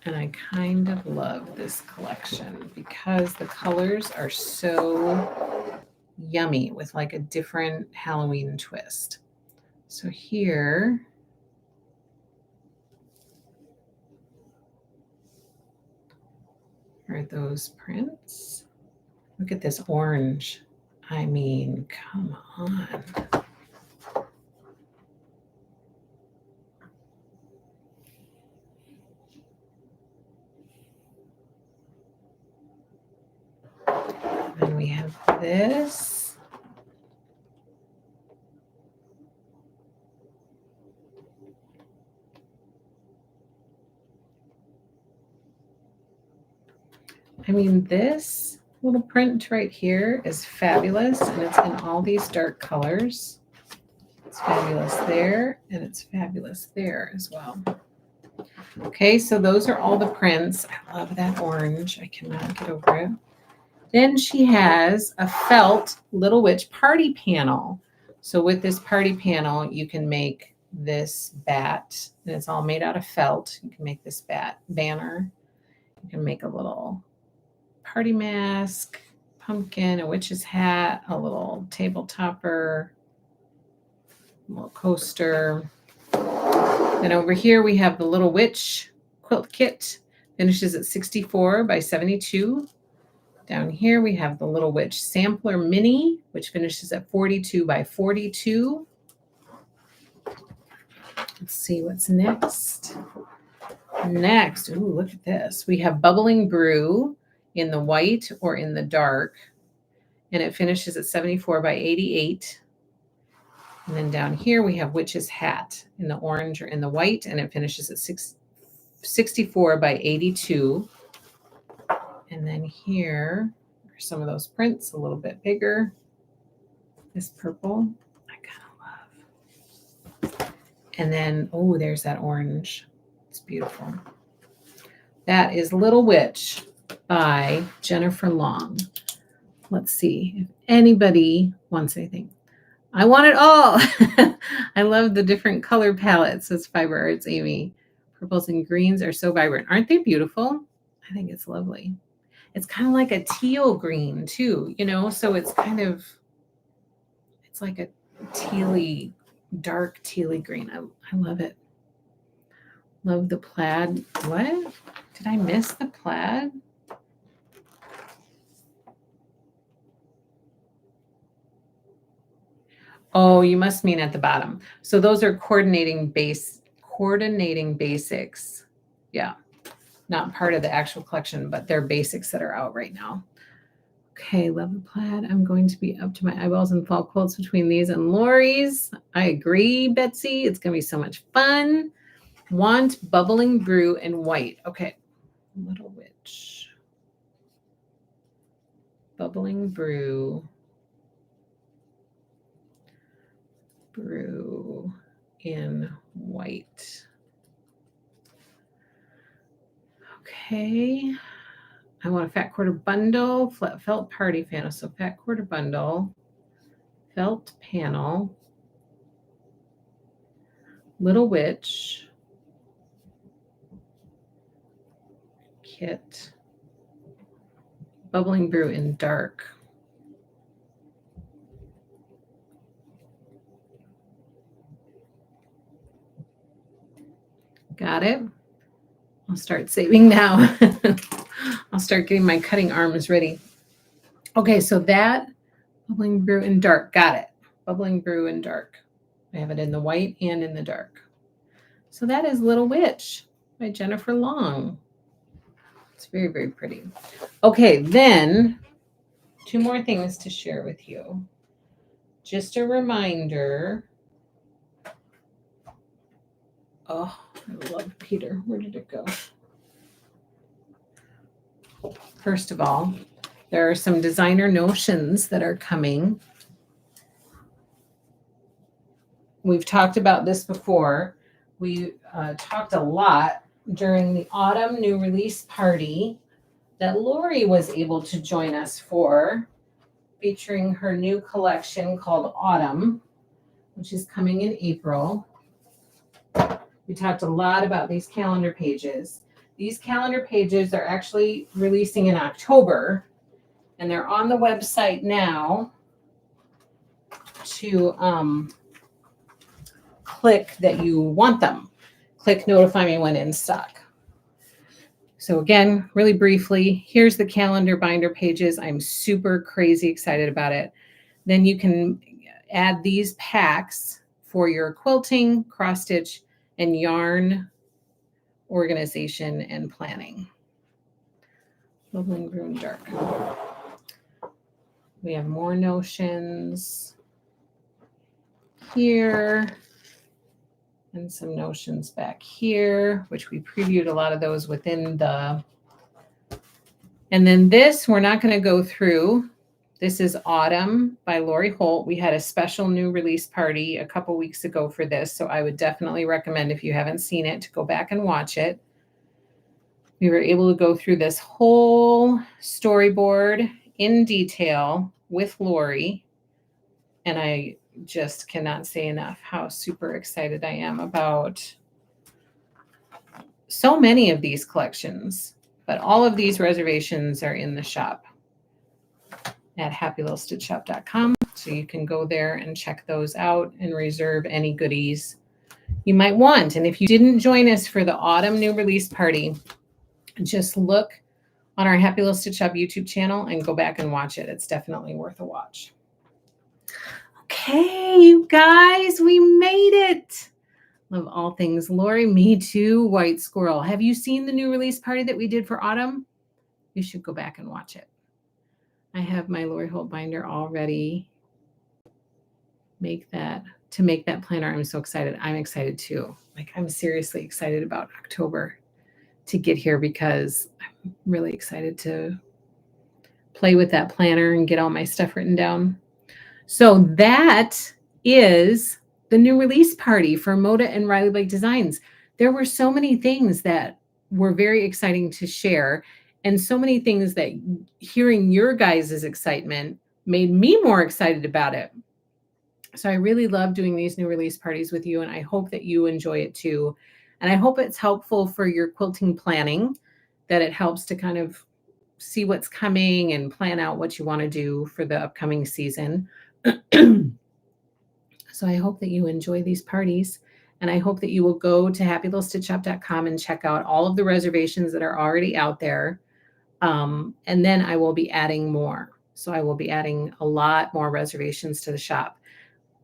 And I kind of love this collection because the colors are so yummy with like a different Halloween twist. So here are those prints. Look at this orange. I mean, come on. Then we have this. I mean, this little print right here is fabulous, and it's in all these dark colors. It's fabulous there, and it's fabulous there as well. Okay, so those are all the prints. I love that orange. I cannot get over it. Then she has a felt Little Witch party panel. So with this party panel, you can make this bat, and it's all made out of felt. You can make this bat banner. You can make a little party mask, pumpkin, a witch's hat, a little table topper, a little coaster. Then over here we have the Little Witch quilt kit. Finishes at 64 by 72. Down here we have the Little Witch sampler mini, which finishes at 42 by 42. Let's see what's next. Next, ooh, look at this. We have Bubbling Brew in the white or in the dark, and it finishes at 74 by 88. And then down here we have Witch's Hat in the orange or in the white, and it finishes at 64 by 82. And then here are some of those prints, a little bit bigger. This purple, I kind of love. And then, oh, there's that orange. It's beautiful. That is Little Witch by Jennifer Long. Let's see if anybody wants anything. I want it all. I love the different color palettes, says Fiber Arts Amy. Purples and greens are so vibrant. Aren't they beautiful? I think it's lovely. It's kind of like a teal green too, you know, so it's kind of, it's like a tealy, dark tealy green. I love it. Love the plaid. What? Did I miss the plaid? Oh, you must mean at the bottom. So those are coordinating basics. Yeah. Not part of the actual collection, but they're basics that are out right now. Okay, love the plaid. I'm going to be up to my eyeballs in fall quilts between these and Lori's. I agree, Betsy. It's going to be so much fun. Want Bubbling Brew in white. Okay, Little Witch. Bubbling Brew in white. Okay. I want a fat quarter bundle, felt party panel. So fat quarter bundle, felt panel, Little Witch, kit, bubbling brew in dark. Got it. I'll start saving now. I'll start getting my cutting arms ready. Okay, so that bubbling brew in dark. Got it. Bubbling brew in dark. I have it in the white and in the dark. So that is Little Witch by Jennifer Long. It's very, very pretty. Okay, then 2 more things to share with you. Just a reminder. Oh, I love Peter. Where did it go? First of all, there are some designer notions that are coming. We've talked about this before. We talked a lot during the autumn new release party that Lori was able to join us for, featuring her new collection called Autumn, which is coming in April. We talked a lot about these calendar pages. These calendar pages are actually releasing in October, and they're on the website now to click that you want them. Click notify me when in stock. So again, really briefly, here's the calendar binder pages. I'm super crazy excited about it. Then you can add these packs for your quilting, cross stitch, and yarn organization and planning. Bubbling brew in dark. We have more notions here and some notions back here, which we previewed a lot of those within the. And then this, we're not going to go through. This is Autumn by Lori Holt. We had a special new release party a couple weeks ago for this, so I would definitely recommend, if you haven't seen it, to go back and watch it. We were able to go through this whole storyboard in detail with Lori, and I just cannot say enough how super excited I am about so many of these collections, but all of these reservations are in the shop at happylittlestitchshop.com. So you can go there and check those out and reserve any goodies you might want. And if you didn't join us for the autumn new release party, just look on our Happy Little Stitch Shop YouTube channel and go back and watch it. It's definitely worth a watch. Okay, you guys, we made it. Love all things Lori. Me too, White Squirrel. Have you seen the new release party that we did for autumn? You should go back and watch it. I have my Lori Holt binder all ready. Make that planner. I'm so excited. I'm excited too. Like, I'm seriously excited about October to get here because I'm really excited to play with that planner and get all my stuff written down. So that is the new release party for Moda and Riley Blake Designs. There were so many things that were very exciting to share, and so many things that hearing your guys' excitement made me more excited about it. So I really love doing these new release parties with you, and I hope that you enjoy it too. And I hope it's helpful for your quilting planning, that it helps to kind of see what's coming and plan out what you want to do for the upcoming season. So I hope that you enjoy these parties, and I hope that you will go to happylittlestitchshop.com and check out all of the reservations that are already out there. And then I will be adding more. So I will be adding a lot more reservations to the shop.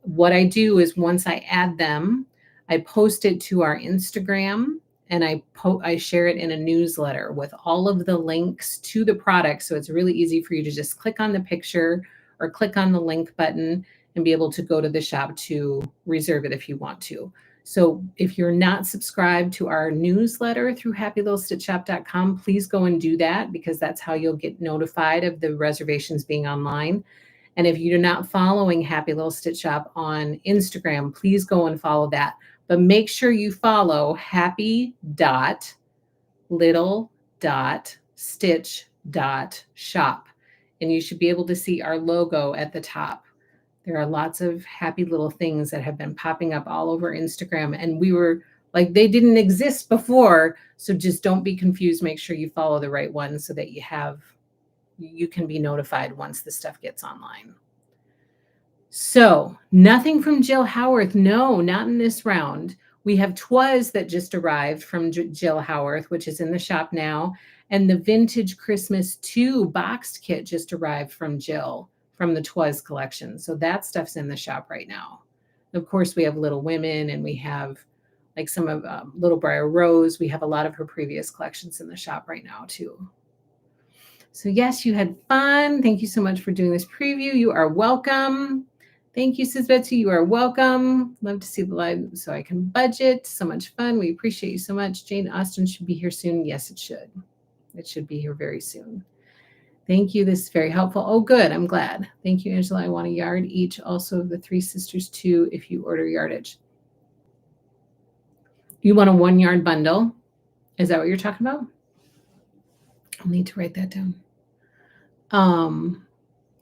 What I do is once I add them, I post it to our Instagram, and I share it in a newsletter with all of the links to the product. So it's really easy for you to just click on the picture or click on the link button and be able to go to the shop to reserve it if you want to. So if you're not subscribed to our newsletter through happylittlestitchshop.com, please go and do that, because that's how you'll get notified of the reservations being online. And if you're not following Happy Little Stitch Shop on Instagram, please go and follow that. But make sure you follow happy.little.stitch.shop. And you should be able to see our logo at the top. There are lots of happy little things that have been popping up all over Instagram. And we were like, they didn't exist before. So just don't be confused. Make sure you follow the right one so that you can be notified once the stuff gets online. So nothing from Jill Howarth. No, not in this round. We have Twas that just arrived from Jill Howarth, which is in the shop now. And the Vintage Christmas 2 boxed kit just arrived from Jill from the Twas collection. So that stuff's in the shop right now. Of course, we have Little Women, and we have like some of Little Briar Rose. We have a lot of her previous collections in the shop right now too. So yes, you had fun. Thank you so much for doing this preview. You are welcome. Thank you, Sis Betsy. You are welcome. Love to see the live so I can budget. So much fun. We appreciate you so much. Jane Austen should be here soon. Yes, it should. It should be here very soon. Thank you. This is very helpful. Oh, good. I'm glad. Thank you, Angela. I want a yard each. Also, of the Three Sisters too, if you order yardage. You want a 1 yard bundle? Is that what you're talking about? I'll need to write that down.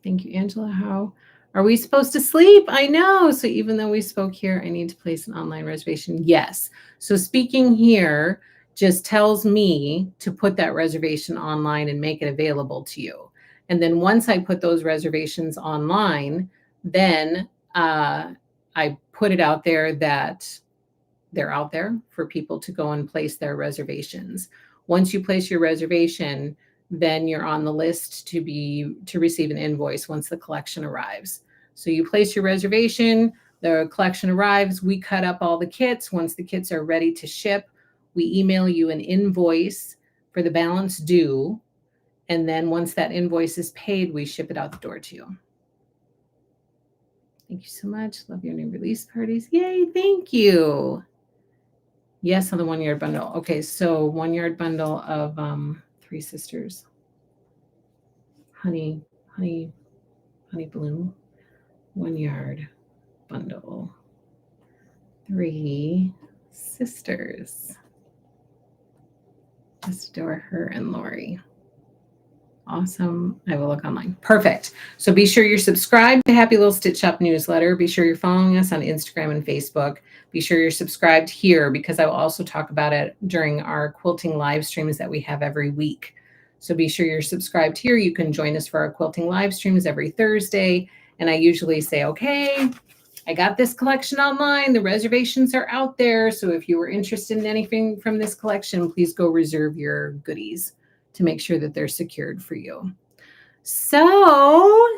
Thank you, Angela. How are we supposed to sleep? I know. So even though we spoke here, I need to place an online reservation. Yes. So speaking here just tells me to put that reservation online and make it available to you. And then once I put those reservations online, then I put it out there that they're out there for people to go and place their reservations. Once you place your reservation, then you're on the list to receive an invoice once the collection arrives. So you place your reservation, the collection arrives, we cut up all the kits. Once the kits are ready to ship, we email you an invoice for the balance due. And then once that invoice is paid, we ship it out the door to you. Thank you so much. Love your new release parties. Yay, thank you. Yes, on the 1 yard bundle. Okay, so 1 yard bundle of Three Sisters. Honey Bloom. 1 yard bundle. Three Sisters. Just adore her and Lori. Awesome. I will look online. Perfect. So be sure you're subscribed to Happy Little Stitch Shop newsletter. Be sure you're following us on Instagram and Facebook. Be sure you're subscribed here because I will also talk about it during our quilting live streams that we have every week. So be sure you're subscribed here. You can join us for our quilting live streams every Thursday. And I usually say, okay, I got this collection online. The reservations are out there. So if you were interested in anything from this collection, please go reserve your goodies to make sure that they're secured for you. So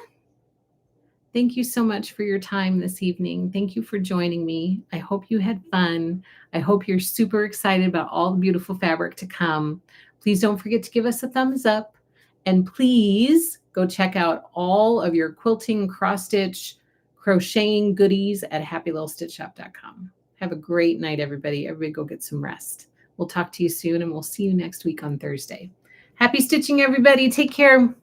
thank you so much for your time this evening. Thank you for joining me. I hope you had fun. I hope you're super excited about all the beautiful fabric to come. Please don't forget to give us a thumbs up. And please go check out all of your quilting, cross-stitch, crocheting goodies at happylittlestitchshop.com. Have a great night, everybody. Everybody go get some rest. We'll talk to you soon, and we'll see you next week on Thursday. Happy stitching, everybody. Take care.